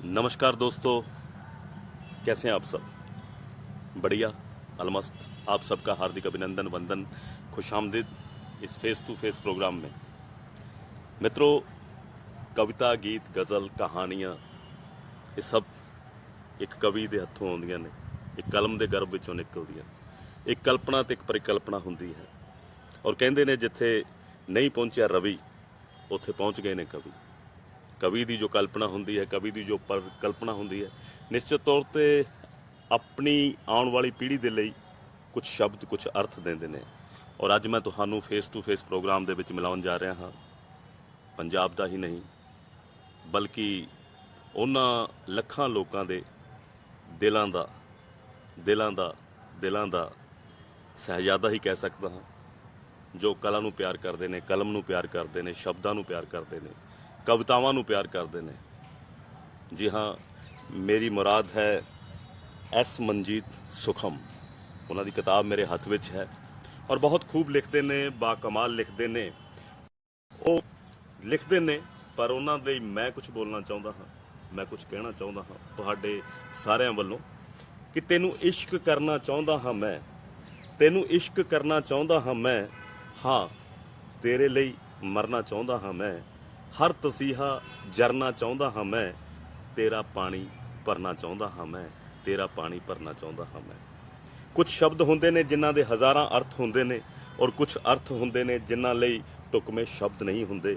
नमस्कार दोस्तों, कैसे हैं आप सब? बढ़िया, अलमस्त। आप सबका हार्दिक अभिनंदन, वंदन, खुशामदीद इस फेस टू फेस प्रोग्राम में। मित्रों, कविता, गीत, गज़ल, कहानियाँ ये सब एक कवि ਦੇ ਹੱਥੋਂ ਆਉਂਦੀਆਂ ਨੇ, ਇੱਕ ਕਲਮ ਦੇ ਗਰਭ ਵਿੱਚੋਂ ਨਿਕਲਦੀਆਂ। ਇੱਕ ਕਲਪਨਾ ਤੇ ਇੱਕ ਪਰਿਕਲਪਨਾ ਹੁੰਦੀ ਹੈ ਔਰ ਕਹਿੰਦੇ ਨੇ ਜਿੱਥੇ ਨਹੀਂ ਪਹੁੰਚਿਆ ਰਵੀ ਉੱਥੇ ਪਹੁੰਚ ਗਏ ਨੇ ਕਵੀ। कवि की जो कल्पना होंदी है, कवि की जो परिकल्पना होंदी है, निश्चित तौर पर अपनी आने वाली पीढ़ी के लिए कुछ शब्द, कुछ अर्थ देंदे ने। और अज मैं तुहानू फेस टू फेस प्रोग्राम दे विच मिलाउण जा रहा हाँ पंजाब का ही नहीं बल्कि उन्हां लखां लोकां दे दिलां दा सहजादा ही कह सकता हाँ, जो कला नूं प्यार करते हैं, कलम नूं प्यार करते हैं, शब्दां नूं प्यार करते हैं, कवितावां नूं प्यार करते हैं। जी हाँ, मेरी मुराद है एस मनजीत सुखम। उन्हां दी किताब मेरे हथ विच है और बहुत खूब लिखते ने, बाकमाल लिखते ने। वो लिखते ने पर उन्हां दे मैं कुछ बोलना चाहुंदा हाँ, मैं कुछ कहना चाहुंदा हाँ तुहाडे सारिआं वल्लों कि तैनूं इश्क करना चाहुंदा हाँ मैं, तैनूं इश्क करना चाहुंदा हाँ मैं, हाँ तेरे लिए मरना चाहुंदा हाँ मैं, हर तसीहा जरना चाहुंदा हाँ मैं, तेरा पानी भरना चाहुंदा हाँ मैं, तेरा पानी भरना चाहुंदा हाँ मैं। कुछ शब्द होंदे ने जिन्हां दे हज़ारां अर्थ होंदे ने और कुछ अर्थ होंदे ने जिन्हां लई टुकमे शब्द नहीं होंदे,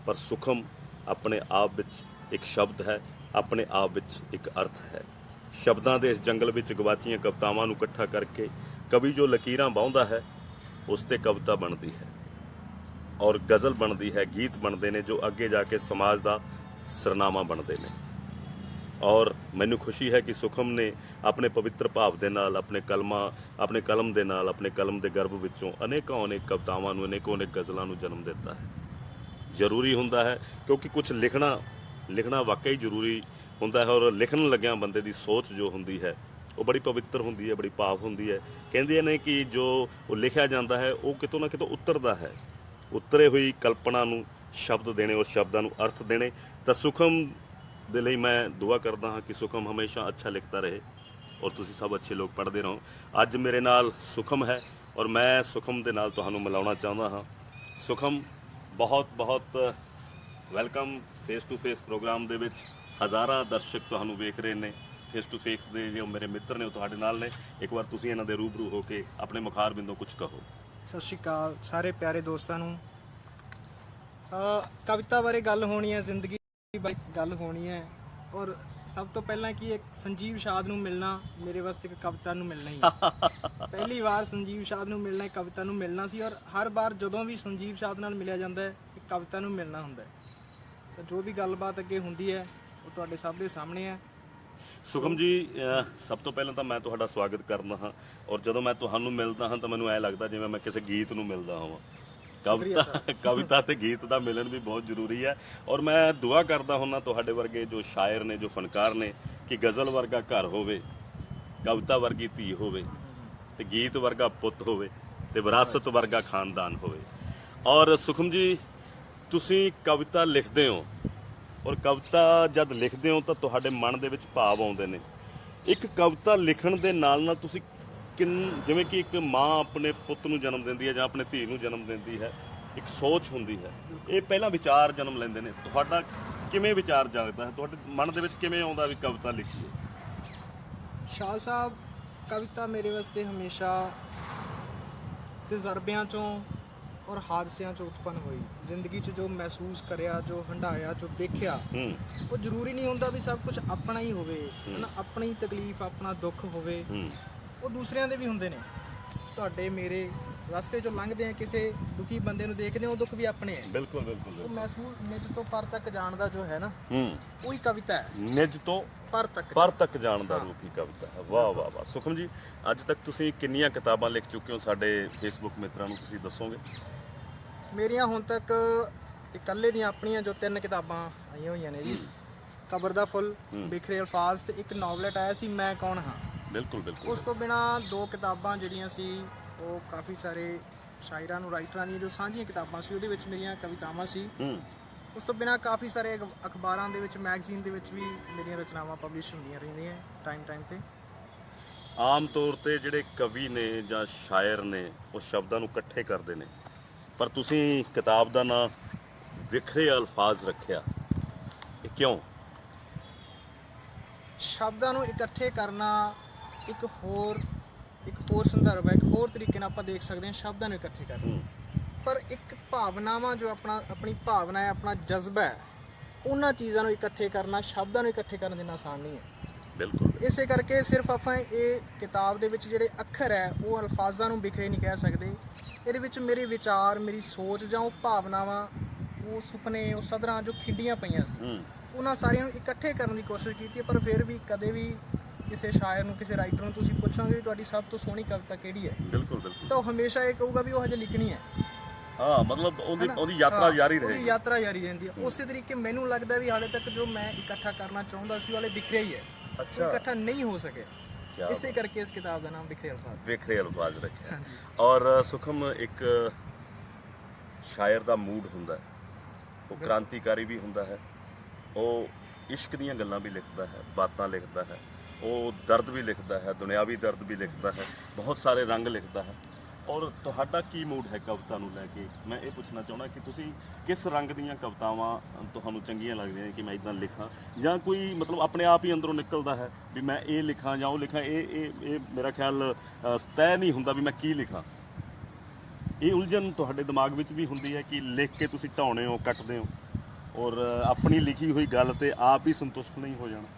पर सुखम अपने आप विच एक शब्द है, अपने आप विच एक अर्थ है। शब्दां दे इस जंगल विच गवाचीआं कवितावां नूं इकट्ठा करके कवि जो लकीरां बाहुंदा है उस ते कविता बनती है और गज़ल बनती है, गीत बनते हैं जो अगे जाके समाज का सरनामा बनते हैं। और मैनू खुशी है कि सुखम ने अपने पवित्र भाव के नाल, अपने कलम के नाल, अपने कलम के गर्भ विचों अनेकों अनेक कवितावां नूं, अनेकों अनेक गज़लों नूं जन्म दिता है। जरूरी हुंदा है क्योंकि कुछ लिखना वाकई जरूरी हुंदा है और लिखण लग्यां बंदे की सोच जो हुंदी है वो बड़ी पवित्र हुंदी है, बड़ी भाव हुंदी है। कहंदे ने कि जो वो लिखिया जाता है वो कितों ना कितों उतरदा है, उतरे हुई कल्पना नूं शब्द देने और शब्दां नूं अर्थ देने। तो सुखम दे लई मैं दुआ करदा हाँ कि सुखम हमेशा अच्छा लिखता रहे और तुसीं सब अच्छे लोग पढ़ते रहो। अज मेरे नाल सुखम है और मैं सुखम दे नाल तुहानूं मिलाउणा चाहुंदा हाँ। सुखम, बहुत बहुत welcome face to face program दे विच। हज़ारां दर्शक तुहानूं वेख रहे ने फेस टू फेस दे, जो मेरे मित्र ने वो तुहाडे नाल ने। एक बार तुसीं इन्हां दे रूबरू हो के अपने मुखार बिंदों कुछ कहो। सत श्री अकाल सारे प्यारे दोस्तों नूं। कविता बारे गल होनी है, जिंदगी बारे गल होनी है और सब तो पहला कि एक संजीव शाद नूं मिलना मेरे वास्ते एक कविता नूं मिलना ही है। पहली बार संजीव शाद नूं मिलना, कविता नूं मिलना सी और हर बार जदों भी संजीव शाद नाल मिलिया जाता है एक कविता नूं मिलना हुंदा है। तो जो भी गलबात अगे हुंदी है वो तुहाडे सब दे सामने है। सुखम जी, सब तो पहले तो मैं तुहाडा स्वागत करदा हाँ और जदों मैं तुहानूं मिलदा हाँ तो मैनूं ऐ लगदा जिवें मैं किसी गीत नूं मिलदा होवां। कविता ते गीत दा मिलन भी बहुत जरूरी है और मैं दुआ करदा हुन्ना तुहाडे वर्गे जो शायर ने, जो फनकार ने, कि गज़ल वर्गा घर होवे, कविता वर्गी धी होवे ते गीत वर्गा पुत होवे ते विरासत वर्गा खानदान होवे। और सुखम जी, तुसीं कविता लिखदे हो और कविता जद लिखते हो तो तुहाडे मन दे विच भाव आउंदे ने। एक कविता लिखण दे नाल नाल तुसीं जिवें कि एक माँ अपने पुत नूं जन्म दिंदी है जां अपने धी नूं जन्म दिंदी है, एक सोच हुंदी है। ये पहला विचार जन्म लैंदे ने। तुहाडा किवें विचार जागदा है, तुहाडे मन दे विच किवें आउंदा भी कविता लिखीए? शाह साहब, कविता मेरे वास्ते हमेशा तजर्बियां चों और हादसियां चों उत्पन्न हुई। जिंदगी च जो महसूस करिया, जो हंडाया, जो देखिया, वो जरूरी नहीं होंदा भी सब कुछ अपना ही होवे है ना। अपनी तकलीफ, अपना दुख होवे, वो दूसरिਆਂ ਦੇ भी हुंदे ने। ਤੁਹਾਡੇ ਮੇਰੇ ਰਸਤੇ ਚੋਂ ਲੰਘਦੇ ਆ, ਕਿਸੇ ਦੁਖੀ ਬੰਦੇ ਨੂੰ ਦੇਖਦੇ ਉਹ ਦੁੱਖ ਵੀ ਆਪਣੇ ਹੈ। बिल्कुल बिल्कुल। ਉਹ ਮਹਿਸੂਸ ਨਿਜ ਤੋਂ ਪਰ ਤੱਕ ਜਾਣ ਦਾ ਜੋ ਹੈ ਨਾ, ਉਹੀ ਕਵਿਤਾ ਹੈ। निज तो ਪਰ तक जाण दा रूप ही कविता है। वाह वाह वाह। सुखम जी, अज तक तुसीं किन्नियां किताबां लिख चुके हो? साडे फेसबुक मित्रां नूं तुसीं दसोगे? ਮੇਰੀਆਂ ਹੁਣ ਤੱਕ ਇਕੱਲੇ ਦੀਆਂ ਆਪਣੀਆਂ ਜੋ 3 ਕਿਤਾਬਾਂ ਆਈਆਂ ਹੋਈਆਂ ਨੇ ਜੀ। ਕਬਰ ਦਾ ਫੁੱਲ, ਬਿਖਰੇ ਅਲਫਾਜ਼ ਤੇ ਇੱਕ ਨੋਵਲਟ ਆਇਆ ਸੀ ਮੈਂ ਕੌਣ ਹਾਂ। बिल्कुल बिल्कुल। ਉਸ ਤੋਂ ਬਿਨਾ 2 ਕਿਤਾਬਾਂ ਜਿਹੜੀਆਂ ਸੀ ਉਹ ਕਾਫੀ ਸਾਰੇ ਸ਼ਾਇਰਾਂ ਨੂੰ, ਰਾਈਟਰਾਂ ਦੀਆਂ ਜੋ ਸਾਂਝੀਆਂ ਕਿਤਾਬਾਂ ਸੀ ਉਹਦੇ ਵਿੱਚ ਮੇਰੀਆਂ ਕਵਿਤਾਵਾਂ ਸੀ। ਉਸ ਤੋਂ ਬਿਨਾਂ ਕਾਫੀ ਸਾਰੇ ਅਖਬਾਰਾਂ ਦੇ ਵਿੱਚ, ਮੈਗਜ਼ੀਨ ਦੇ ਵਿੱਚ ਵੀ ਮੇਰੀਆਂ ਰਚਨਾਵਾਂ ਪਬਲਿਸ਼ ਹੁੰਦੀਆਂ ਰਹਿੰਦੀਆਂ ਟਾਈਮ ਤੇ। ਆਮ ਤੌਰ ਤੇ ਜਿਹੜੇ ਕਵੀ ਨੇ ਜਾਂ ਸ਼ਾਇਰ ਨੇ ਉਹ ਸ਼ਬਦਾਂ ਨੂੰ ਇਕੱਠੇ ਕਰਦੇ ਨੇ, ਪਰ ਤੁਸੀਂ ਕਿਤਾਬ ਦਾ ਨਾਂ ਵਿਖਰੇ ਅਲਫਾਜ਼ ਰੱਖਿਆ, ਇਹ ਕਿਉਂ? ਸ਼ਬਦਾਂ ਨੂੰ ਇਕੱਠੇ ਕਰਨਾ ਇੱਕ ਹੋਰ ਸੰਦਰਭ ਹੈ, ਇੱਕ ਹੋਰ ਤਰੀਕੇ ਨਾਲ ਆਪਾਂ ਦੇਖ ਸਕਦੇ ਹਾਂ ਸ਼ਬਦਾਂ ਨੂੰ ਇਕੱਠੇ ਕਰਨਾ। ਪਰ ਇੱਕ ਭਾਵਨਾਵਾਂ ਜੋ ਆਪਣੀ ਭਾਵਨਾ ਹੈ, ਆਪਣਾ ਜਜ਼ਬਾ ਹੈ, ਉਹਨਾਂ ਚੀਜ਼ਾਂ ਨੂੰ ਇਕੱਠੇ ਕਰਨਾ ਸ਼ਬਦਾਂ ਨੂੰ ਇਕੱਠੇ ਕਰਨ ਜਿੰਨਾ ਆਸਾਨ ਨਹੀਂ ਹੈ। ਬਿਲਕੁਲ। ਇਸੇ ਕਰਕੇ ਸਿਰਫ ਆਪਾਂ ਇਹ ਕਿਤਾਬ ਦੇ ਵਿੱਚ ਜਿਹੜੇ ਅੱਖਰ ਹੈ ਉਹ ਅਲਫਾਜ਼ਾਂ ਨੂੰ ਵਿਖਰੇ ਨਹੀਂ ਕਹਿ ਸਕਦੇ। ਇਹਦੇ ਵਿੱਚ ਮੇਰੇ ਵਿਚਾਰ, ਮੇਰੀ ਸੋਚ ਜਾਂ ਉਹ ਭਾਵਨਾਵਾਂ, ਉਹ ਸੁਪਨੇ, ਉਹ ਸਦਰਾਂ ਜੋ ਖਿੰਡੀਆਂ ਪਈਆਂ ਸੀ, ਉਹਨਾਂ ਸਾਰਿਆਂ ਨੂੰ ਇਕੱਠੇ ਕਰਨ ਦੀ ਕੋਸ਼ਿਸ਼ ਕੀਤੀ ਹੈ। ਪਰ ਫਿਰ ਵੀ ਕਦੇ ਵੀ ਕਿਸੇ ਸ਼ਾਇਰ ਨੂੰ, ਕਿਸੇ ਰਾਈਟਰ ਨੂੰ ਤੁਸੀਂ ਪੁੱਛੋਗੇ ਵੀ ਤੁਹਾਡੀ ਸਭ ਤੋਂ ਸੋਹਣੀ ਕਵਿਤਾ ਕਿਹੜੀ ਹੈ, ਬਿਲਕੁਲ ਬਿਲਕੁਲ, ਤਾਂ ਉਹ ਹਮੇਸ਼ਾ ਇਹ ਕਹੂਗਾ ਵੀ ਉਹ ਹਜੇ ਲਿਖਣੀ ਹੈ। ਹਾਂ, ਮਤਲਬ ਉਹਦੀ ਯਾਤਰਾ ਜਾਰੀ ਰਹੇਗੀ। ਉਹਦੀ ਯਾਤਰਾ ਜਾਰੀ ਰਹਿੰਦੀ ਹੈ। ਉਸੇ ਤਰੀਕੇ ਮੈਨੂੰ ਲੱਗਦਾ ਵੀ ਹਾਲੇ ਤੱਕ ਜੋ ਮੈਂ ਇਕੱਠਾ ਕਰਨਾ ਚਾਹੁੰਦਾ ਸੀ ਵਾਲੇ ਵਿਖਰਿਆ ਹੀ ਹੈ। ਅੱਛਾ, ਇਕੱਠਾ ਨਹੀਂ ਹੋ ਸਕਿਆ। ਇਸੇ ਕਰਕੇ ਇਸ ਕਿਤਾਬ ਦਾ ਨਾਮ ਵਿਖਰੇ ਅਲਫਾਜ਼। ਵਿਖਰੇ ਅਲਫਾਜ਼ ਰੱਖਿਆ। ਔਰ ਸੁਖਮ, ਇੱਕ ਸ਼ਾਇਰ ਦਾ ਮੂਡ ਹੁੰਦਾ ਹੈ, ਉਹ ਕ੍ਰਾਂਤੀਕਾਰੀ ਵੀ ਹੁੰਦਾ ਹੈ, ਉਹ ਇਸ਼ਕ ਦੀਆਂ ਗੱਲਾਂ ਵੀ ਲਿਖਦਾ ਹੈ, ਬਾਤਾਂ ਲਿਖਦਾ ਹੈ, ਉਹ ਦਰਦ ਵੀ ਲਿਖਦਾ ਹੈ, ਦੁਨਿਆਵੀ ਦਰਦ ਵੀ ਲਿਖਦਾ ਹੈ, ਬਹੁਤ ਸਾਰੇ ਰੰਗ ਲਿਖਦਾ ਹੈ। ਔਰ ਤੁਹਾਡਾ ਕੀ ਮੂਡ ਹੈ ਕਵਿਤਾ ਨੂੰ ਲੈ ਕੇ? ਮੈਂ ਇਹ ਪੁੱਛਣਾ ਚਾਹੁੰਦਾ ਕਿ ਤੁਸੀਂ ਕਿਸ ਰੰਗ ਦੀਆਂ ਕਵਿਤਾਵਾਂ ਤੁਹਾਨੂੰ ਚੰਗੀਆਂ ਲੱਗਦੀਆਂ ਕਿ ਮੈਂ ਇਦਾਂ ਲਿਖਾਂ, ਜਾਂ ਕੋਈ ਮਤਲਬ ਆਪਣੇ ਆਪ ਹੀ ਅੰਦਰੋਂ ਨਿਕਲਦਾ ਹੈ ਵੀ ਮੈਂ ਇਹ ਲਿਖਾਂ ਜਾਂ ਉਹ ਲਿਖਾਂ? ਇਹ ਮੇਰਾ ਖਿਆਲ ਤੈਅ ਨਹੀਂ ਹੁੰਦਾ ਵੀ ਮੈਂ ਕੀ ਲਿਖਾਂ। ਇਹ ਉਲਝਣ ਤੁਹਾਡੇ ਦਿਮਾਗ ਵਿੱਚ ਵੀ ਹੁੰਦੀ ਹੈ ਕਿ ਲਿਖ ਕੇ ਤੁਸੀਂ ਢਾਉਣੇ ਹੋ, ਕੱਟਦੇ ਹੋ, ਔਰ ਆਪਣੀ ਲਿਖੀ ਹੋਈ ਗੱਲ ਤੇ ਆਪ ਹੀ ਸੰਤੁਸ਼ਟ ਨਹੀਂ ਹੋ ਜਾਣਾ?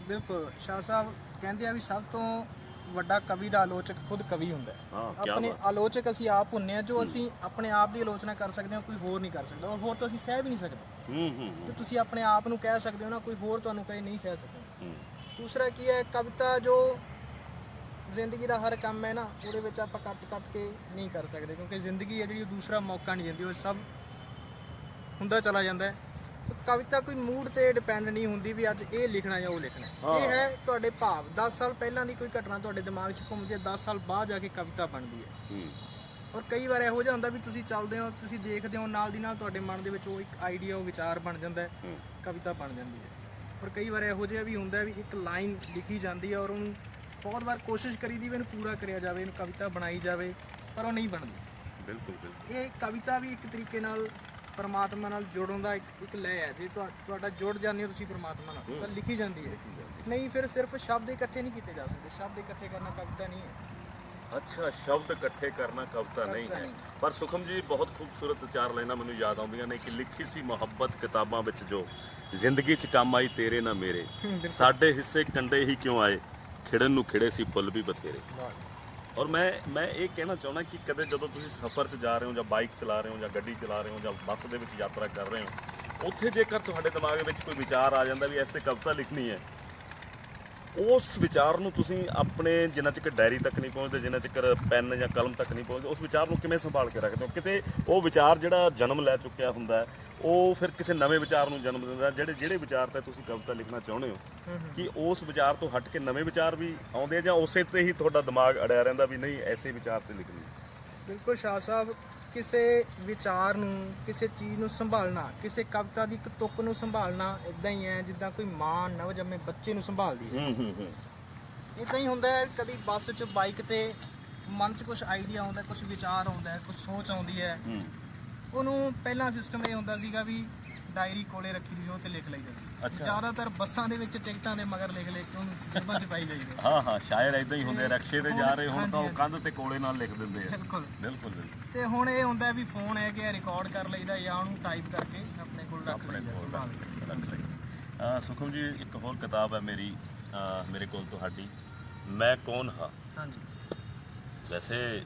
ਬਿਲਕੁਲ। ਸ਼ਾਹ ਸਾਹਿਬ ਕਹਿੰਦੇ ਆ ਵੀ ਸਭ ਤੋਂ ਵੱਡਾ ਕਵੀ ਦਾ ਆਲੋਚਕ ਖੁਦ ਕਵੀ ਹੁੰਦਾ ਹੈ। ਆਪਣੇ ਆਲੋਚਕ ਅਸੀਂ ਆਪ ਹੁੰਨੇ ਆ, ਜੋ ਅਸੀਂ ਆਪਣੇ ਆਪ ਦੀ ਆਲੋਚਨਾ ਕਰ ਸਕਦੇ ਹਾਂ, ਕੋਈ ਹੋਰ ਨਹੀਂ ਕਰ ਸਕਦਾ, ਔਰ ਹੋਰ ਤਾਂ ਅਸੀਂ ਸਹਿ ਵੀ ਨਹੀਂ ਸਕਦੇ। ਜੋ ਤੁਸੀਂ ਆਪਣੇ ਆਪ ਨੂੰ ਕਹਿ ਸਕਦੇ ਹੋ ਨਾ, ਕੋਈ ਹੋਰ ਤੁਹਾਨੂੰ ਕਹੇ ਨਹੀਂ ਸਹਿ ਸਕਦਾ। ਦੂਸਰਾ ਕੀ ਹੈ, ਕਵਿਤਾ ਜੋ ਜ਼ਿੰਦਗੀ ਦਾ ਹਰ ਕੰਮ ਹੈ ਨਾ, ਉਹਦੇ ਵਿੱਚ ਆਪਾਂ ਕੱਟ ਕੇ ਨਹੀਂ ਕਰ ਸਕਦੇ, ਕਿਉਂਕਿ ਜ਼ਿੰਦਗੀ ਹੈ ਜਿਹੜੀ ਉਹ ਦੂਸਰਾ ਮੌਕਾ ਨਹੀਂ ਦਿੰਦੀ, ਉਹ ਸਭ ਹੁੰਦਾ ਚਲਾ ਜਾਂਦਾ ਹੈ। ਕਵਿਤਾ ਕੋਈ ਮੂਡ ਤੇ ਡਿਪੈਂਡ ਨਹੀਂ ਹੁੰਦੀ ਵੀ ਅੱਜ ਇਹ ਲਿਖਣਾ ਜਾਂ ਉਹ ਲਿਖਣਾ। ਇਹ ਹੈ ਤੁਹਾਡੇ ਭਾਵ। 10 ਸਾਲ ਪਹਿਲਾਂ ਦੀ ਕੋਈ ਘਟਨਾ ਤੁਹਾਡੇ ਦਿਮਾਗ 'ਚ ਘੁੰਮਦੀ ਹੈ, 10 ਸਾਲ ਬਾਅਦ ਜਾ ਕੇ ਕਵਿਤਾ ਬਣਦੀ ਹੈ। ਔਰ ਕਈ ਵਾਰ ਇਹੋ ਜਿਹਾ ਹੁੰਦਾ ਵੀ ਤੁਸੀਂ ਚੱਲਦੇ ਹੋ, ਤੁਸੀਂ ਦੇਖਦੇ ਹੋ, ਨਾਲ ਦੀ ਨਾਲ ਤੁਹਾਡੇ ਮਨ ਦੇ ਵਿੱਚ ਉਹ ਇੱਕ ਆਈਡੀਆ, ਉਹ ਵਿਚਾਰ ਬਣ ਜਾਂਦਾ ਹੈ, ਕਵਿਤਾ ਬਣ ਜਾਂਦੀ ਹੈ। ਔਰ ਕਈ ਵਾਰ ਇਹੋ ਜਿਹਾ ਵੀ ਹੁੰਦਾ ਵੀ ਇੱਕ ਲਾਈਨ ਲਿਖੀ ਜਾਂਦੀ ਹੈ ਔਰ ਉਹਨੂੰ ਬਹੁਤ ਵਾਰ ਕੋਸ਼ਿਸ਼ ਕਰੀਦੀ ਵੀ ਇਹਨੂੰ ਪੂਰਾ ਕਰਿਆ ਜਾਵੇ, ਇਹਨੂੰ ਕਵਿਤਾ ਬਣਾਈ ਜਾਵੇ, ਪਰ ਉਹ ਨਹੀਂ ਬਣਦੀ। ਬਿਲਕੁਲ। ਇਹ ਕਵਿਤਾ ਵੀ ਇੱਕ ਤਰੀਕੇ ਨਾਲ ਪਰਮਾਤਮਾ ਨਾਲ ਜੁੜਨ ਦਾ ਇੱਕ ਲੈ ਹੈ। ਜੇ ਤੁਹਾਡਾ ਜੁੜ ਜਾਂਦੇ ਹੋ ਤੁਸੀਂ ਪਰਮਾਤਮਾ ਨਾਲ, ਤਾਂ ਲਿਖੀ ਜਾਂਦੀ ਹੈ। ਨਹੀਂ, ਫਿਰ ਸਿਰਫ ਸ਼ਬਦ ਇਕੱਠੇ ਨਹੀਂ ਕੀਤੇ ਜਾ ਸਕਦੇ। ਸ਼ਬਦ ਇਕੱਠੇ ਕਰਨਾ ਕਵਿਤਾ ਨਹੀਂ ਹੈ। ਅੱਛਾ, ਸ਼ਬਦ ਇਕੱਠੇ ਕਰਨਾ ਕਵਿਤਾ ਨਹੀਂ ਹੈ। ਪਰ ਸੁਖਮ ਜੀ, ਬਹੁਤ ਖੂਬਸੂਰਤ 4 ਲਾਈਨਾਂ ਮੈਨੂੰ ਯਾਦ ਆਉਂਦੀਆਂ ਨੇ ਕਿ ਲਿਖੀ ਸੀ ਮੁਹੱਬਤ ਕਿਤਾਬਾਂ ਵਿੱਚ ਜੋ, ਜ਼ਿੰਦਗੀ 'ਚ ਕੰਮ ਆਈ ਤੇਰੇ ਨਾ ਮੇਰੇ, ਸਾਡੇ ਹਿੱਸੇ ਕੰਡੇ ਹੀ ਕਿਉਂ ਆਏ, ਖਿੜਨ ਨੂੰ ਖਿੜੇ ਸੀ ਫੁੱਲ ਵੀ ਬਥੇਰੇ। ਔਰ ਮੈਂ ਇਹ ਕਹਿਣਾ ਚਾਹੁੰਦਾ ਕਿ ਕਦੇ ਜਦੋਂ ਤੁਸੀਂ ਸਫ਼ਰ 'ਚ ਜਾ ਰਹੇ ਹੋ, ਜਾਂ ਬਾਈਕ ਚਲਾ ਰਹੇ ਹੋ, ਜਾਂ ਗੱਡੀ ਚਲਾ ਰਹੇ ਹੋ, ਜਾਂ ਬੱਸ ਦੇ ਵਿੱਚ ਯਾਤਰਾ ਕਰ ਰਹੇ ਹੋ, ਉੱਥੇ ਜੇਕਰ ਤੁਹਾਡੇ ਦਿਮਾਗ ਵਿੱਚ ਕੋਈ ਵਿਚਾਰ ਆ ਜਾਂਦਾ ਵੀ ਇਸ 'ਤੇ ਕਵਿਤਾ ਲਿਖਣੀ ਹੈ, ਉਸ ਵਿਚਾਰ ਨੂੰ ਤੁਸੀਂ ਆਪਣੇ, ਜਿੰਨਾ ਚਿਰ ਡਾਇਰੀ ਤੱਕ ਨਹੀਂ ਪਹੁੰਚਦੇ, ਜਿੰਨਾ ਚਿਰ ਪੈਨ ਜਾਂ ਕਲਮ ਤੱਕ ਨਹੀਂ ਪਹੁੰਚਦੇ, ਉਸ ਵਿਚਾਰ ਨੂੰ ਕਿਵੇਂ ਸੰਭਾਲ ਕੇ ਰੱਖਦੇ ਹੋ? ਕਿਤੇ ਉਹ ਵਿਚਾਰ ਜਿਹੜਾ ਜਨਮ ਲੈ ਚੁੱਕਿਆ ਹੁੰਦਾ ਹੈ, ਉਹ ਫਿਰ ਕਿਸੇ ਨਵੇਂ ਵਿਚਾਰ ਨੂੰ ਜਨਮ ਦਿੰਦਾ। ਜਿਹੜੇ ਵਿਚਾਰ ਤੇ ਤੁਸੀਂ ਕਵਿਤਾ ਲਿਖਣਾ ਚਾਹੁੰਦੇ ਹੋ, ਕਿ ਉਸ ਵਿਚਾਰ ਤੋਂ ਹਟ ਕੇ ਨਵੇਂ ਵਿਚਾਰ ਵੀ ਆਉਂਦੇ ਆ, ਜਾਂ ਉਸੇ ਤੇ ਹੀ ਤੁਹਾਡਾ ਦਿਮਾਗ ਅੜਿਆ ਰਹਿੰਦਾ ਵੀ ਨਹੀਂ ਐਸੇ ਵਿਚਾਰ ਤੇ ਲਿਖਣੀ? ਬਿਲਕੁਲ ਸ਼ਾਹ ਸਾਹਿਬ, ਕਿਸੇ ਵਿਚਾਰ ਨੂੰ, ਕਿਸੇ ਚੀਜ਼ ਨੂੰ ਸੰਭਾਲਣਾ, ਕਿਸੇ ਕਵਿਤਾ ਦੀ ਇੱਕ ਤੁਕ ਨੂੰ ਸੰਭਾਲਣਾ ਇੱਦਾਂ ਹੀ ਹੈ ਜਿੱਦਾਂ ਕੋਈ ਮਾਂ ਨਵਜੰਮੇ ਬੱਚੇ ਨੂੰ ਸੰਭਾਲਦੀ ਹੈ। ਇੱਦਾਂ ਹੀ ਹੁੰਦਾ ਹੈ। ਕਦੀ ਬੱਸ 'ਚ, ਬਾਈਕ ਤੇ ਮਨ 'ਚ ਕੁਝ ਆਈਡੀਆ ਆਉਂਦਾ, ਕੁਝ ਵਿਚਾਰ ਆਉਂਦਾ ਹੈ, ਕੁਝ ਸੋਚ ਆਉਂਦੀ ਹੈ, ਉਹਨੂੰ ਪਹਿਲਾਂ ਸਿਸਟਮ ਇਹ ਹੁੰਦਾ ਸੀਗਾ ਵੀ ਡਾਇਰੀ ਕੋਲੇ ਰੱਖੀ ਦੀ, ਉਹ ਤੇ ਲਿਖ ਲਈਦਾ ਸੀ। ਜ਼ਿਆਦਾਤਰ ਬੱਸਾਂ ਦੇ ਵਿੱਚ ਟਿਕਟਾਂ ਦੇ ਮਗਰ ਲਿਖ ਕੇ ਉਹਨੂੰ ਜੇਬਾਂ 'ਚ ਪਾਈ ਜਾਈਦਾ। ਹਾਂ, ਸ਼ਾਇਰ ਇਦਾਂ ਹੀ ਹੁੰਦੇ, ਰਕਸ਼ੇ ਤੇ ਜਾ ਰਹੇ ਹੁਣ ਤਾਂ ਉਹ ਕੰਧ ਤੇ ਕੋਲੇ ਨਾਲ ਲਿਖ ਦਿੰਦੇ ਆ। ਬਿਲਕੁਲ। ਤੇ ਹੁਣ ਇਹ ਹੁੰਦਾ ਵੀ ਫੋਨ ਹੈ ਕਿ ਰਿਕਾਰਡ ਕਰ ਲਈਦਾ ਜਾਂ ਉਹਨੂੰ ਟਾਈਪ ਕਰਕੇ ਆਪਣੇ ਕੋਲ ਰੱਖ ਲਈਦਾ। ਸੁਖਮ ਜੀ, ਇੱਕ ਹੋਰ ਕਿਤਾਬ ਹੈ ਮੇਰੇ ਕੋਲ ਤੁਹਾਡੀ, ਮੈਂ ਕੌਣ ਹਾਂ। ਹਾਂਜੀ। ਵੈਸੇ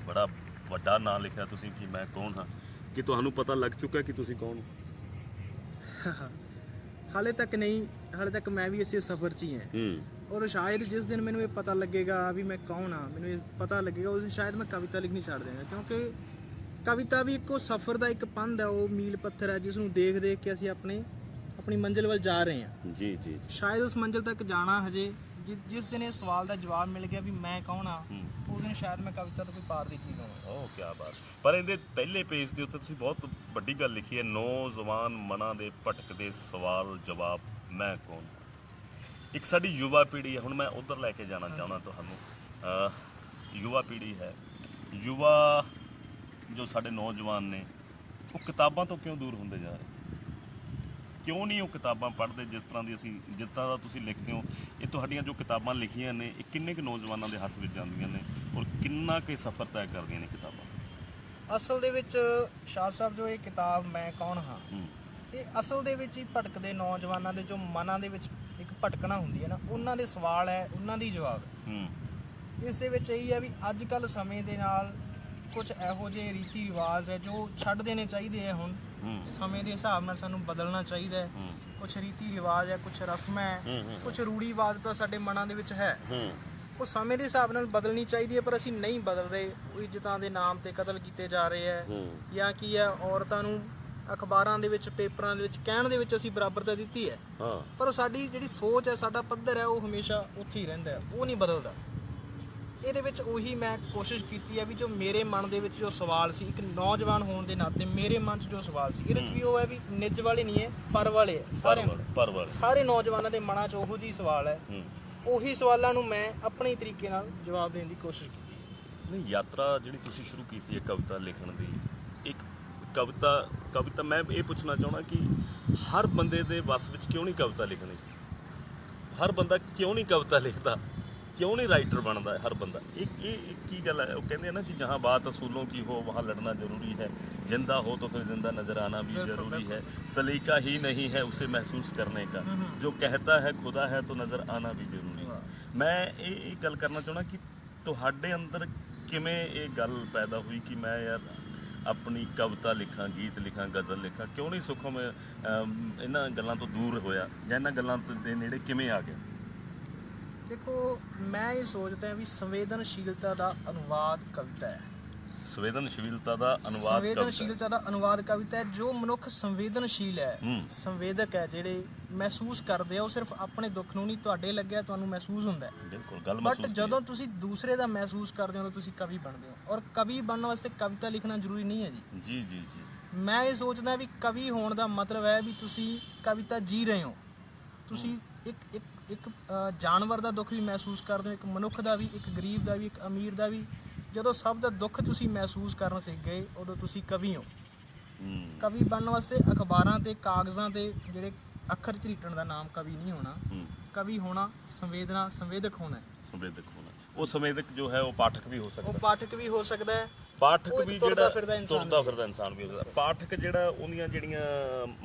ਬੜਾ ਵੱਡਾ ਨਾਂ ਲਿਖਿਆ ਤੁਸੀਂ ਕਿ ਮੈਂ ਕੌਣ ਹਾਂ। ਕਿ ਤੁਹਾਨੂੰ ਪਤਾ ਲੱਗ ਚੁੱਕਾ ਕਿ ਤੁਸੀਂ ਕੌਣ ਹੋ? ਹਾਲੇ ਤੱਕ ਨਹੀਂ, ਹਾਲੇ ਤੱਕ ਮੈਂ ਵੀ ਇਸੇ ਸਫ਼ਰ 'ਚ ਹੀ ਹਾਂ। ਔਰ ਸ਼ਾਇਦ ਜਿਸ ਦਿਨ ਮੈਨੂੰ ਇਹ ਪਤਾ ਲੱਗੇਗਾ ਵੀ ਮੈਂ ਕੌਣ ਹਾਂ, ਮੈਨੂੰ ਇਹ ਪਤਾ ਲੱਗੇਗਾ, ਉਸ ਦਿਨ ਸ਼ਾਇਦ ਮੈਂ ਕਵਿਤਾ ਲਿਖਣੀ ਛੱਡ ਦੇਵਾਂਗਾ। ਕਿਉਂਕਿ ਕਵਿਤਾ ਵੀ ਇੱਕੋ ਸਫ਼ਰ ਦਾ ਇੱਕ ਪੰਧ ਹੈ, ਉਹ ਮੀਲ ਪੱਥਰ ਹੈ ਜਿਸ ਨੂੰ ਦੇਖ ਕੇ ਅਸੀਂ ਆਪਣੀ ਮੰਜ਼ਿਲ ਵੱਲ ਜਾ ਰਹੇ ਹਾਂ। ਜੀ। ਸ਼ਾਇਦ ਉਸ ਮੰਜ਼ਿਲ ਤੱਕ ਜਾਣਾ ਹਜੇ, ਜਿਸ ਦਿਨ ਇਹ ਸਵਾਲ ਦਾ ਜਵਾਬ ਮਿਲ ਗਿਆ ਵੀ ਮੈਂ ਕੌਣ ਹਾਂ, ਉਸ ਦਿਨ ਸ਼ਾਇਦ ਮੈਂ ਕਵਿਤਾ ਤੋਂ ਕੋਈ ਪਾਰ ਦੀ ਚੀਜ਼ ਹੋਵਾਂ। ਓ ਕੀ ਬਾਤ। ਪਰ ਇਹਦੇ ਪਹਿਲੇ ਪੇਜ ਦੇ ਉੱਤੇ ਤੁਸੀਂ ਬਹੁਤ ਵੱਡੀ ਗੱਲ ਲਿਖੀ ਹੈ, ਨੌਜਵਾਨ ਮਨਾਂ ਦੇ ਭਟਕਦੇ ਸਵਾਲ ਜਵਾਬ ਮੈਂ ਕੌਣ। ਇੱਕ ਸਾਡੀ ਯੁਵਾ ਪੀੜ੍ਹੀ ਹੈ, ਹੁਣ ਮੈਂ ਉੱਧਰ ਲੈ ਕੇ ਜਾਣਾ ਚਾਹੁੰਦਾ ਤੁਹਾਨੂੰ। ਯੁਵਾ ਪੀੜ੍ਹੀ ਹੈ, ਯੁਵਾ ਜੋ ਸਾਡੇ ਨੌਜਵਾਨ ਨੇ ਉਹ ਕਿਤਾਬਾਂ ਤੋਂ ਕਿਉਂ ਦੂਰ ਹੁੰਦੇ ਜਾ ਰਹੇ? ਕਿਉਂ ਨਹੀਂ ਉਹ ਕਿਤਾਬਾਂ ਪੜ੍ਹਦੇ ਜਿਸ ਤਰ੍ਹਾਂ ਦਾ ਤੁਸੀਂ ਲਿਖਦੇ ਹੋ? ਇਹ ਤੁਹਾਡੀਆਂ ਜੋ ਕਿਤਾਬਾਂ ਲਿਖੀਆਂ ਨੇ ਇਹ ਕਿੰਨੇ ਕੁ ਨੌਜਵਾਨਾਂ ਦੇ ਹੱਥ ਵਿੱਚ ਜਾਂਦੀਆਂ ਨੇ ਔਰ ਕਿੰਨਾ ਕੁ ਸਫ਼ਰ ਤੈਅ ਕਰਦੀਆਂ ਨੇ ਕਿਤਾਬਾਂ? ਅਸਲ ਦੇ ਵਿੱਚ ਸ਼ਾਹ ਸਾਹਿਬ ਜੋ ਇਹ ਕਿਤਾਬ ਮੈਂ ਕੌਣ ਹਾਂ, ਇਹ ਅਸਲ ਦੇ ਵਿੱਚ ਹੀ ਭਟਕਦੇ ਨੌਜਵਾਨਾਂ ਦੇ ਜੋ ਮਨਾਂ ਦੇ ਵਿੱਚ ਇੱਕ ਭਟਕਣਾ ਹੁੰਦੀ ਹੈ ਨਾ, ਉਹਨਾਂ ਦੇ ਸਵਾਲ ਹੈ, ਉਹਨਾਂ ਦੀ ਜਵਾਬ ਹੈ। ਇਸ ਦੇ ਵਿੱਚ ਇਹੀ ਹੈ ਵੀ ਅੱਜ ਕੱਲ੍ਹ ਸਮੇਂ ਦੇ ਨਾਲ ਕੁਝ ਇਹੋ ਜਿਹੇ ਰੀਤੀ ਰਿਵਾਜ ਹੈ ਜੋ ਛੱਡ ਦੇਣੇ ਚਾਹੀਦੇ ਹੈ। ਹੁਣ ਸਮੇਂ ਦੇ ਹਿਸਾਬ ਨਾਲ ਸਾਨੂੰ ਬਦਲਣਾ ਚਾਹੀਦਾ ਹੈ। ਕੁਝ ਰੀਤੀ ਰਿਵਾਜ ਹੈ, ਕੁਝ ਰਸਮਾਂ ਹੈ, ਕੁਝ ਰੂੜੀਵਾਦ ਸਾਡੇ ਮਨਾਂ ਦੇ ਵਿੱਚ ਹੈ, ਉਹ ਸਮੇਂ ਦੇ ਹਿਸਾਬ ਨਾਲ ਬਦਲਣੀ ਚਾਹੀਦੀ ਹੈ, ਪਰ ਅਸੀਂ ਨਹੀਂ ਬਦਲ ਰਹੇ। ਉਹ ਇੱਜ਼ਤਾਂ ਦੇ ਨਾਮ ਤੇ ਕਤਲ ਕੀਤੇ ਜਾ ਰਹੇ ਹੈ, ਜਾਂ ਕੀ ਹੈ ਔਰਤਾਂ ਨੂੰ ਅਖਬਾਰਾਂ ਦੇ ਵਿੱਚ ਪੇਪਰਾਂ ਦੇ ਵਿੱਚ ਕਹਿਣ ਦੇ ਵਿੱਚ ਅਸੀਂ ਬਰਾਬਰਤਾ ਦਿੱਤੀ ਹੈ, ਪਰ ਉਹ ਸਾਡੀ ਜਿਹੜੀ ਸੋਚ ਹੈ, ਸਾਡਾ ਪੱਧਰ ਹੈ, ਉਹ ਹਮੇਸ਼ਾ ਉੱਥੇ ਹੀ ਰਹਿੰਦਾ ਹੈ, ਉਹ ਨਹੀਂ ਬਦਲਦਾ। ਇਹਦੇ ਵਿੱਚ ਉਹੀ ਮੈਂ ਕੋਸ਼ਿਸ਼ ਕੀਤੀ ਹੈ ਵੀ ਜੋ ਮੇਰੇ ਮਨ ਦੇ ਵਿੱਚ ਜੋ ਸਵਾਲ ਸੀ, ਇੱਕ ਨੌਜਵਾਨ ਹੋਣ ਦੇ ਨਾਤੇ ਮੇਰੇ ਮਨ 'ਚ ਜੋ ਸਵਾਲ ਸੀ, ਇਹਦੇ 'ਚ ਵੀ ਉਹ ਹੈ ਵੀ ਨਿੱਜ ਵਾਲੇ ਨਹੀਂ ਹੈ, ਪਰ ਵਾਲੇ ਹੈ। ਸਾਰੇ ਨੌਜਵਾਨਾਂ ਦੇ ਮਨਾਂ 'ਚ ਉਹੋ ਜਿਹੀ ਸਵਾਲ ਹੈ, ਉਹੀ ਸਵਾਲਾਂ ਨੂੰ ਮੈਂ ਆਪਣੇ ਤਰੀਕੇ ਨਾਲ ਜਵਾਬ ਦੇਣ ਦੀ ਕੋਸ਼ਿਸ਼ ਕੀਤੀ। ਨਹੀਂ, ਯਾਤਰਾ ਜਿਹੜੀ ਤੁਸੀਂ ਸ਼ੁਰੂ ਕੀਤੀ ਹੈ ਕਵਿਤਾ ਲਿਖਣ ਦੀ, ਇੱਕ ਕਵਿਤਾ ਮੈਂ ਇਹ ਪੁੱਛਣਾ ਚਾਹੁੰਦਾ ਕਿ ਹਰ ਬੰਦੇ ਦੇ ਵੱਸ ਵਿੱਚ ਕਿਉਂ ਨਹੀਂ ਕਵਿਤਾ ਲਿਖਣੀ? ਹਰ ਬੰਦਾ ਕਿਉਂ ਨਹੀਂ ਕਵਿਤਾ ਲਿਖਦਾ? क्यों नहीं राइटर बनता है हर बंदा? एक की गल है, वो कहते हैं ना कि जहाँ बात असूलों की हो वहाँ लड़ना जरूरी है, जिंदा हो तो फिर जिंदा नजर आना भी जरूरी है, सलीका ही नहीं है उसे महसूस करने का, जो कहता है खुदा है तो नजर आना भी जरूरी है। मैं ये गल करना चाहना कि तुहाडे अंदर किवें ये गल पैदा हुई कि मैं यार अपनी कविता लिखा, गीत लिखा, गज़ल लिखा? क्यों नहीं सुखम इन्हां गल्लां तो दूर होया जां इन्हां गल्लां दे नेड़े किवें आ गया? देखो, मैं ये सोचता भी संवेदनशीलता का अनुवाद कविता है। संवेदनशीलता का अनुवाद कविता है। जो मनुख संवेदनशील है, संवेदक है, ਜਿਹੜੇ महसूस करते हो सिर्फ अपने दुख ਨੂੰ ਨਹੀਂ, ਤੁਹਾਡੇ ਲੱਗਿਆ ਤੁਹਾਨੂੰ महसूस ਹੁੰਦਾ ਹੈ। ਬਿਲਕੁਲ ਗੱਲ महसूस। बट ਜਦੋਂ ਤੁਸੀਂ ਦੂਸਰੇ ਦਾ महसूस ਕਰਦੇ ਹੋ ਤੁਸੀਂ ਕਵੀ ਬਣਦੇ ਹੋ, ਔਰ ਕਵੀ ਬਣਨ ਵਾਸਤੇ ਕਵਿਤਾ ਲਿਖਣਾ ਜ਼ਰੂਰੀ ਨਹੀਂ ਹੈ ਜੀ। ਜੀ। ਮੈਂ ਇਹ ਸੋਚਦਾ ਵੀ ਕਵੀ ਹੋਣ ਦਾ ਮਤਲਬ ਹੈ ਵੀ ਤੁਸੀਂ ਕਵਿਤਾ ਜੀ ਰਹੇ ਹੋ। ਤੁਸੀਂ ਇੱਕ ਜਾਨਵਰ ਦਾ ਦੁੱਖ ਵੀ ਮਹਿਸੂਸ ਕਰਦੇ ਹੋ, ਇੱਕ ਮਨੁੱਖ ਦਾ ਵੀ, ਇੱਕ ਗਰੀਬ ਦਾ ਵੀ, ਇੱਕ ਅਮੀਰ ਦਾ ਵੀ। ਜਦੋਂ ਸਭ ਦਾ ਦੁੱਖ ਤੁਸੀਂ ਮਹਿਸੂਸ ਕਰਨ ਸਿੱਖ ਗਏ, ਉਦੋਂ ਤੁਸੀਂ ਕਵੀ ਹੋ। ਕਵੀ ਬਣਨ ਵਾਸਤੇ ਅਖਬਾਰਾਂ ਤੇ ਕਾਗਜ਼ਾਂ ਤੇ ਜਿਹੜੇ ਅੱਖਰ ਝਰੀਟਣ ਦਾ ਨਾਮ ਕਵੀ ਨਹੀਂ ਹੋਣਾ। ਕਵੀ ਹੋਣਾ ਸੰਵੇਦਕ ਹੋਣਾ। ਉਹ ਸੰਵੇਦਕ ਜੋ ਹੈ ਉਹ ਪਾਠਕ ਵੀ ਹੋ ਸਕਦਾ। ਉਹ ਪਾਠਕ ਵੀ ਹੋ ਸਕਦਾ ਹੈ। ਪਾਠਕ ਵੀ ਜਿਹੜਾ ਤੁਰਦਾ ਫਿਰਦਾ ਇਨਸਾਨ ਵੀ ਹੋ ਸਕਦਾ। ਪਾਠਕ ਜਿਹੜਾ ਉਹਦੀਆਂ ਜਿਹੜੀਆਂ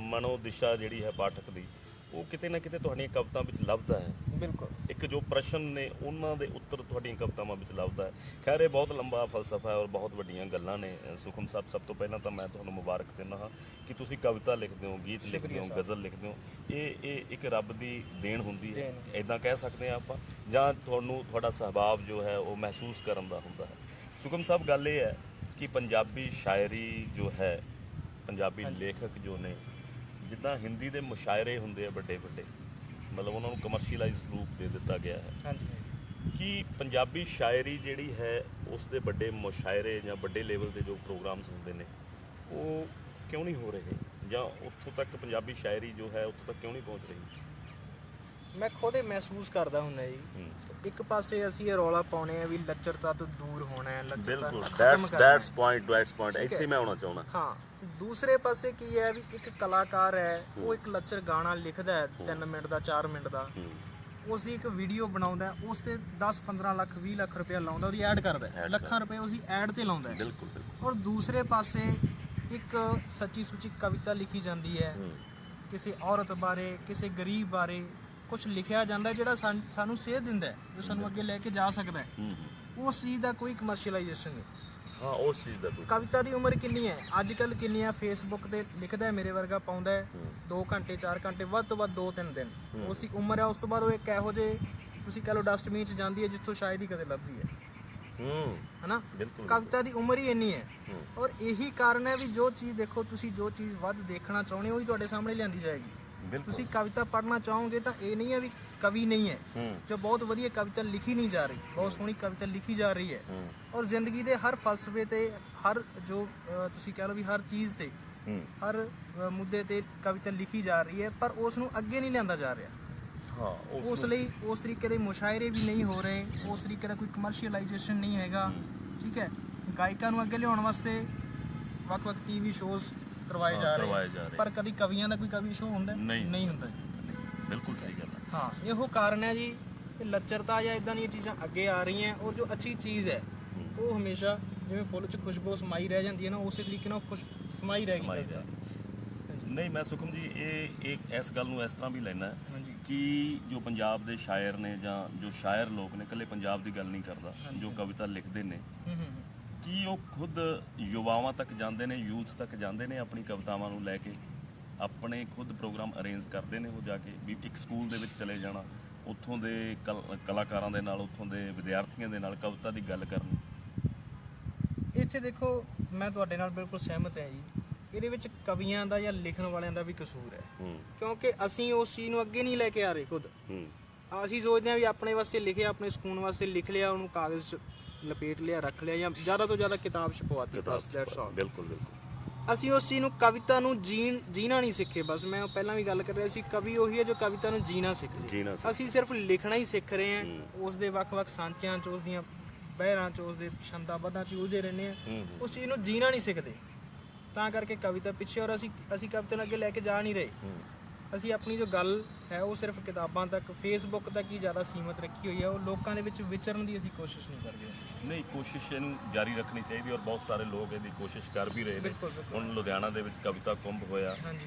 ਮਨੋ ਦਿਸ਼ਾ ਜਿਹੜੀ ਹੈ ਪਾਠਕ ਦੀ, ਉਹ ਕਿਤੇ ਨਾ ਕਿਤੇ ਤੁਹਾਡੀਆਂ ਕਵਿਤਾਵਾਂ ਵਿੱਚ ਲੱਭਦਾ ਹੈ। ਬਿਲਕੁਲ। ਇੱਕ ਜੋ ਪ੍ਰਸ਼ਨ ਨੇ ਉਹਨਾਂ ਦੇ ਉੱਤਰ ਤੁਹਾਡੀਆਂ ਕਵਿਤਾਵਾਂ ਵਿੱਚ ਲੱਭਦਾ ਹੈ। ਖੈਰ ਇਹ ਬਹੁਤ ਲੰਬਾ ਫਲਸਫਾ ਹੈ ਔਰ ਬਹੁਤ ਵੱਡੀਆਂ ਗੱਲਾਂ ਨੇ। ਸੁਖਮ ਸਾਹਿਬ, ਸਭ ਤੋਂ ਪਹਿਲਾਂ ਤਾਂ ਮੈਂ ਤੁਹਾਨੂੰ ਮੁਬਾਰਕ ਦਿੰਦਾ ਹਾਂ ਕਿ ਤੁਸੀਂ ਕਵਿਤਾ ਲਿਖਦੇ ਹੋ, ਗੀਤ ਲਿਖਦੇ ਹੋ, ਗਜ਼ਲ ਲਿਖਦੇ ਹੋ। ਇਹ ਇੱਕ ਰੱਬ ਦੀ ਦੇਣ ਹੁੰਦੀ ਹੈ, ਇੱਦਾਂ ਕਹਿ ਸਕਦੇ ਹਾਂ ਆਪਾਂ, ਜਾਂ ਤੁਹਾਡਾ ਸੁਭਾਅ ਜੋ ਹੈ ਉਹ ਮਹਿਸੂਸ ਕਰਨ ਦਾ ਹੁੰਦਾ ਹੈ। ਸੁਖਮ ਸਾਹਿਬ, ਗੱਲ ਇਹ ਹੈ ਕਿ ਪੰਜਾਬੀ ਸ਼ਾਇਰੀ ਜੋ ਹੈ, ਪੰਜਾਬੀ ਲੇਖਕ ਜੋ ਨੇ, ਜਿੱਦਾਂ ਹਿੰਦੀ ਦੇ ਮੁਸ਼ਾਇਰੇ ਹੁੰਦੇ ਆ ਵੱਡੇ ਮਤਲਬ ਉਹਨਾਂ ਨੂੰ ਕਮਰਸ਼ੀਅਲਾਈਜ਼ ਰੂਪ ਦੇ ਦਿੱਤਾ ਗਿਆ ਹੈ, ਕਿ ਪੰਜਾਬੀ ਸ਼ਾਇਰੀ ਜਿਹੜੀ ਹੈ ਉਸ ਦੇ ਵੱਡੇ ਮੁਸ਼ਾਇਰੇ ਜਾਂ ਵੱਡੇ ਲੈਵਲ ਦੇ ਜੋ ਪ੍ਰੋਗਰਾਮਸ ਹੁੰਦੇ ਨੇ ਉਹ ਕਿਉਂ ਨਹੀਂ ਹੋ ਰਹੇ, ਜਾਂ ਉੱਥੋਂ ਤੱਕ ਪੰਜਾਬੀ ਸ਼ਾਇਰੀ ਜੋ ਹੈ ਉੱਥੋਂ ਤੱਕ ਕਿਉਂ ਨਹੀਂ ਪਹੁੰਚ ਰਹੀ? ਮੈਂ ਖੁਦ ਇਹ ਮਹਿਸੂਸ ਕਰਦਾ ਹੁੰਦਾ ਜੀ। ਇੱਕ ਪਾਸੇ ਅਸੀਂ ਇਹ ਰੌਲਾ ਪਾਉਣੇ ਆ ਵੀ ਲੱਚਰਤਾ ਤੋਂ ਦੂਰ ਹੋਣਾ ਹੈ, ਬਿਲਕੁਲ, ਦੈਟਸ ਪੁਆਇੰਟ ਇੱਥੇ ਮੈਂ ਆਉਣਾ ਚਾਹੁੰਦਾ। ਹਾਂ, ਦੂਸਰੇ ਪਾਸੇ ਕੀ ਹੈ ਵੀ ਇੱਕ ਕਲਾਕਾਰ ਹੈ, ਉਹ ਇੱਕ ਲੱਚਰ ਗਾਣਾ ਲਿਖਦਾ ਹੈ 3 ਮਿੰਟ ਦਾ, 4 ਮਿੰਟ ਦਾ, ਉਸ ਦੀ ਇੱਕ ਵੀਡੀਓ ਬਣਾਉਂਦਾ, ਉਸ ਤੇ 10-15 ਲੱਖ 20 ਲੱਖ ਰੁਪਇਆ ਲਾਉਂਦਾ, ਉਹਦੀ ਐਡ ਕਰਦਾ, ਲੱਖਾਂ ਰੁਪਏ ਉਸਦੀ ਐਡ ਤੇ ਲਾਉਂਦਾ। ਬਿਲਕੁਲ। ਔਰ ਦੂਸਰੇ ਪਾਸੇ ਇੱਕ ਸੱਚੀ ਸੁੱਚੀ ਕਵਿਤਾ ਲਿਖੀ ਜਾਂਦੀ ਹੈ, ਕਿਸੇ ਔਰਤ ਬਾਰੇ, ਕਿਸੇ ਗਰੀਬ ਬਾਰੇ ਕੁਝ ਲਿਖਿਆ ਜਾਂਦਾ ਜਿਹੜਾ ਸਾਨੂੰ ਸੇਧ ਦਿੰਦਾ ਹੈ, ਜੋ ਸਾਨੂੰ ਅੱਗੇ ਲੈ ਕੇ ਜਾ ਸਕਦਾ ਹੈ। ਉਸ ਚੀਜ਼ ਦਾ ਕੋਈ ਕਮਰਸ਼ੀਅਲਾਈਜੇਸ਼ਨ ਨਹੀਂ। ਹਾਂ, ਉਸ ਚੀਜ਼ ਦਾ ਕੋਈ। ਕਵਿਤਾ ਦੀ ਉਮਰ ਕਿੰਨੀ ਹੈ ਅੱਜ ਕੱਲ੍ਹ? ਕਿੰਨੀ ਹੈ? ਫੇਸਬੁੱਕ ਤੇ ਲਿਖਦਾ ਮੇਰੇ ਵਰਗਾ ਪਾਉਂਦਾ ਹੈ 2 ਘੰਟੇ 4 ਘੰਟੇ, ਵੱਧ ਤੋਂ ਵੱਧ 2-3 ਦਿਨ ਉਸ ਦੀ ਉਮਰ ਹੈ। ਉਸ ਤੋਂ ਬਾਅਦ ਉਹ ਇੱਕ ਇਹੋ ਜਿਹੇ ਤੁਸੀਂ ਕਹ ਲਓ ਡਸਟਬਿਨ 'ਚ ਜਾਂਦੀ ਹੈ ਜਿੱਥੋਂ ਸ਼ਾਇਦ ਹੀ ਕਦੇ ਲੱਭਦੀ ਹੈ। ਹਨਾ? ਕਵਿਤਾ ਦੀ ਉਮਰ ਹੀ ਇੰਨੀ ਹੈ। ਔਰ ਇਹੀ ਕਾਰਨ ਹੈ ਵੀ ਜੋ ਚੀਜ਼ ਦੇਖੋ ਤੁਸੀਂ, ਜੋ ਚੀਜ਼ ਵੱਧ ਦੇਖਣਾ ਚਾਹੁੰਦੇ ਹੋ ਉਹੀ ਤੁਹਾਡੇ ਸਾਹਮਣੇ ਲਿਆਂਦੀ ਜਾਏਗੀ। ਬਿਲਕੁਲ। ਤੁਸੀਂ ਕਵਿਤਾ ਪੜ੍ਹਨਾ ਚਾਹੋਗੇ ਤਾਂ ਇਹ ਨਹੀਂ ਹੈ ਵੀ ਕਵੀ ਨਹੀਂ ਹੈ, ਜੋ ਬਹੁਤ ਵਧੀਆ ਕਵਿਤਾ ਲਿਖੀ ਨਹੀਂ ਜਾ ਰਹੀ, ਬਹੁਤ ਸੋਹਣੀ ਕਵਿਤਾ ਲਿਖੀ ਜਾ ਰਹੀ ਹੈ, ਔਰ ਜ਼ਿੰਦਗੀ ਦੇ ਹਰ ਫਲਸਫੇ ਤੇ, ਹਰ ਜੋ ਤੁਸੀਂ ਕਹਿ ਲਓ ਵੀ ਹਰ ਚੀਜ਼ ਤੇ, ਹਰ ਮੁੱਦੇ ਤੇ ਕਵਿਤਾ ਲਿਖੀ ਜਾ ਰਹੀ ਹੈ, ਪਰ ਉਸ ਨੂੰ ਅੱਗੇ ਨਹੀਂ ਲਿਆਂਦਾ ਜਾ ਰਿਹਾ। ਹਾਂ, ਉਸ ਲਈ ਉਸ ਤਰੀਕੇ ਦੇ ਮੁਸ਼ਾਇਰੇ ਵੀ ਨਹੀਂ ਹੋ ਰਹੇ, ਉਸ ਤਰੀਕੇ ਦਾ ਕੋਈ ਕਮਰਸ਼ੀਅਲਾਈਜੇਸ਼ਨ ਨਹੀਂ ਹੈਗਾ, ਠੀਕ ਹੈ। ਗਾਇਕਾਂ ਨੂੰ ਅੱਗੇ ਲਿਆਉਣ ਵਾਸਤੇ ਵੱਖ-ਵੱਖ ਟੀਵੀ ਸ਼ੋਜ਼ ਕਰਵਾਏ ਜਾ ਰਹੇ, ਪਰ ਕਦੀ ਕਵੀਆਂ ਦਾ ਕੋਈ ਕਵੀ ਸ਼ੋਅ ਹੁੰਦਾ ਨਹੀਂ ਹੁੰਦਾ ਜੀ। ਬਿਲਕੁਲ ਸਹੀ ਗੱਲ ਹੈ। ਹਾਂ, ਇਹੋ ਕਾਰਨ ਹੈ ਜੀ ਕਿ ਲੱਚਰਤਾ ਜਾਂ ਇਦਾਂ ਦੀਆਂ ਚੀਜ਼ਾਂ ਅੱਗੇ ਆ ਰਹੀਆਂ, ਔਰ ਜੋ ਅੱਛੀ ਚੀਜ਼ ਹੈ ਉਹ ਹਮੇਸ਼ਾ ਜਿਵੇਂ ਫੁੱਲ 'ਚ ਖੁਸ਼ਬੂ ਸਮਾਈ ਰਹਿ ਜਾਂਦੀ ਹੈ ਨਾ, ਉਸੇ ਤਰੀਕੇ ਨਾਲ ਖੁਸ਼ ਸਮਾਈ ਰਹਿ ਗਈ। ਨਹੀਂ, ਮੈਂ ਸੁਖਮ ਜੀ ਇਹ ਇਸ ਗੱਲ ਨੂੰ ਇਸ ਤਰ੍ਹਾਂ ਵੀ ਲੈਣਾ ਕਿ ਜੋ ਪੰਜਾਬ ਦੇ ਸ਼ਾਇਰ ਨੇ ਜਾਂ ਜੋ ਸ਼ਾਇਰ ਲੋਕ ਨੇ, ਇਕੱਲੇ ਪੰਜਾਬ ਦੀ ਗੱਲ ਨਹੀਂ ਕਰਦਾ, ਜੋ ਕਵਿਤਾ ਲਿਖਦੇ ਨੇ, ਕਿ ਉਹ ਖੁਦ ਯੁਵਾਵਾਂ ਤੱਕ ਜਾਂਦੇ ਨੇ, ਯੂਥ ਤੱਕ ਜਾਂਦੇ ਨੇ, ਆਪਣੀ ਕਵਿਤਾਵਾਂ ਨੂੰ ਲੈ ਕੇ ਆਪਣੇ ਖੁਦ ਪ੍ਰੋਗਰਾਮ ਅਰੇਂਜ ਕਰਦੇ ਨੇ। ਉਹ ਜਾ ਕੇ ਵੀ ਇੱਕ ਸਕੂਲ ਦੇ ਵਿੱਚ ਚਲੇ ਜਾਣਾ, ਉੱਥੋਂ ਦੇ ਕਲਾਕਾਰਾਂ ਦੇ ਨਾਲ, ਉੱਥੋਂ ਦੇ ਵਿਦਿਆਰਥੀਆਂ ਦੇ ਨਾਲ ਕਵਿਤਾ ਦੀ ਗੱਲ ਕਰਨੀ। ਇੱਥੇ ਦੇਖੋ, ਮੈਂ ਤੁਹਾਡੇ ਨਾਲ ਬਿਲਕੁਲ ਸਹਿਮਤ ਹਾਂ ਜੀ। ਇਹਦੇ ਵਿੱਚ ਕਵੀਆਂ ਦਾ ਜਾਂ ਲਿਖਣ ਵਾਲਿਆਂ ਦਾ ਵੀ ਕਸੂਰ ਹੈ, ਕਿਉਂਕਿ ਅਸੀਂ ਉਸ ਚੀਜ਼ ਨੂੰ ਅੱਗੇ ਨਹੀਂ ਲੈ ਕੇ ਆ ਰਹੇ ਖੁਦ। ਅਸੀਂ ਸੋਚਦੇ ਹਾਂ ਵੀ ਆਪਣੇ ਵਾਸਤੇ ਲਿਖਿਆ, ਆਪਣੇ ਸਕੂਨ ਵਾਸਤੇ ਲਿਖ ਲਿਆ, ਉਹਨੂੰ ਕਾਗਜ਼ 'ਚ ਲਪੇਟ ਲਿਆ, ਰੱਖ ਲਿਆ, ਜਾਂ ਜ਼ਿਆਦਾ ਤੋਂ ਜ਼ਿਆਦਾ ਕਿਤਾਬ ਛਪਵਾਤੀ। ਬਿਲਕੁਲ। ਅਸੀਂ ਉਸ ਚੀਜ਼ ਨੂੰ, ਕਵਿਤਾ ਨੂੰ ਜੀਣਾ ਨਹੀਂ ਸਿੱਖੇ। ਬਸ ਮੈਂ ਪਹਿਲਾਂ ਵੀ ਗੱਲ ਕਰ ਰਿਹਾ ਸੀ, ਕਵੀ ਉਹੀ ਹੈ ਜੋ ਕਵਿਤਾ ਨੂੰ ਜੀਣਾ ਸਿੱਖ ਜੇ। ਅਸੀਂ ਸਿਰਫ ਲਿਖਣਾ ਹੀ ਸਿੱਖ ਰਹੇ ਹਾਂ, ਉਸ ਦੇ ਵੱਖ-ਵੱਖ ਸਾਂਚਿਆਂ 'ਚ, ਉਸ ਦੀਆਂ ਬਹਿਰਾਂ 'ਚ, ਉਸ ਦੇ ਛੰਦਾਂ ਬੱਧਾਂ 'ਚ ਉਲਝੇ ਰਹਿੰਦੇ ਹਾਂ, ਉਸ ਚੀਜ਼ ਨੂੰ ਜੀਣਾ ਨਹੀਂ ਸਿੱਖਦੇ। ਤਾਂ ਕਰਕੇ ਕਵਿਤਾ ਪਿੱਛੇ, ਔਰ ਅਸੀਂ ਕਵਿਤਾ ਨੂੰ ਅੱਗੇ ਲੈ ਕੇ ਜਾ ਨਹੀਂ ਰਹੇ। ਅਸੀਂ ਆਪਣੀ ਜੋ ਗੱਲ ਹੈ ਉਹ ਸਿਰਫ ਕਿਤਾਬਾਂ ਤੱਕ, ਫੇਸਬੁੱਕ ਤੱਕ ਹੀ ਜ਼ਿਆਦਾ ਸੀਮਤ ਰੱਖੀ ਹੋਈ ਹੈ। ਉਹ ਲੋਕਾਂ ਦੇ ਵਿੱਚ ਵਿਚਰਨ ਦੀ ਅਸੀਂ ਕੋਸ਼ਿਸ਼ ਨਹੀਂ ਕਰਦੇ। ਨਹੀਂ, ਕੋਸ਼ਿਸ਼ ਇਹਨੂੰ ਜਾਰੀ ਰੱਖਣੀ ਚਾਹੀਦੀ, ਔਰ ਬਹੁਤ ਸਾਰੇ ਲੋਕ ਇਹਦੀ ਕੋਸ਼ਿਸ਼ ਕਰ ਵੀ ਰਹੇ ਨੇ। ਹੁਣ ਲੁਧਿਆਣਾ ਦੇ ਵਿੱਚ ਕਵਿਤਾ ਕੁੰਭ ਹੋਇਆ,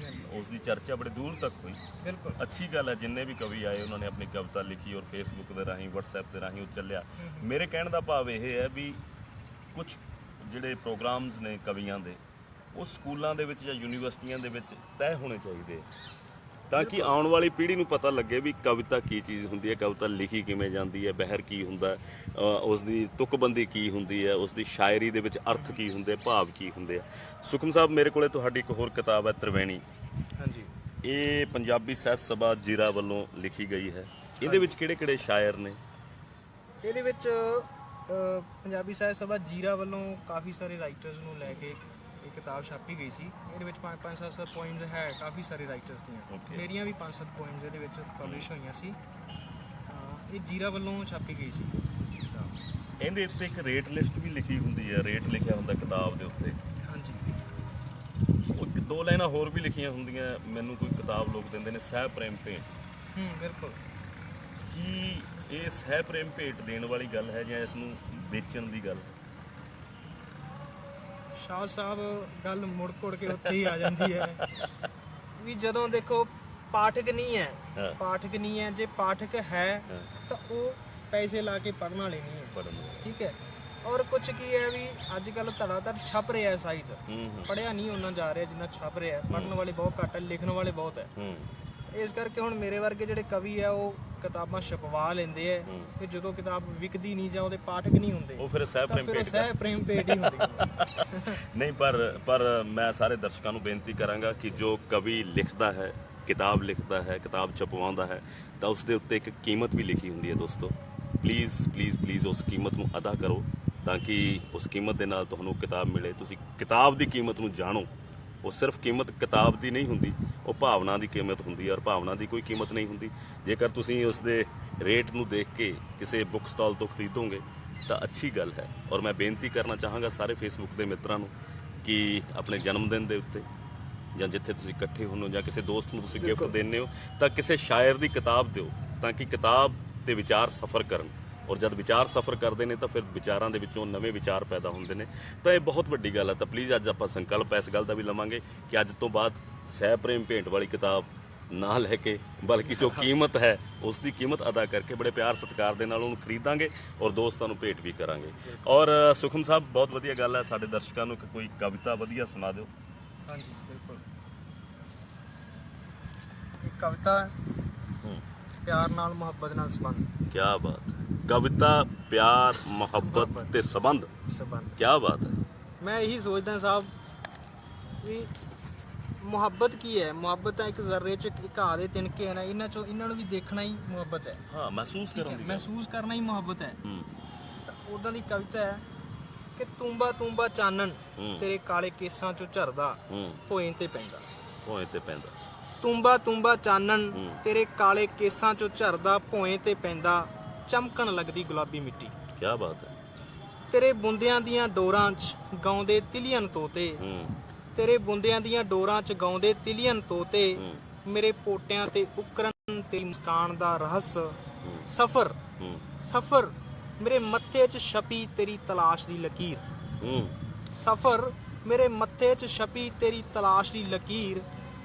ਉਸ ਦੀ ਚਰਚਾ ਬੜੇ ਦੂਰ ਤੱਕ ਹੋਈ। ਅੱਛੀ ਗੱਲ ਹੈ, ਜਿੰਨੇ ਵੀ ਕਵੀ ਆਏ ਉਹਨਾਂ ਨੇ ਆਪਣੀ ਕਵਿਤਾ ਲਿਖੀ, ਔਰ ਫੇਸਬੁੱਕ ਦੇ ਰਾਹੀਂ, WhatsApp ਦੇ ਰਾਹੀਂ ਉਹ ਚੱਲਿਆ। ਮੇਰੇ ਕਹਿਣ ਦਾ ਭਾਵ ਇਹ ਹੈ ਵੀ ਕੁਝ ਜਿਹੜੇ ਪ੍ਰੋਗਰਾਮਸ ਨੇ ਕਵੀਆਂ ਦੇ, ਉਹ ਸਕੂਲਾਂ ਦੇ ਵਿੱਚ ਜਾਂ ਯੂਨੀਵਰਸਿਟੀਆਂ ਦੇ ਵਿੱਚ ਤੈਅ ਹੋਣੇ ਚਾਹੀਦੇ, ਤਾਂ ਕਿ ਆਉਣ ਵਾਲੀ ਪੀੜ੍ਹੀ ਨੂੰ ਪਤਾ ਲੱਗੇ ਵੀ ਕਵਿਤਾ ਕੀ ਚੀਜ਼ ਹੁੰਦੀ ਹੈ, ਕਵਿਤਾ ਲਿਖੀ ਕਿਵੇਂ ਜਾਂਦੀ ਹੈ, ਬਹਿਰ ਕੀ ਹੁੰਦਾ, ਉਸ ਦੀ ਤੁਕਬੰਦੀ ਕੀ ਹੁੰਦੀ ਹੈ, ਉਸ ਦੀ ਸ਼ਾਇਰੀ ਦੇ ਵਿੱਚ ਅਰਥ ਕੀ ਹੁੰਦੇ, ਭਾਵ ਕੀ ਹੁੰਦੇ ਆ। ਸੁਖਮ ਸਾਹਿਬ, ਮੇਰੇ ਕੋਲੇ ਤੁਹਾਡੀ ਇੱਕ ਹੋਰ ਕਿਤਾਬ ਹੈ, ਤ੍ਰਿਵੇਣੀ। ਹਾਂਜੀ, ਇਹ ਪੰਜਾਬੀ ਸਾਹਿਤ ਸਭਾ ਜੀਰਾ ਵੱਲੋਂ ਲਿਖੀ ਗਈ ਹੈ। ਇਹਦੇ ਵਿੱਚ ਕਿਹੜੇ-ਕਿਹੜੇ ਸ਼ਾਇਰ ਨੇ? ਇਹਦੇ ਵਿੱਚ ਪੰਜਾਬੀ ਸਾਹਿਤ ਸਭਾ ਜੀਰਾ ਵੱਲੋਂ ਕਾਫੀ ਸਾਰੇ ਰਾਈਟਰਸ ਨੂੰ ਲੈ ਕੇ ਇਹ ਕਿਤਾਬ ਛਾਪੀ ਗਈ ਸੀ। ਇਹਦੇ ਵਿੱਚ 5-7 ਪੋਇਮਸ ਹੈ, ਕਾਫੀ ਸਾਰੇ ਰਾਈਟਰਸ ਦੀਆਂ। ਮੇਰੀਆਂ ਵੀ 5-7 ਪੋਇਮਸ ਇਹਦੇ ਵਿੱਚ ਪਬਲਿਸ਼ ਹੋਈਆਂ ਸੀ। ਇਹ ਜੀਰਾ ਵੱਲੋਂ ਛਾਪੀ ਗਈ ਸੀ। ਇਹਦੇ ਉੱਤੇ ਇੱਕ ਰੇਟ ਲਿਸਟ ਵੀ ਲਿਖੀ ਹੁੰਦੀ ਹੈ, ਰੇਟ ਲਿਖਿਆ ਹੁੰਦਾ ਕਿਤਾਬ ਦੇ ਉੱਤੇ। ਹਾਂਜੀ, ਉਹ 2 ਲਾਈਨਾਂ ਹੋਰ ਵੀ ਲਿਖੀਆਂ ਹੁੰਦੀਆਂ। ਮੈਨੂੰ ਕੋਈ ਕਿਤਾਬ ਲੋਕ ਦਿੰਦੇ ਨੇ, ਸਹਿ ਪ੍ਰੇਮ ਭੇਟ। ਬਿਲਕੁਲ। ਕੀ ਇਹ ਸਹਿ ਪ੍ਰੇਮ ਭੇਟ ਦੇਣ ਵਾਲੀ ਗੱਲ ਹੈ ਜਾਂ ਇਸ ਨੂੰ ਵੇਚਣ ਦੀ ਗੱਲ? ਸ਼ਾਹ ਸਾਹਿਬ, ਗੱਲ ਮੁੜ ਕੁੜ ਕੇ ਉੱਥੇ ਹੀ ਆ ਜਾਂਦੀ ਹੈ ਵੀ ਜਦੋਂ ਦੇਖੋ ਪਾਠਕ ਨਹੀਂ ਹੈ, ਜੇ ਪਾਠਕ ਹੈ ਤਾਂ ਉਹ ਪੈਸੇ ਲਾ ਕੇ ਪੜ੍ਹਨ ਵਾਲੇ ਨਹੀਂ ਹੈ, ਠੀਕ ਹੈ। ਔਰ ਕੁਝ ਕੀ ਹੈ ਵੀ ਅੱਜ ਕੱਲ੍ਹ ਧੜਾਧੜ ਛਪ ਰਿਹਾ ਹੈ ਸਾਹਿਤ, ਪੜ੍ਹਿਆ ਨਹੀਂ ਉਹਨਾਂ ਜਾ ਰਿਹਾ ਜਿੰਨਾ ਛਪ ਰਿਹਾ। ਪੜ੍ਹਨ ਵਾਲੇ ਬਹੁਤ ਘੱਟ ਹੈ, ਲਿਖਣ ਵਾਲੇ ਬਹੁਤ ਹੈ। ਇਸ ਕਰਕੇ ਹੁਣ ਮੇਰੇ ਵਰਗੇ ਜਿਹੜੇ ਕਵੀ ਆ ਉਹ ਕਿਤਾਬਾਂ ਛਪਵਾ ਲੈਂਦੇ ਆ, ਤੇ ਜਦੋਂ ਕਿਤਾਬ ਵਿਕਦੀ ਨਹੀਂ ਜਾਂ ਉਹਦੇ ਪਾਠਕ ਨਹੀਂ ਹੁੰਦੇ, ਉਹ ਫਿਰ ਸਹਿ ਪ੍ਰੇਮ ਭੇਟ ਹੀ ਹੁੰਦੀ। ਨਹੀਂ, ਪਰ ਮੈਂ ਸਾਰੇ ਦਰਸ਼ਕਾਂ ਨੂੰ ਬੇਨਤੀ ਕਰਾਂਗਾ ਕਿ ਜੋ ਕਵੀ ਲਿਖਦਾ ਹੈ, ਕਿਤਾਬ ਲਿਖਦਾ ਹੈ, ਕਿਤਾਬ ਛਪਵਾਉਂਦਾ ਹੈ, ਤਾਂ ਉਸ ਦੇ ਉੱਤੇ ਇੱਕ ਕੀਮਤ ਵੀ ਲਿਖੀ ਹੁੰਦੀ ਹੈ। ਦੋਸਤੋ, ਪਲੀਜ਼ ਉਸ ਕੀਮਤ ਨੂੰ ਅਦਾ ਕਰੋ, ਤਾਂ ਕਿ ਉਸ ਕੀਮਤ ਦੇ ਨਾਲ ਤੁਹਾਨੂੰ ਕਿਤਾਬ ਮਿਲੇ। ਤੁਸੀਂ ਕਿਤਾਬ ਦੀ ਕੀਮਤ ਨੂੰ ਜਾਣੋ। ਉਹ ਸਿਰਫ ਕੀਮਤ ਕਿਤਾਬ ਦੀ ਨਹੀਂ ਹੁੰਦੀ, ਉਹ ਭਾਵਨਾ ਦੀ ਕੀਮਤ ਹੁੰਦੀ ਹੈ, ਔਰ ਭਾਵਨਾ ਦੀ ਕੋਈ ਕੀਮਤ ਨਹੀਂ ਹੁੰਦੀ। ਜੇਕਰ ਤੁਸੀਂ ਉਸ ਦੇ ਰੇਟ ਨੂੰ ਦੇਖ ਕੇ ਕਿਸੇ ਬੁੱਕ ਸਟਾਲ ਤੋਂ ਖਰੀਦੋਗੇ ਤਾਂ ਅੱਛੀ ਗੱਲ ਹੈ। ਔਰ ਮੈਂ ਬੇਨਤੀ ਕਰਨਾ ਚਾਹਾਂਗਾ ਸਾਰੇ ਫੇਸਬੁੱਕ ਦੇ ਮਿੱਤਰਾਂ ਨੂੰ ਕਿ ਆਪਣੇ ਜਨਮ ਦਿਨ ਦੇ ਉੱਤੇ ਜਾਂ ਜਿੱਥੇ ਤੁਸੀਂ ਇਕੱਠੇ ਹੁੰਦੇ ਹੋ ਜਾਂ ਕਿਸੇ ਦੋਸਤ ਨੂੰ ਤੁਸੀਂ ਗਿਫਟ ਦਿੰਦੇ ਹੋ, ਤਾਂ ਕਿਸੇ ਸ਼ਾਇਰ ਦੀ ਕਿਤਾਬ ਦਿਓ, ਤਾਂ ਕਿ ਕਿਤਾਬ ਦੇ ਵਿਚਾਰ ਸਫ਼ਰ ਕਰਨ। ਔਰ ਜਦ ਵਿਚਾਰ ਸਫ਼ਰ ਕਰਦੇ ਨੇ ਤਾਂ ਫਿਰ ਵਿਚਾਰਾਂ ਦੇ ਵਿੱਚੋਂ ਨਵੇਂ ਵਿਚਾਰ ਪੈਦਾ ਹੁੰਦੇ ਨੇ। ਤਾਂ ਇਹ ਬਹੁਤ ਵੱਡੀ ਗੱਲ ਹੈ। ਤਾਂ ਪਲੀਜ਼ ਅੱਜ ਆਪਾਂ ਸੰਕਲਪ ਇਸ ਗੱਲ ਦਾ ਵੀ ਲਵਾਂਗੇ ਕਿ ਅੱਜ ਤੋਂ ਬਾਅਦ ਸਹਿ ਪ੍ਰੇਮ ਭੇਂਟ ਵਾਲੀ ਕਿਤਾਬ ਨਾ ਲੈ ਕੇ, ਬਲਕਿ ਜੋ ਕੀਮਤ ਹੈ ਉਸ ਦੀ ਕੀਮਤ ਅਦਾ ਕਰਕੇ ਬੜੇ ਪਿਆਰ ਸਤਿਕਾਰ ਦੇ ਨਾਲ ਉਹਨੂੰ ਖਰੀਦਾਂਗੇ ਔਰ ਦੋਸਤਾਂ ਨੂੰ ਭੇਟ ਵੀ ਕਰਾਂਗੇ। ਔਰ ਸੁਖਮ ਸਾਹਿਬ, ਬਹੁਤ ਵਧੀਆ ਗੱਲ ਹੈ, ਸਾਡੇ ਦਰਸ਼ਕਾਂ ਨੂੰ ਕੋਈ ਕਵਿਤਾ ਵਧੀਆ ਸੁਣਾ ਦਿਓ। ਹਾਂਜੀ, ਬਿਲਕੁਲ। ਇੱਕ ਕਵਿਤਾ ਪਿਆਰ ਨਾਲ ਮੁਹੱਬਤ ਨਾਲ ਸੰਬੰਧ। ਕੀ ਬਾਤ ਹੈ! ਕਵਿਤਾ ਪਿਆਰ, ਮੁਹੱਬਤ ਤੇ ਸੰਬੰਧ। ਕੀ ਬਾਤ ਹੈ! ਮੈਂ ਇਹੀ ਸੋਚਦਾ ਸਾਹਿਬ ਵੀ ਮੁਹੱਬਤ ਕੀ ਹੈ? ਮੁਹੱਬਤ ਤਾਂ ਇੱਕ ਜ਼ਰਰੇ 'ਚ ਇੱਕ ਘਾਹ ਦੇ ਤਿਨਕੇ ਹਨ, ਇਹਨਾਂ ਨੂੰ ਵੀ ਦੇਖਣਾ ਹੀ ਮੁਹੱਬਤ ਹੈ। ਹਾਂ, ਮਹਿਸੂਸ ਠੀਕ ਹੈ, ਕਰਨ ਦੀ ਗੱਲ। ਮਹਿਸੂਸ ਕਰਨਾ ਹੀ ਮੁਹੱਬਤ ਹੈ। ਹੂੰ ਤਾਂ ਉਦਾਂ ਦੀ ਕਵਿਤਾ ਹੈ ਕਿ ਤੂੰਬਾ ਤੂੰਬਾ ਚਾਨਣ ਤੇਰੇ ਕਾਲੇ ਕੇਸਾਂ 'ਚੋਂ ਝਰਦਾ ਹੂੰ ਭੋਏ ਤੇ ਪੈਂਦਾ। ਹੋਏ ਤੇ ਪੈਂਦਾ। ਤੂੰਬਾ ਤੂੰਬਾ ਚਾਨਣ ਤੇਰੇ ਕਾਲੇ ਕੇਸਾਂ 'ਚੋਂ ਝਰਦਾ ਭੋਏ ਤੇ ਪੈਂਦਾ, ਚਮਕਣ ਲੱਗਦੀ ਗੁਲਾਬੀ ਮਿੱਟੀ। ਕੀ ਬਾਤ ਹੈ। ਤੇਰੇ ਬੁੰਦਿਆਂ ਦੀਆਂ ਡੋਰਾਂ 'ਚ ਗਾਉਂਦੇ ਤਿਲੀਅਨ ਤੋਤੇ, ਹੂੰ ਤੇਰੇ ਬੁੰਦਿਆਂ ਦੀਆਂ ਡੋਰਾਂ 'ਚ ਗਾਉਂਦੇ ਤਿਲੀਅਨ ਤੋਤੇ, ਮੇਰੇ ਪੋਟਿਆਂ ਤੇ ਉਕਰਨ ਤੇਰੀ ਮੁਸਕਾਨ ਦਾ ਰਹੱਸ। ਸਫ਼ਰ ਹੂੰ ਸਫ਼ਰ ਮੇਰੇ ਮੱਥੇ 'ਚ ਛਪੀ ਤੇਰੀ ਤਲਾਸ਼ ਦੀ ਲਕੀਰ। ਹੂੰ ਸਫ਼ਰ ਮੇਰੇ ਮੱਥੇ 'ਚ ਛਪੀ ਤੇਰੀ ਤਲਾਸ਼ ਦੀ ਲਕੀਰ,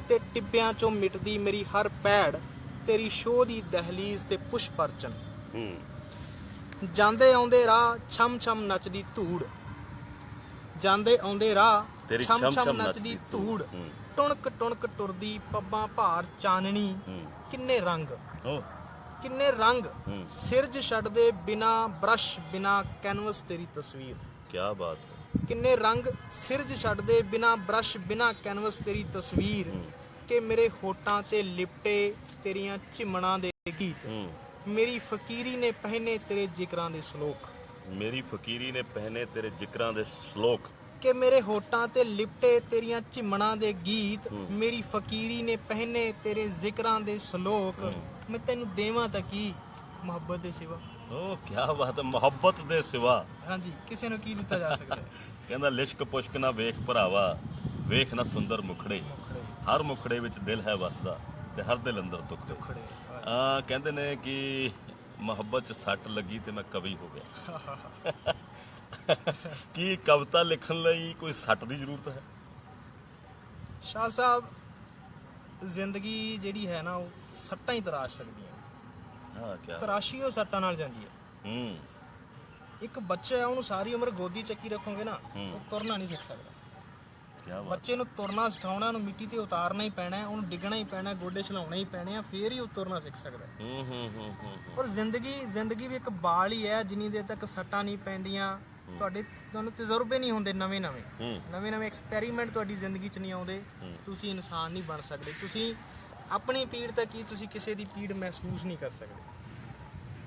ਤੇ ਟਿੱਬਿਆਂ 'ਚੋਂ ਮਿਟਦੀ ਮੇਰੀ ਹਰ ਪੈੜ, ਤੇਰੀ ਸ਼ੋਹ ਦੀ ਦਹਲੀਜ਼ ਤੇ ਪੁਸ਼ਪ ਅਰਚਨ। ਹੂੰ ਜਾਂਦੇ ਆਉਂਦੇ ਰਾਹ ਛਮ ਛਮ ਨੱਚਦੀ ਧੂੜ, ਜਾਂਦੇ ਆਉਂਦੇ ਰਾਹ ਤੇਰੀ ਛਮ ਛਮ ਛਮ ਛਮ ਨੱਚਦੀ ਧੂੜ, ਹੂੰ। ਟੁਣਕ ਟੁਣਕ ਟੁਰਦੀ ਪੱਬਾਂ ਭਾਰ ਚਾਨਣੀ। ਹੂੰ ਕਿੰਨੇ ਰੰਗ ਓ ਕਿੰਨੇ ਰੰਗ ਹੂੰ। ਸਿਰਜ ਛੱਡਦੇ ਬਿਨਾ ਬ੍ਰਸ਼ ਬਿਨਾ ਕੈਨਵਸ ਤੇਰੀ ਤਸਵੀਰ। ਕੀ ਬਾਤ ਹੈ। ਕਿੰਨੇ ਰੰਗ ਸਿਰਜ ਛੱਡਦੇ ਬਿਨਾ ਬ੍ਰਸ਼ ਬਿਨਾ ਕੈਨਵਸ ਤੇਰੀ ਤਸਵੀਰ, ਕਿ ਮੇਰੇ ਹੋਠਾਂ ਤੇ ਲਿਪਟੇ ਤੇਰੀਆਂ ਝਿਮਣਾ ਦੇ ਗੀਤ। ਹੂੰ ਮੇਰੀ ਫਕੀਰੀ ਨੇ ਪਹਿਨੇ ਤੇਰੇ ਜ਼ਿਕਰਾਂ ਦੇ ਸ਼ਲੋਕ, ਮੇਰੀ ਫਕੀਰੀ ਨੇ ਪਹਿਨੇ ਤੇਰੇ ਜ਼ਿਕਰਾਂ ਦੇ ਸ਼ਲੋਕ। ਕਿ ਮੇਰੇ ਹੋਠਾਂ ਤੇ ਲਿਪਟੇ ਤੇਰੀਆਂ ਝਿਮਣਾ ਦੇ ਗੀਤ, ਮੇਰੀ ਫਕੀਰੀ ਨੇ ਪਹਿਨੇ ਤੇਰੇ ਜ਼ਿਕਰਾਂ ਦੇ ਸ਼ਲੋਕ। ਮੈਂ ਤੈਨੂੰ ਦੇਵਾਂ ਤਾਂ ਕੀ ਮੁਹੱਬਤ ਦੇ ਸਿਵਾ। ਓ ਕੀ ਬਾਤ ਹੈ। ਮੁਹੱਬਤ ਦੇ ਸਿਵਾ ਹਾਂਜੀ, ਕਿਸੇ ਨੂੰ ਕੀ ਦਿੱਤਾ ਜਾ ਸਕਦਾ ਹੈ। ਕਹਿੰਦਾ ਲਿਸ਼ਕ ਪੁਸ਼ਕ ਨਾ ਵੇਖ ਭਰਾਵਾ, ਵੇਖ ਨਾ ਸੁੰਦਰ ਮੁਖੜੇ, ਹਰ ਮੁਖੜੇ ਵਿੱਚ ਦਿਲ ਹੈ ਵਸਦਾ, ਤੇ ਹਰ ਦਿਲ ਅੰਦਰ ਦੁੱਖ ਖੜੇ ਕਹਿੰਦੇ ਨੇ ਕਿ ਮੁਹੱਬਤ 'ਚ ਸੱਟ ਲੱਗੀ ਤੇ ਮੈਂ ਕਵੀ ਹੋ ਗਿਆ। ਕੀ ਕਵਿਤਾ ਲਿਖਣ ਲਈ ਕੋਈ ਸੱਟ ਦੀ ਜ਼ਰੂਰਤ ਹੈ? ਸ਼ਾਹ ਸਾਹਿਬ, ਜ਼ਿੰਦਗੀ ਜਿਹੜੀ ਹੈ ਨਾ ਉਹ ਸੱਟਾਂ ਹੀ ਤਰਾਸ਼ ਸਕਦੀਆਂ। ਹਾਂ ਕੀ ਤਰਾਸ਼ੀ ਉਹ ਸੱਟਾਂ ਨਾਲ ਜਾਂਦੀ ਹੈ। ਹੂੰ ਇੱਕ ਬੱਚਾ ਹੈ, ਉਹਨੂੰ ਸਾਰੀ ਉਮਰ ਗੋਦੀ ਚੱਕੀ ਰੱਖੋਗੇ ਨਾ, ਉਹ ਤੁਰਨਾ ਨਹੀਂ ਸਿੱਖ ਸਕਦਾ। ਕੀ ਬਾਤ। ਬੱਚੇ ਨੂੰ ਤੁਰਨਾ ਸਿਖਾਉਣਾ, ਉਹਨੂੰ ਮਿੱਟੀ ਤੇ ਉਤਾਰਨਾ ਹੀ ਪੈਣਾ ਹੈ, ਉਹਨੂੰ ਡਿੱਗਣਾ ਹੀ ਪੈਣਾ, ਗੋਡੇ ਹਿਲਾਉਣੇ ਹੀ ਪੈਣੇ ਆ, ਫੇਰ ਹੀ ਉਹ ਤੁਰਨਾ ਸਿੱਖ ਸਕਦਾ ਹੈ। ਹੂੰ ਹੂੰ ਹੂੰ ਹੂੰ ਔਰ ਜ਼ਿੰਦਗੀ ਵੀ ਇੱਕ ਬਾਲ ਹੀ ਹੈ, ਜਿੰਨੀ ਦੇਰ ਤੱਕ ਸੱਟਾਂ ਨਹੀਂ ਪੈਂਦੀਆਂ, ਤੁਹਾਨੂੰ ਤਜਰਬੇ ਨਹੀਂ ਹੁੰਦੇ ਨਵੇਂ ਐਕਸਪੈਰੀਮੈਂਟ ਤੁਹਾਡੀ ਜ਼ਿੰਦਗੀ 'ਚ ਨਹੀਂ ਆਉਂਦੇ, ਤੁਸੀਂ ਇਨਸਾਨ ਨਹੀਂ ਬਣ ਸਕਦੇ। ਤੁਸੀਂ ਆਪਣੀ ਪੀੜ ਤੱਕ ਹੀ ਤੁਸੀਂ ਕਿਸੇ ਦੀ ਪੀੜ ਮਹਿਸੂਸ ਨਹੀਂ ਕਰ ਸਕਦੇ।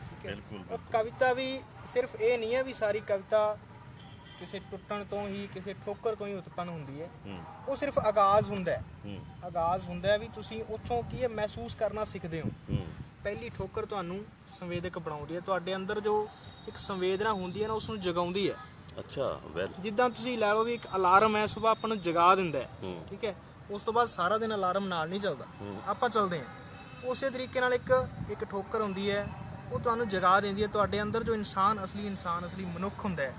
ਠੀਕ ਹੈ। ਬਿਲਕੁਲ ਔਰ ਕਵਿਤਾ ਵੀ ਸਿਰਫ ਇਹ ਨਹੀਂ ਹੈ ਵੀ ਸਾਰੀ ਕਵਿਤਾ ਕਿਸੇ ਟੁੱਟਣ ਤੋਂ ਹੀ, ਕਿਸੇ ਠੋਕਰ ਤੋਂ ਹੀ ਉਤਪੰਨ ਹੁੰਦੀ ਹੈ। ਉਹ ਸਿਰਫ ਆਗਾਜ਼ ਹੁੰਦਾ ਹੈ। ਆਗਾਜ਼ ਹੁੰਦਾ ਹੈ ਵੀ ਤੁਸੀਂ ਉੱਥੋਂ ਕੀ ਹੈ ਮਹਿਸੂਸ ਕਰਨਾ ਸਿੱਖਦੇ ਹੋ। ਪਹਿਲੀ ਠੋਕਰ ਤੁਹਾਨੂੰ ਸੰਵੇਦਕ ਬਣਾਉਂਦੀ ਹੈ, ਤੁਹਾਡੇ ਅੰਦਰ ਜੋ ਇੱਕ ਸੰਵੇਦਨਾ ਹੁੰਦੀ ਹੈ ਨਾ, ਉਸ ਨੂੰ ਜਗਾਉਂਦੀ ਹੈ। ਅੱਛਾ ਵੈਲ। ਜਿੱਦਾਂ ਤੁਸੀਂ ਲੈ ਲਓ ਵੀ ਇੱਕ ਅਲਾਰਮ ਹੈ, ਸਵੇਰ ਆਪਾਂ ਨੂੰ ਜਗਾ ਦਿੰਦਾ ਹੈ। ਠੀਕ ਹੈ। ਉਸ ਤੋਂ ਬਾਅਦ ਸਾਰਾ ਦਿਨ ਅਲਾਰਮ ਨਾਲ ਨਹੀਂ ਚੱਲਦਾ, ਆਪਾਂ ਚੱਲਦੇ ਹਾਂ। ਉਸੇ ਤਰੀਕੇ ਨਾਲ ਇੱਕ ਠੋਕਰ ਹੁੰਦੀ ਹੈ, ਉਹ ਤੁਹਾਨੂੰ ਜਗਾ ਦਿੰਦੀ ਹੈ। ਤੁਹਾਡੇ ਅੰਦਰ ਜੋ ਅਸਲੀ ਮਨੁੱਖ ਹੁੰਦਾ ਹੈ,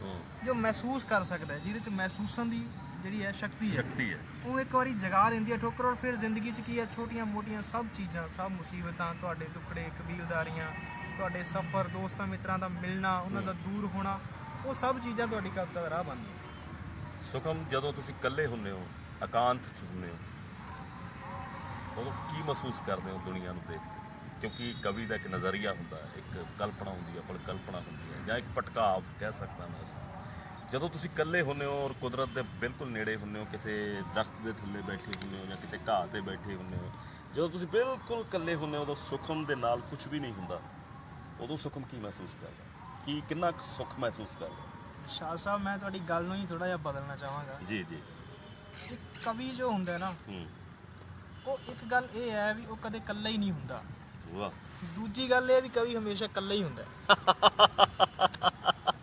ਜੋ ਮਹਿਸੂਸ ਕਰ ਸਕਦਾ ਹੈ, ਜਿਹਦੇ 'ਚ ਮਹਿਸੂਸਣ ਦੀ ਜਿਹੜੀ ਹੈ ਸ਼ਕਤੀ ਹੈ, ਉਹ ਇੱਕ ਵਾਰੀ ਜਗਾ ਦਿੰਦੀ ਹੈ ਠੋਕਰ। ਔਰ ਫਿਰ ਜ਼ਿੰਦਗੀ 'ਚ ਕੀ ਹੈ, ਛੋਟੀਆਂ ਮੋਟੀਆਂ ਸਭ ਚੀਜ਼ਾਂ, ਸਭ ਮੁਸੀਬਤਾਂ, ਤੁਹਾਡੇ ਦੁੱਖੜੇ, ਕਬੀਲਦਾਰੀਆਂ, ਤੁਹਾਡੇ ਸਫ਼ਰ, ਦੋਸਤਾਂ ਮਿੱਤਰਾਂ ਦਾ ਮਿਲਣਾ, ਉਹਨਾਂ ਦਾ ਦੂਰ ਹੋਣਾ, ਉਹ ਸਭ ਚੀਜ਼ਾਂ ਤੁਹਾਡੀ ਕਵਿਤਾ ਦਾ ਰਾਹ ਬਣਦੀਆਂ। ਸੁਖਮ, ਜਦੋਂ ਤੁਸੀਂ ਇਕੱਲੇ ਹੁੰਦੇ ਹੋ, ਇਕਾਂਤ 'ਚ ਹੁੰਦੇ ਹੋ, ਉਦੋਂ ਕੀ ਮਹਿਸੂਸ ਕਰਦੇ ਹੋ ਦੁਨੀਆ ਨੂੰ ਦੇਖ ਕੇ? ਕਿਉਂਕਿ ਕਵੀ ਦਾ ਇੱਕ ਨਜ਼ਰੀਆ ਹੁੰਦਾ ਹੈ, ਇੱਕ ਕਲਪਨਾ ਹੁੰਦੀ ਹੈ, ਕਲਪਨਾ ਹੁੰਦੀ ਹੈ, ਜਾਂ ਇੱਕ ਪਟਕਾਵ ਕਹਿ ਸਕਦਾ ਮੈਂ ਉਸ। ਜਦੋਂ ਤੁਸੀਂ ਇਕੱਲੇ ਹੁੰਦੇ ਹੋ ਔਰ ਕੁਦਰਤ ਦੇ ਬਿਲਕੁਲ ਨੇੜੇ ਹੁੰਦੇ ਹੋ, ਕਿਸੇ ਦਰਖਤ ਦੇ ਥੱਲੇ ਬੈਠੇ ਹੁੰਦੇ ਹੋ ਜਾਂ ਕਿਸੇ ਘਾਹ 'ਤੇ ਬੈਠੇ ਹੁੰਦੇ ਹੋ, ਜਦੋਂ ਤੁਸੀਂ ਬਿਲਕੁਲ ਇਕੱਲੇ ਹੁੰਦੇ ਹੋ, ਉਦੋਂ ਸੁਖਮ ਦੇ ਨਾਲ ਕੁਝ ਵੀ ਨਹੀਂ ਹੁੰਦਾ, ਉਦੋਂ ਸੁਖਮ ਕੀ ਮਹਿਸੂਸ ਕਰਦਾ? ਕਿੰਨਾ ਕੁ ਸੁੱਖ ਮਹਿਸੂਸ ਕਰਦਾ? ਸ਼ਾਹ ਸਾਹਿਬ, ਮੈਂ ਤੁਹਾਡੀ ਗੱਲ ਨੂੰ ਹੀ ਥੋੜਾ ਜਿਹਾ ਬਦਲਣਾ ਚਾਹਾਂਗਾ। ਜੀ ਜੀ। ਇੱਕ ਕਵੀ ਜੋ ਹੁੰਦਾ ਨਾ, ਉਹ ਇੱਕ ਗੱਲ ਇਹ ਹੈ ਵੀ ਉਹ ਕਦੇ ਇਕੱਲਾ ਹੀ ਨਹੀਂ ਹੁੰਦਾ। ਵਾਹ। ਦੂਜੀ ਗੱਲ ਇਹ ਵੀ ਕਵੀ ਹਮੇਸ਼ਾ ਇਕੱਲਾ ਹੀ ਹੁੰਦਾ।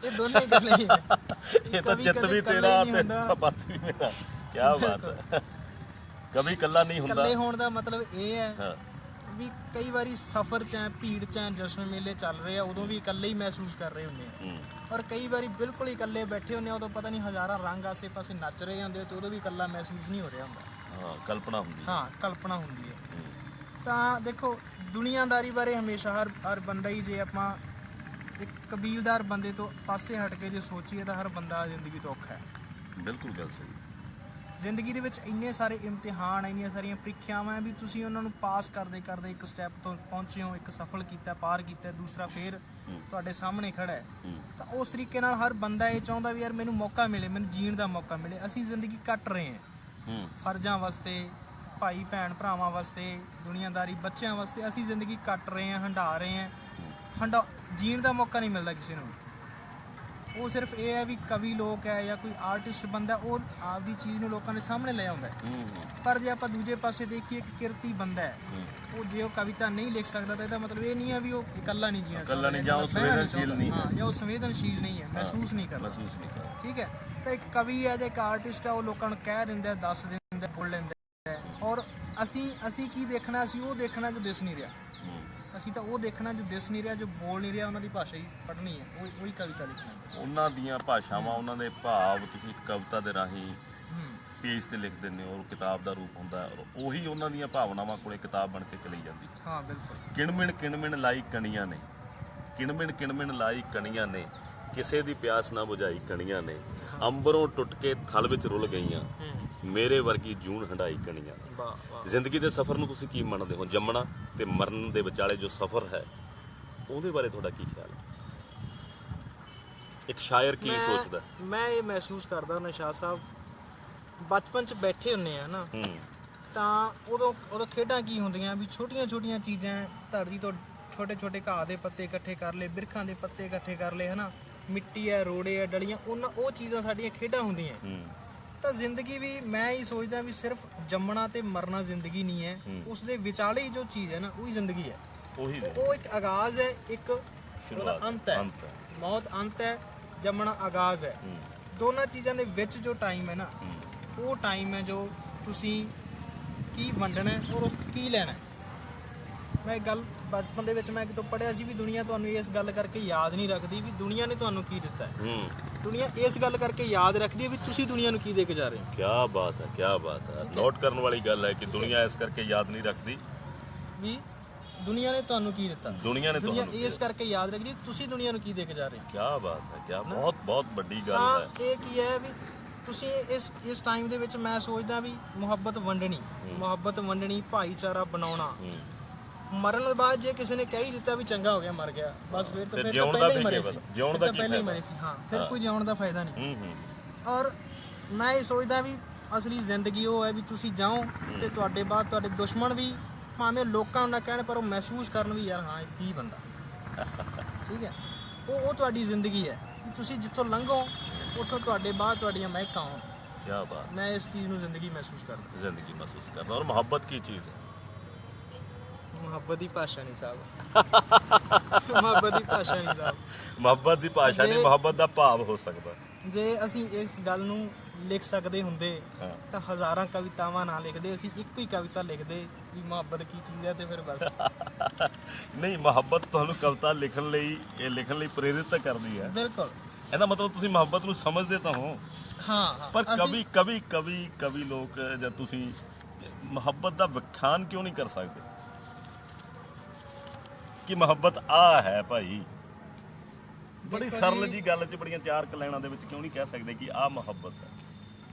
ਇਹ ਦੋਨੇ ਗੱਲਾਂ ਹੀ ਹੈ। ਇਹ ਤਾਂ ਚਿੱਤ ਵੀ ਤੇਰਾ ਤੇ ਪੱਤ ਵੀ ਮੇਰਾ। ਕੀ ਬਾਤ ਹੈ। ਕਵੀ ਇਕੱਲਾ ਨਹੀਂ ਹੁੰਦਾ। ਇਕੱਲੇ ਹੋਣ ਦਾ ਮਤਲਬ ਇਹ ਹੈ ਵੀ ਕਈ ਵਾਰੀ ਸਫ਼ਰ 'ਚ, ਭੀੜ 'ਚ, ਜਸ਼ਨ ਮੇਲੇ ਚੱਲ ਰਹੇ ਆ, ਉਦੋਂ ਵੀ ਇਕੱਲੇ ਹੀ ਮਹਿਸੂਸ ਕਰ ਰਹੇ ਹੁੰਦੇ ਆ। ਔਰ ਕਈ ਵਾਰੀ ਬਿਲਕੁਲ ਹੀ ਇਕੱਲੇ ਬੈਠੇ ਹੁੰਦੇ ਆ, ਉਦੋਂ ਪਤਾ ਨਹੀਂ ਹਜ਼ਾਰਾਂ ਰੰਗ ਆਸੇ-ਪਾਸੇ ਨੱਚ ਰਹੇ ਹੁੰਦੇ, ਤੇ ਉਦੋਂ ਵੀ ਇਕੱਲਾ ਮਹਿਸੂਸ ਨਹੀਂ ਹੋ ਰਿਹਾ ਹੁੰਦਾ। ਕਲਪਨਾ ਹੁੰਦੀ ਹੈ। ਹਾਂ, ਕਲਪਨਾ ਹੁੰਦੀ ਹੈ। ਤਾਂ ਦੇਖੋ, ਦੁਨੀਆਦਾਰੀ ਬਾਰੇ ਹਮੇਸ਼ਾ ਹਰ ਬੰਦਾ ਹੀ, ਜੇ ਆਪਾਂ ਇੱਕ ਕਬੀਲਦਾਰ ਬੰਦੇ ਤੋਂ ਪਾਸੇ ਹਟ ਕੇ ਜੇ ਸੋਚੀਏ, ਤਾਂ ਹਰ ਬੰਦਾ ਜ਼ਿੰਦਗੀ ਤੋਂ ਔਖਾ ਹੈ। ਬਿਲਕੁਲ ਗੱਲ ਸਹੀ। ਜ਼ਿੰਦਗੀ ਦੇ ਵਿੱਚ ਇੰਨੇ ਸਾਰੇ ਇਮਤਿਹਾਨ, ਇੰਨੀਆਂ ਸਾਰੀਆਂ ਪ੍ਰੀਖਿਆਵਾਂ ਵੀ ਤੁਸੀਂ ਉਹਨਾਂ ਨੂੰ ਪਾਸ ਕਰਦੇ ਇੱਕ ਸਟੈਪ ਤੋਂ ਪਹੁੰਚੇ ਹੋ, ਇੱਕ ਸਫਲ ਕੀਤਾ, ਪਾਰ ਕੀਤਾ, ਦੂਸਰਾ ਫੇਰ ਤੁਹਾਡੇ ਸਾਹਮਣੇ ਖੜਾ ਹੈ। ਤਾਂ ਉਸ ਤਰੀਕੇ ਨਾਲ ਹਰ ਬੰਦਾ ਇਹ ਚਾਹੁੰਦਾ ਵੀ ਯਾਰ ਮੈਨੂੰ ਮੌਕਾ ਮਿਲੇ, ਮੈਨੂੰ ਜੀਣ ਦਾ ਮੌਕਾ ਮਿਲੇ। ਅਸੀਂ ਜ਼ਿੰਦਗੀ ਕੱਟ ਰਹੇ ਹਾਂ ਫਰਜ਼ਾਂ ਵਾਸਤੇ, ਭਾਈ ਭੈਣ ਭਰਾਵਾਂ ਵਾਸਤੇ, ਦੁਨੀਆਦਾਰੀ, ਬੱਚਿਆਂ ਵਾਸਤੇ ਅਸੀਂ ਜ਼ਿੰਦਗੀ ਕੱਟ ਰਹੇ ਹਾਂ, ਹੰਢਾ ਰਹੇ ਹਾਂ। ਜੀਣ ਦਾ ਮੌਕਾ ਨਹੀਂ ਮਿਲਦਾ ਕਿਸੇ ਨੂੰ। ਉਹ ਸਿਰਫ ਇਹ ਹੈ ਵੀ ਕਵੀ ਲੋਕ ਹੈ ਜਾਂ ਕੋਈ ਆਰਟਿਸਟ ਬੰਦਾ, ਉਹ ਆਪਦੀ ਚੀਜ਼ ਨੂੰ ਲੋਕਾਂ ਦੇ ਸਾਹਮਣੇ ਲੈ ਆਉਂਦਾ ਹੈ। ਪਰ ਜੇ ਆਪਾਂ ਦੂਜੇ ਪਾਸੇ ਦੇਖੀਏ ਕਿ ਕਿਰਤੀ ਬੰਦਾ ਹੈ, ਉਹ ਜੇ ਉਹ ਕਵਿਤਾ ਨਹੀਂ ਲਿਖ ਸਕਦਾ ਤਾਂ ਇਹਦਾ ਮਤਲਬ ਇਹ ਨਹੀਂ ਹੈ ਵੀ ਉਹ ਇਕੱਲਾ ਨਹੀਂ ਜੀਣਾ ਇਕੱਲਾ ਨਹੀਂ, ਜਾਂ ਉਹ ਸੰਵੇਦਨਸ਼ੀਲ ਨਹੀਂ ਹੈ, ਜਾਂ ਉਹ ਸੰਵੇਦਨਸ਼ੀਲ ਨਹੀਂ ਹੈ, ਮਹਿਸੂਸ ਨਹੀਂ ਕਰਦਾ। ਠੀਕ ਹੈ, ਤਾਂ ਇੱਕ ਕਵੀ ਹੈ ਜਾਂ ਇੱਕ ਆਰਟਿਸਟ ਹੈ, ਉਹ ਲੋਕਾਂ ਨੂੰ ਕਹਿ ਦਿੰਦਾ, ਦੱਸ ਦਿੰਦਾ, ਬੋਲ ਲੈਂਦਾ ਹੈ। ਔਰ ਅਸੀਂ ਕੀ ਦੇਖਣਾ? ਅਸੀਂ ਉਹ ਦੇਖਣਾ ਜੋ ਦਿਸ ਨਹੀਂ ਰਿਹਾ। ਅਸੀਂ ਤਾਂ ਉਹ ਦੇਖਣਾ ਜੋ ਦਿਸ ਨਹੀਂ ਰਿਹਾ, ਜੋ ਬੋਲ ਨਹੀਂ ਰਿਹਾ। ਉਹਨਾਂ ਦੀ ਭਾਸ਼ਾ ਹੀ ਪੜ੍ਹਨੀ ਹੈ, ਉਹੀ ਕਵਿਤਾ ਲਿਖਣਾ। ਉਹਨਾਂ ਦੀਆਂ ਭਾਸ਼ਾਵਾਂ, ਉਹਨਾਂ ਦੇ ਭਾਵ ਤੁਸੀਂ ਇੱਕ ਕਵਿਤਾ ਦੇ ਰਾਹੀਂ ਪੇਜ ਤੇ ਲਿਖ ਦਿੰਦੇ ਹੋ, ਔਰ ਕਿਤਾਬ ਦਾ ਰੂਪ ਹੁੰਦਾ, ਔਰ ਉਹੀ ਉਹਨਾਂ ਦੀਆਂ ਭਾਵਨਾਵਾਂ ਕੋਲੇ ਕਿਤਾਬ ਬਣ ਕੇ ਚਲੀ ਜਾਂਦੀ। ਹਾਂ ਬਿਲਕੁਲ। ਕਿਣਮਿਣ ਲਾਈ ਕਣੀਆਂ ਨੇ, ਕਿਣਮਿਣ ਲਾਈ ਕਣੀਆਂ ਨੇ, ਕਿਸੇ ਦੀ ਪਿਆਸ ਨਾ ਬੁਝਾਈ ਕਣੀਆਂ ਨੇ, ਅੰਬਰੋਂ ਟੁੱਟ ਕੇ ਥਲ ਵਿੱਚ ਰੁਲ ਗਈਆਂ, ਮੇਰੇ ਵਰਗੀ ਜੂਨ ਹੰਡਾਈ ਕਣੀਆਂ। ਜ਼ਿੰਦਗੀ ਦੇ ਸਫ਼ਰ ਨੂੰ ਤੁਸੀਂ ਕੀ ਮੰਨਦੇ ਹੋ? ਜੰਮਣਾ ਤੇ ਮਰਨ ਦੇ ਵਿਚਾਲੇ ਜੋ ਸਫ਼ਰ ਹੈ, ਉਹਦੇ ਬਾਰੇ ਤੁਹਾਡਾ ਕੀ ਖਿਆਲ ਹੈ? ਇੱਕ ਸ਼ਾਇਰ ਕੀ ਸੋਚਦਾ? ਮੈਂ ਇਹ ਮਹਿਸੂਸ ਕਰਦਾ ਨਸ਼ਾਦ ਸਾਹਿਬ, ਬਚਪਨ 'ਚ ਬੈਠੇ ਹੁੰਨੇ ਆ ਨਾ, ਤਾਂ ਉਦੋਂ ਖੇਡਾਂ ਕੀ ਹੁੰਦੀਆਂ ਵੀ ਛੋਟੀਆਂ ਚੀਜ਼ਾਂ, ਧਰਤੀ ਤੋਂ ਛੋਟੇ ਘਾਹ ਦੇ ਪੱਤੇ ਇਕੱਠੇ ਕਰ ਲਏ, ਬਿਰਖਾਂ ਦੇ ਪੱਤੇ ਇਕੱਠੇ ਕਰ ਲਏ, ਹਨਾ, ਮਿੱਟੀ ਹੈ, ਰੋੜੇ ਹੈ, ਡਲੀਆਂ, ਉਹ ਚੀਜ਼ਾਂ ਸਾਡੀਆਂ ਖੇਡਾਂ ਹੁੰਦੀਆਂ। ਤਾਂ ਜ਼ਿੰਦਗੀ ਵੀ ਮੈਂ ਹੀ ਸੋਚਦਾ ਵੀ ਸਿਰਫ ਜੰਮਣਾ ਤੇ ਮਰਨਾ ਜ਼ਿੰਦਗੀ ਨਹੀਂ ਹੈ, ਉਸ ਦੇ ਵਿਚਾਲੇ ਜੋ ਚੀਜ਼ ਹੈ ਨਾ, ਉਹੀ ਜ਼ਿੰਦਗੀ ਹੈ। ਉਹ ਇੱਕ ਆਗਾਜ਼ ਹੈ, ਇੱਕ ਅੰਤ ਹੈ। ਮੌਤ ਅੰਤ ਹੈ, ਜੰਮਣਾ ਆਗਾਜ਼ ਹੈ। ਦੋਨਾਂ ਚੀਜ਼ਾਂ ਦੇ ਵਿੱਚ ਜੋ ਟਾਈਮ ਹੈ ਨਾ, ਉਹ ਟਾਈਮ ਹੈ ਜੋ ਤੁਸੀਂ ਕੀ ਵੰਡਣਾ ਔਰ ਉਸ ਕੀ ਲੈਣਾ। ਮੈਂ ਇੱਕ ਗੱਲ ਬਚਪਨ ਦੇ ਵਿੱਚ ਮੈਂ ਕਿਤੋਂ ਪੜ੍ਹਿਆ ਸੀ ਵੀ ਦੁਨੀਆ ਤੁਹਾਨੂੰ ਇਸ ਗੱਲ ਕਰਕੇ ਯਾਦ ਨਹੀਂ ਰੱਖਦੀ ਵੀ ਦੁਨੀਆ ਨੇ ਤੁਹਾਨੂੰ ਕੀ ਦਿੱਤਾ ਹੈ। ਦੁਨੀਆ ਇਸ ਗੱਲ ਕਰਕੇ ਯਾਦ ਰੱਖਦੀ ਹੈ ਵੀ ਤੁਸੀਂ ਦੁਨੀਆ ਨੂੰ ਕੀ ਦੇ ਕੇ ਜਾ ਰਹੇ ਹੋ। ਕਿਆ ਬਾਤ ਹੈ, ਕਿਆ ਬਾਤ ਹੈ। ਨੋਟ ਕਰਨ ਵਾਲੀ ਗੱਲ ਹੈ ਕਿ ਦੁਨੀਆ ਇਸ ਕਰਕੇ ਯਾਦ ਨਹੀਂ ਰੱਖਦੀ ਵੀ ਦੁਨੀਆ ਨੇ ਤੁਹਾਨੂੰ ਕੀ ਦਿੱਤਾ। ਦੁਨੀਆ ਇਸ ਕਰਕੇ ਯਾਦ ਰੱਖਦੀ ਤੁਸੀਂ ਦੁਨੀਆ ਨੂੰ ਕੀ ਦੇ ਕੇ ਜਾ ਰਹੇ ਹੋ। ਕਿਆ ਬਾਤ ਹੈ, ਕਿਆ ਬਹੁਤ ਵੱਡੀ ਗੱਲ ਹੈ। ਇਹ ਕੀ ਹੈ ਵੀ ਤੁਸੀਂ ਇਸ ਟਾਈਮ ਦੇ ਵਿੱਚ ਮੈਂ ਸੋਚਦਾ ਵੀ ਮੁਹੱਬਤ ਵੰਡਣੀ, ਭਾਈਚਾਰਾ ਬਣਾਉਣਾ। ਮਰਨ ਤੋਂ ਬਾਅਦ ਜੇ ਕਿਸੇ ਨੇ ਕਹਿ ਹੀ ਦਿੱਤਾ ਵੀ ਚੰਗਾ ਹੋ ਗਿਆ, ਮਰ ਗਿਆ, ਬਸ ਫਿਰ ਤਾਂ ਪਹਿਲਾਂ ਹੀ ਮਰੇ ਸੀ। ਜਿਉਣ ਦਾ ਪਹਿਲਾਂ ਹੀ ਮਰੇ ਸੀ। ਹਾਂ, ਫਿਰ ਕੋਈ ਜਿਉਣ ਦਾ ਫਾਇਦਾ ਨਹੀਂ। ਔਰ ਮੈਂ ਇਹ ਸੋਚਦਾ ਵੀ ਅਸਲੀ ਜ਼ਿੰਦਗੀ ਉਹ ਹੈ ਵੀ ਤੁਸੀਂ ਜਾਓ ਤੇ ਤੁਹਾਡੇ ਬਾਅਦ ਤੁਹਾਡੇ ਦੁਸ਼ਮਣ ਵੀ ਭਾਵੇਂ ਲੋਕਾਂ ਨੂੰ ਨਾ ਕਹਿਣ, ਪਰ ਉਹ ਮਹਿਸੂਸ ਕਰਨ ਵੀ ਯਾਰ ਹਾਂ ਇਹ ਸੀ ਬੰਦਾ। ਠੀਕ ਹੈ, ਉਹ ਤੁਹਾਡੀ ਜ਼ਿੰਦਗੀ ਹੈ ਵੀ ਤੁਸੀਂ ਜਿੱਥੋਂ ਲੰਘੋ ਉੱਥੋਂ ਤੁਹਾਡੇ ਬਾਅਦ ਤੁਹਾਡੀਆਂ ਮਹਿਕਾਂ ਹੋਣ। ਕਿਆ ਬਾਤ। ਮੈਂ ਇਸ ਚੀਜ਼ ਨੂੰ ਜ਼ਿੰਦਗੀ ਮਹਿਸੂਸ ਕਰਦਾ। ਔਰ ਮੁਹੱਬਤ ਕੀ ਚੀਜ਼ ਹੈ? ਮੁਹੱਬਤ ਦੀ ਭਾਸ਼ਾ ਨਹੀਂ ਸਾਹਿਬ। ਮੁਹੱਬਤ ਦੀ ਭਾਸ਼ਾ ਨਹੀਂ ਸਾਹਿਬ। ਮੁਹੱਬਤ ਦੀ ਭਾਸ਼ਾ ਨਹੀਂ, ਮੁਹੱਬਤ ਦਾ ਭਾਵ ਹੋ ਸਕਦਾ। ਜੇ ਅਸੀਂ ਇਸ ਗੱਲ ਨੂੰ ਲਿਖ ਸਕਦੇ ਹੁੰਦੇ ਤਾਂ ਹਜ਼ਾਰਾਂ ਕਵਿਤਾਵਾਂ ਨਾ ਲਿਖਦੇ, ਅਸੀਂ ਇੱਕੋ ਹੀ ਕਵਿਤਾ ਲਿਖਦੇ ਵੀ ਮੁਹੱਬਤ ਕੀ ਚੀਜ਼ ਹੈ, ਤੇ ਫਿਰ ਬਸ। ਨਹੀਂ, ਮੁਹੱਬਤ ਤੁਹਾਨੂੰ ਕਵਿਤਾ ਲਿਖਣ ਲਈ ਪ੍ਰੇਰਿਤ ਤਾਂ ਕਰਦੀ ਹੈ। ਬਿਲਕੁਲ। ਇਹਦਾ ਮਤਲਬ ਤੁਸੀਂ ਮੁਹੱਬਤ ਨੂੰ ਸਮਝਦੇ ਤਾਂ ਹੋ। ਹਾਂ, ਪਰ ਕਵੀ ਲੋਕ ਜਾਂ ਤੁਸੀਂ ਮੁਹੱਬਤ ਦਾ ਵਿਖਿਆਨ ਕਿਉਂ ਨਹੀਂ ਕਰ ਸਕਦੇ ਕਿ ਮੁਹੱਬਤ ਆ ਹੈ ਭਾਈ? ਬੜੀ ਸਰਲ ਜੀ ਗੱਲ 'ਚ ਬੜੀਆਂ ਚਾਰ ਲਾਈਨਾਂ ਦੇ ਵਿੱਚ ਕਿਉਂ ਨਹੀਂ ਕਹਿ ਸਕਦੇ ਕਿ ਆਹ ਮੁਹੱਬਤ ਹੈ?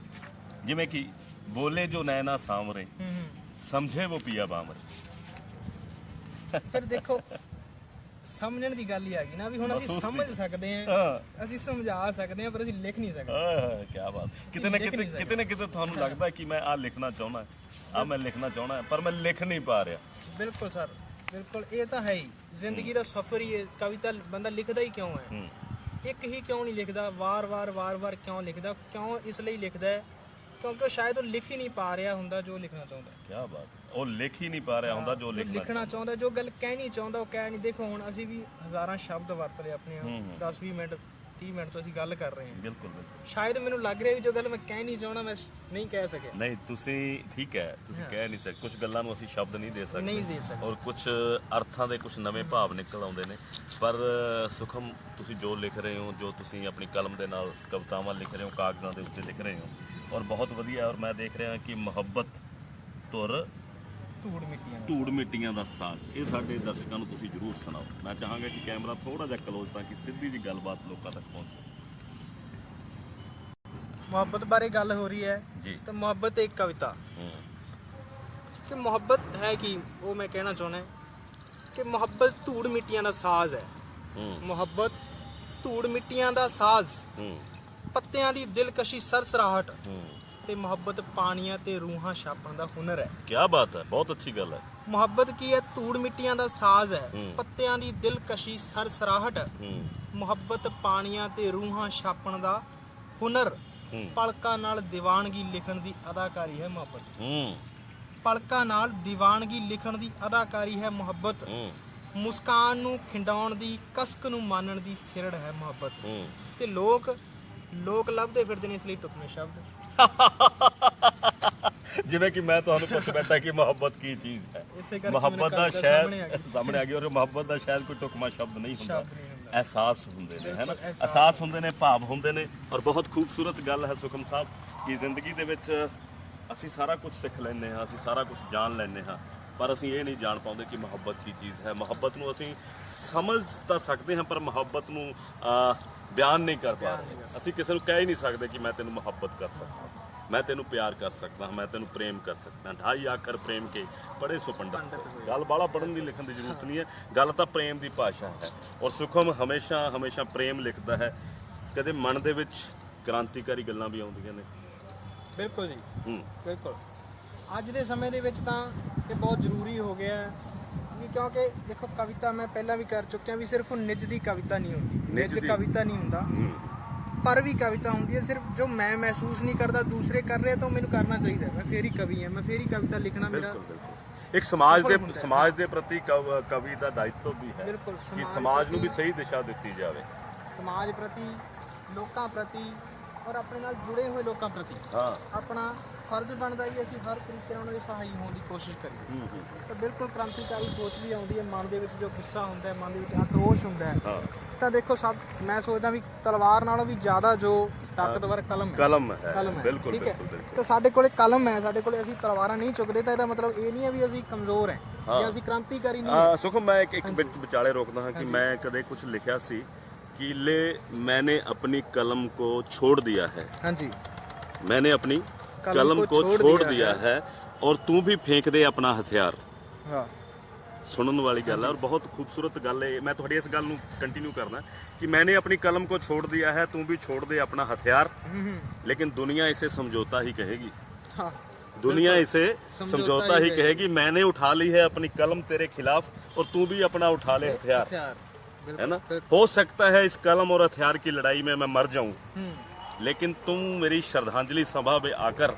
ਜਿਵੇਂ ਕਿ ਬੋਲੇ ਜੋ ਨੈਣਾ ਸਾਮਰੇ, ਸਮਝੇ ਉਹ ਪੀਆ ਬਾਮਰੇ। ਫਿਰ ਦੇਖੋ, ਸਮਝਣ ਦੀ ਗੱਲ ਹੀ ਆ ਗਈ ਨਾ ਵੀ ਹੁਣ ਅਸੀਂ ਸਮਝ ਸਕਦੇ ਹਾਂ, ਅਸੀਂ ਸਮਝਾ ਸਕਦੇ ਹਾਂ, ਪਰ ਅਸੀਂ ਲਿਖ ਨਹੀਂ ਸਕਦੇ। ਕੀ ਬਾਤ। ਕਿਤੇ ਨਾ ਕਿਤੇ ਤੁਹਾਨੂੰ ਲੱਗਦਾ ਕਿ ਮੈਂ ਆਹ ਲਿਖਣਾ ਚਾਹੁੰਦਾ, ਮੈਂ ਲਿਖਣਾ ਚਾਹੁੰਦਾ, ਪਰ ਮੈਂ ਲਿਖ ਨਹੀਂ ਪਾ ਰਿਹਾ। ਬਿਲਕੁਲ ਸਰ, ਬਿਲਕੁਲ। ਇਹ ਤਾਂ ਹੈ ਹੀ, ਜ਼ਿੰਦਗੀ ਦਾ ਸਫ਼ਰ ਹੀ ਹੈ। ਕਵਿਤਾ ਬੰਦਾ ਲਿਖਦਾ ਹੀ ਕਿਉਂ ਹੈ? ਇੱਕ ਹੀ ਕਿਉਂ ਨਹੀਂ ਲਿਖਦਾ? ਵਾਰ-ਵਾਰ ਕਿਉਂ ਲਿਖਦਾ? ਕਿਉਂ ਇਸ ਲਈ ਲਿਖਦਾ ਹੈ? ਕਿਉਂਕਿ ਸ਼ਾਇਦ ਉਹ ਲਿਖ ਹੀ ਨਹੀਂ ਪਾ ਰਿਹਾ ਹੁੰਦਾ ਜੋ ਲਿਖਣਾ ਚਾਹੁੰਦਾ। ਕੀ ਬਾਤ। ਉਹ ਲਿਖ ਹੀ ਨਹੀਂ ਪਾ ਰਿਹਾ ਹੁੰਦਾ ਜੋ ਲਿਖਣਾ ਚਾਹੁੰਦਾ, ਜੋ ਗੱਲ ਕਹਿਣੀ ਚਾਹੁੰਦਾ ਉਹ ਕਹਿ ਨਹੀਂ। ਦੇਖੋ ਹੁਣ ਅਸੀਂ ਵੀ ਹਜ਼ਾਰਾਂ ਸ਼ਬਦ ਵਰਤ ਲਏ ਆਪਣੇ 10-20 ਮਿੰਟ 30 ਮਿੰਟ ਤੋਂ ਅਸੀਂ ਗੱਲ ਕਰ ਰਹੇ ਹਾਂ। ਬਿਲਕੁਲ। ਸ਼ਾਇਦ ਮੈਨੂੰ ਲੱਗ ਰਿਹਾ ਵੀ ਜੋ ਗੱਲ ਮੈਂ ਕਹਿ ਨਹੀਂ ਚਾਹੁੰਦਾ ਮੈਂ ਨਹੀਂ ਕਹਿ ਸਕਿਆ। ਨਹੀਂ, ਤੁਸੀਂ ਠੀਕ ਹੈ, ਤੁਸੀਂ ਕਹਿ ਨਹੀਂ ਸਕਦੇ। ਕੁਝ ਗੱਲਾਂ ਨੂੰ ਅਸੀਂ ਸ਼ਬਦ ਨਹੀਂ ਦੇ ਸਕਦੇ ਔਰ ਕੁਝ ਅਰਥਾਂ ਦੇ ਕੁਝ ਨਵੇਂ ਭਾਵ ਨਿਕਲ ਆਉਂਦੇ ਨੇ। ਪਰ ਸੁਖਮ, ਤੁਸੀਂ ਜੋ ਲਿਖ ਰਹੇ ਹੋ, ਜੋ ਤੁਸੀਂ ਆਪਣੀ ਕਲਮ ਦੇ ਨਾਲ ਕਵਿਤਾਵਾਂ ਲਿਖ ਰਹੇ ਹੋ, ਕਾਗਜ਼ਾਂ ਦੇ ਉੱਤੇ ਲਿਖ ਰਹੇ ਹੋ, ਔਰ ਬਹੁਤ ਵਧੀਆ। ਔਰ ਮੈਂ ਦੇਖ ਰਿਹਾ ਕਿ ਮੁਹੱਬਤ ਧੂੜ ਮਿੱਟੀਆਂ ਦਾ ਸਾਜ਼, ਇਹ ਸਾਡੇ ਦਰਸ਼ਕਾਂ ਨੂੰ ਤੁਸੀਂ ਜ਼ਰੂਰ ਸੁਣਾਓ। ਮੈਂ ਚਾਹਾਂਗਾ ਕਿ ਕੈਮਰਾ ਥੋੜਾ ਜਿਹਾ ਕਲੋਜ਼ ਤਾਂ ਕਿ ਸਿੱਧੀ ਜਿਹੀ ਗੱਲਬਾਤ ਲੋਕਾਂ ਤੱਕ ਪਹੁੰਚੇ। ਮੁਹੱਬਤ ਬਾਰੇ ਗੱਲ ਹੋ ਰਹੀ ਹੈ ਜੀ, ਤਾਂ ਮੁਹੱਬਤ ਇੱਕ ਕਵਿਤਾ ਕਿ ਮੁਹੱਬਤ ਹੈ ਕੀ, ਉਹ ਮੈਂ ਕਹਿਣਾ ਚਾਹੁੰਦਾ ਕਿ ਮੁਹੱਬਤ ਧੂੜ ਮਿੱਟੀਆਂ ਦਾ ਸਾਜ਼ ਹੈ। ਮੁਹੱਬਤ ਧੂੜ ਮਿੱਟੀਆਂ ਦਾ ਸਾਜ਼, ਪੱਤਿਆਂ ਦੀ ਦਿਲਕਸ਼ੀ ਸਰਸਰਾਹਟ, ਤੇ ਮੁਹੱਬਤ ਪਾਣੀਆਂ ਤੇ ਰੂਹਾਂ ਛਾਪਣ ਦਾ ਹੁਨਰ ਹੈ। ਕੀ ਬਾਤ ਹੈ, ਬਹੁਤ ਅੱਛੀ ਗੱਲ ਹੈ। ਮੁਹੱਬਤ ਕੀ ਹੈ? ਧੂੜ ਮਿੱਟੀਆਂ ਦਾ ਸਾਜ਼ ਹੈ, ਹੂੰ। ਪੱਤਿਆਂ ਦੀ ਦਿਲਕਸ਼ੀ ਸਰਸਰਾਹਟ। ਹੂੰ ਮੁਹੱਬਤ ਪਾਣੀਆਂ ਤੇ ਰੂਹਾਂ ਛਾਪਣ ਦਾ ਹੁਨਰ। ਹੂੰ ਪਲਕਾਂ ਨਾਲ ਦੀਵਾਨਗੀ ਲਿਖਣ ਦੀ ਅਦਾਕਾਰੀ ਹੈ ਮੁਹੱਬਤ। ਹੂੰ ਪਲਕਾਂ ਨਾਲ ਦੀਵਾਨਗੀ ਲਿਖਣ ਦੀ ਅਦਾਕਾਰੀ ਹੈ ਮੁਹੱਬਤ। ਹੂੰ ਮੁਸਕਾਨ ਨੂੰ ਖਿੰਡਾਉਣ ਦੀ, ਕਸਕ ਨੂੰ ਮਾਨਣ ਦੀ ਸਿਰੜ ਹੈ ਮੁਹੱਬਤ। ਹੂੰ ਤੇ ਲੋਕ ਲੱਭਦੇ ਫਿਰਦੇ ਨੇ ਇਸ ਲਈ ਟੁਕਵੇਂ ਸ਼ਬਦ। ਜਿਵੇਂ ਕਿ ਮੈਂ ਤੁਹਾਨੂੰ ਪੁੱਛ ਬੈਠਾ ਕਿ ਮੁਹੱਬਤ ਕੀ ਚੀਜ਼ ਹੈ। ਇਸੇ ਕਰਕੇ ਮੁਹੱਬਤ ਦਾ ਮੈਨੂੰ ਕਵਿਤਾ ਸ਼ਾਇਦ ਸਾਹਮਣੇ ਆ ਗਈ, ਔਰ ਮੁਹੱਬਤ ਦਾ ਸ਼ਾਇਦ ਕੋਈ ਟੁਕਮਾ ਸ਼ਬਦ ਨਹੀਂ ਹੁੰਦਾ, ਸ਼ਬਦ ਨਹੀਂ ਹੁੰਦਾ। ਅਹਿਸਾਸ ਹੁੰਦੇ ਨੇ, ਹੈ ਨਾ, ਬਿਲਕੁਲ, ਅਹਿਸਾਸ ਹੁੰਦੇ ਨੇ, ਭਾਵ ਹੁੰਦੇ ਨੇ। ਔਰ ਬਹੁਤ ਖੂਬਸੂਰਤ ਗੱਲ ਹੈ ਸੁਖਮ ਸਾਹਿਬ ਕਿ ਜ਼ਿੰਦਗੀ ਦੇ ਵਿੱਚ ਅਸੀਂ ਸਾਰਾ ਕੁਝ ਸਿੱਖ ਲੈਂਦੇ ਹਾਂ, ਅਸੀਂ ਸਾਰਾ ਕੁਝ ਜਾਣ ਲੈਂਦੇ ਹਾਂ, ਪਰ ਅਸੀਂ ਇਹ ਨਹੀਂ ਜਾਣ ਪਾਉਂਦੇ ਕਿ ਮੁਹੱਬਤ ਕੀ ਚੀਜ਼ ਹੈ। ਮੁਹੱਬਤ ਨੂੰ ਅਸੀਂ ਸਮਝ ਤਾਂ ਸਕਦੇ ਹਾਂ, ਪਰ ਮੁਹੱਬਤ ਨੂੰ ਬਿਆਨ ਨਹੀਂ ਕਰ ਪਾ ਰਹੇ। ਅਸੀਂ ਕਿਸੇ ਨੂੰ ਕਹਿ ਹੀ ਨਹੀਂ ਸਕਦੇ ਕਿ ਮੈਂ ਤੈਨੂੰ ਮੁਹੱਬਤ ਕਰ ਸਕਦਾ, ਮੈਂ ਤੈਨੂੰ ਪਿਆਰ ਕਰ ਸਕਦਾ, ਮੈਂ ਤੈਨੂੰ ਪ੍ਰੇਮ ਕਰ ਸਕਦਾ। ਢਾਈ ਆਖਰ ਪ੍ਰੇਮ ਕੇ ਪੜ੍ਹੇ ਸੋ ਪੰਡਤ। ਗੱਲ ਬਾਹਲਾ ਪੜ੍ਹਨ ਦੀ ਲਿਖਣ ਦੀ ਜ਼ਰੂਰਤ ਨਹੀਂ ਹੈ, ਗੱਲ ਤਾਂ ਪ੍ਰੇਮ ਦੀ ਭਾਸ਼ਾ ਹੈ। ਔਰ ਸੁਖਮ ਹਮੇਸ਼ਾ ਪ੍ਰੇਮ ਲਿਖਦਾ ਹੈ। ਕਦੇ ਮਨ ਦੇ ਵਿੱਚ ਕ੍ਰਾਂਤੀਕਾਰੀ ਗੱਲਾਂ ਵੀ ਆਉਂਦੀਆਂ ਨੇ। ਬਿਲਕੁਲ ਜੀ, ਹੂੰ ਬਿਲਕੁਲ। ਅੱਜ ਦੇ ਸਮੇਂ ਦੇ ਵਿੱਚ ਤਾਂ ਇਹ ਬਹੁਤ ਜ਼ਰੂਰੀ ਹੋ ਗਿਆ ਹੈ ਵੀ, ਕਿਉਂਕਿ ਦੇਖੋ ਕਵਿਤਾ ਮੈਂ ਪਹਿਲਾਂ ਵੀ ਕਰ ਚੁੱਕਿਆ ਵੀ ਸਿਰਫ ਨਿੱਜ ਦੀ ਕਵਿਤਾ ਨਹੀਂ ਹੁੰਦੀ, ਨਿੱਜ ਕਵਿਤਾ ਨਹੀਂ ਹੁੰਦਾ, ਪਰ ਵੀ ਕਵਿਤਾ ਹੁੰਦੀ ਹੈ। ਸਿਰਫ ਜੋ ਮੈਂ ਮਹਿਸੂਸ ਨਹੀਂ ਕਰਦਾ ਦੂਸਰੇ ਕਰ ਰਹੇ ਤਾਂ ਉਹ ਮੈਨੂੰ ਕਰਨਾ ਚਾਹੀਦਾ। ਮੈਂ ਫੇਰ ਹੀ ਕਵੀ ਹਾਂ, ਮੈਂ ਫੇਰ ਹੀ ਕਵਿਤਾ ਲਿਖਣਾ ਮੇਰਾ ਇੱਕ ਸਮਾਜ ਦੇ ਪ੍ਰਤੀ ਕਵੀ ਦਾ ਦਾਇਤਵ ਵੀ ਹੈ ਬਿਲਕੁਲ। ਕਿ ਸਮਾਜ ਨੂੰ ਵੀ ਸਹੀ ਦਿਸ਼ਾ ਦਿੱਤੀ ਜਾਵੇ, ਸਮਾਜ ਪ੍ਰਤੀ, ਲੋਕਾਂ ਪ੍ਰਤੀ ਔਰ ਆਪਣੇ ਨਾਲ ਜੁੜੇ ਹੋਏ ਲੋਕਾਂ ਪ੍ਰਤੀ ਹਾਂ ਆਪਣਾ ਫਰਜ਼ ਬਣਦਾ ਵੀ ਅਸੀਂ ਹਰ ਤਰੀਕੇ ਨਾਲ ਉਹਨਾਂ ਦੇ ਸਹਾਈ ਹੋਣ ਦੀ ਕੋਸ਼ਿਸ਼ ਕਰੀਏ। ਤਾਂ ਬਿਲਕੁਲ ਕ੍ਰਾਂਤੀਕਾਰੀ ਸੋਚ ਵੀ ਆਉਂਦੀ ਹੈ ਮਨ ਦੇ ਵਿੱਚ, ਜੋ ਗੁੱਸਾ ਹੁੰਦਾ ਹੈ, ਮਨ ਦੇ ਵਿੱਚ ਆਕਰੋਸ਼ ਹੁੰਦਾ ਹੈ। ਹਾਂ ਤਾਂ ਦੇਖੋ ਮੈਂ ਸੋਚਦਾ ਵੀ ਤਲਵਾਰ ਨਾਲੋਂ ਵੀ ਜ਼ਿਆਦਾ ਜੋ ਤਾਕਤਵਰ ਕਲਮ ਹੈ। ਕਲਮ ਹੈ, ਬਿਲਕੁਲ ਬਿਲਕੁਲ ਠੀਕ ਹੈ। ਬਿਲਕੁਲ। ਤਾਂ ਸਾਡੇ ਕੋਲੇ ਕਲਮ ਹੈ, ਸਾਡੇ ਕੋਲੇ ਅਸੀਂ ਤਲਵਾਰਾਂ ਨਹੀਂ ਚੁੱਕਦੇ, ਤਾਂ ਇਹਦਾ ਮਤਲਬ ਇਹ ਨਹੀਂ ਹੈ ਵੀ ਅਸੀਂ ਕਮਜ਼ੋਰ ਹਾਂ ਜਾਂ ਅਸੀਂ ਕ੍ਰਾਂਤੀਕਾਰੀ ਨਹੀਂ ਹਾਂ। ਸੁਖਮ ਮੈਂ ਇੱਕ ਵਿੱਚ ਵਿਚਾਲੇ ਰੋਕਦਾ ਹਾਂ ਕਿ ਮੈਂ ਕਦੇ ਕੁਝ ਲਿਖਿਆ ਸੀ कि ले मैंने अपनी कलम को छोड़ दिया है। हाँ जी, मैंने अपनी कलम को छोड़ दिया है और तू भी फेंक दे अपना हथियार। हाँ, सुनने वाली गल है और बहुत खूबसूरत गल है। मैं थोड़ी इस गल नूं कंटिन्यू करना कि मैंने अपनी कलम को छोड़ दिया है, तू भी छोड़ दे अपना हथियार, लेकिन दुनिया इसे समझौता ही कहेगी। हाँ, दुनिया इसे समझौता ही कहेगी। मैंने उठा ली है अपनी कलम तेरे खिलाफ और तू भी अपना उठा ले हथियार, है ना। हो सकता है इस कलम और हथियार की लड़ाई में मैं मर जाऊं, लेकिन तुम मेरी श्रद्धांजलि सभा में आकर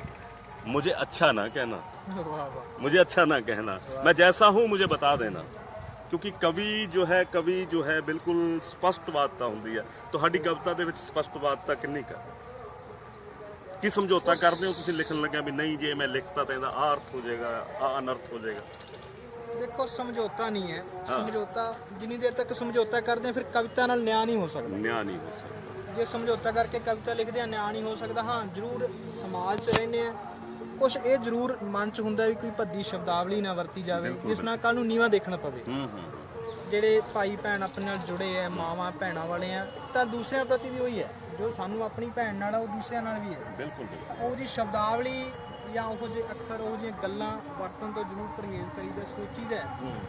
मुझे अच्छा ना कहना, मुझे अच्छा ना कहना। मैं जैसा हूं मुझे बता देना, क्योंकि कवि जो है बिल्कुल स्पष्टवादता होती है। ਤੁਹਾਡੀ ਕਵਿਤਾ ਦੇ ਵਿੱਚ ਸਪਸ਼ਟਵਾਦਤਾ ਕਿੰਨੀ ਕੁ ਕੀ ਸਮਝੌਤਾ ਕਰਦੇ ਹੋ ਤੁਸੀਂ ਲਿਖਣ ਲੱਗਿਆ ਵੀ ਨਹੀਂ ਜੇ ਮੈਂ ਲਿਖਤਾ ਤਾਂ ਇਹਦਾ ਆ ਅਰਥ ਹੋ ਜਾਏਗਾ, ਆ ਅਨਰਥ ਹੋ ਜਾਏਗਾ? ਦੇਖੋ ਸਮਝੌਤਾ ਨਹੀਂ ਹੈ। ਸਮਝੌਤਾ ਜਿੰਨੀ ਦੇਰ ਤੱਕ ਸਮਝੌਤਾ ਕਰਦੇ ਆ ਫਿਰ ਕਵਿਤਾ ਨਾਲ ਨਿਆਂ ਨਹੀਂ ਹੋ ਸਕਦਾ। ਨਿਆਂ ਨਹੀਂ ਹੋ ਸਕਦਾ। ਜੇ ਸਮਝੌਤਾ ਕਰਕੇ ਕਵਿਤਾ ਲਿਖਦੇ ਆ ਨਿਆਂ ਨਹੀਂ ਹੋ ਸਕਦਾ। ਹਾਂ ਜ਼ਰੂਰ ਸਮਾਜ 'ਚ ਰਹਿੰਦੇ ਆ, ਕੁਛ ਇਹ ਜ਼ਰੂਰ ਮਨ 'ਚ ਹੁੰਦਾ ਵੀ ਕੋਈ ਭੱਦੀ ਸ਼ਬਦਾਵਲੀ ਨਾ ਵਰਤੀ ਜਾਵੇ ਜਿਸ ਨਾਲ ਕੱਲ ਨੂੰ ਨੀਵਾਂ ਦੇਖਣਾ ਪਵੇ। ਜਿਹੜੇ ਭਾਈ ਭੈਣ ਆਪਣੇ ਨਾਲ ਜੁੜੇ ਆ, ਮਾਵਾਂ ਭੈਣਾਂ ਵਾਲੇ ਆ, ਤਾਂ ਦੂਸਰਿਆਂ ਪ੍ਰਤੀ ਵੀ ਉਹੀ ਹੈ ਜੋ ਸਾਨੂੰ ਆਪਣੀ ਭੈਣ ਨਾਲ ਆ ਉਹ ਦੂਸਰਿਆਂ ਨਾਲ ਵੀ ਹੈ। ਬਿਲਕੁਲ ਉਹ ਜੀ ਸ਼ਬਦਾਵਲੀ ਜਾਂ ਉਹ ਜਿਹੇ ਅੱਖਰ, ਉਹ ਜਿਹੀਆਂ ਗੱਲਾਂ ਵਰਤਣ ਤੋਂ ਜ਼ਰੂਰ ਪਰਹੇਜ਼ ਕਰੀਦਾ, ਸੋਚੀਦਾ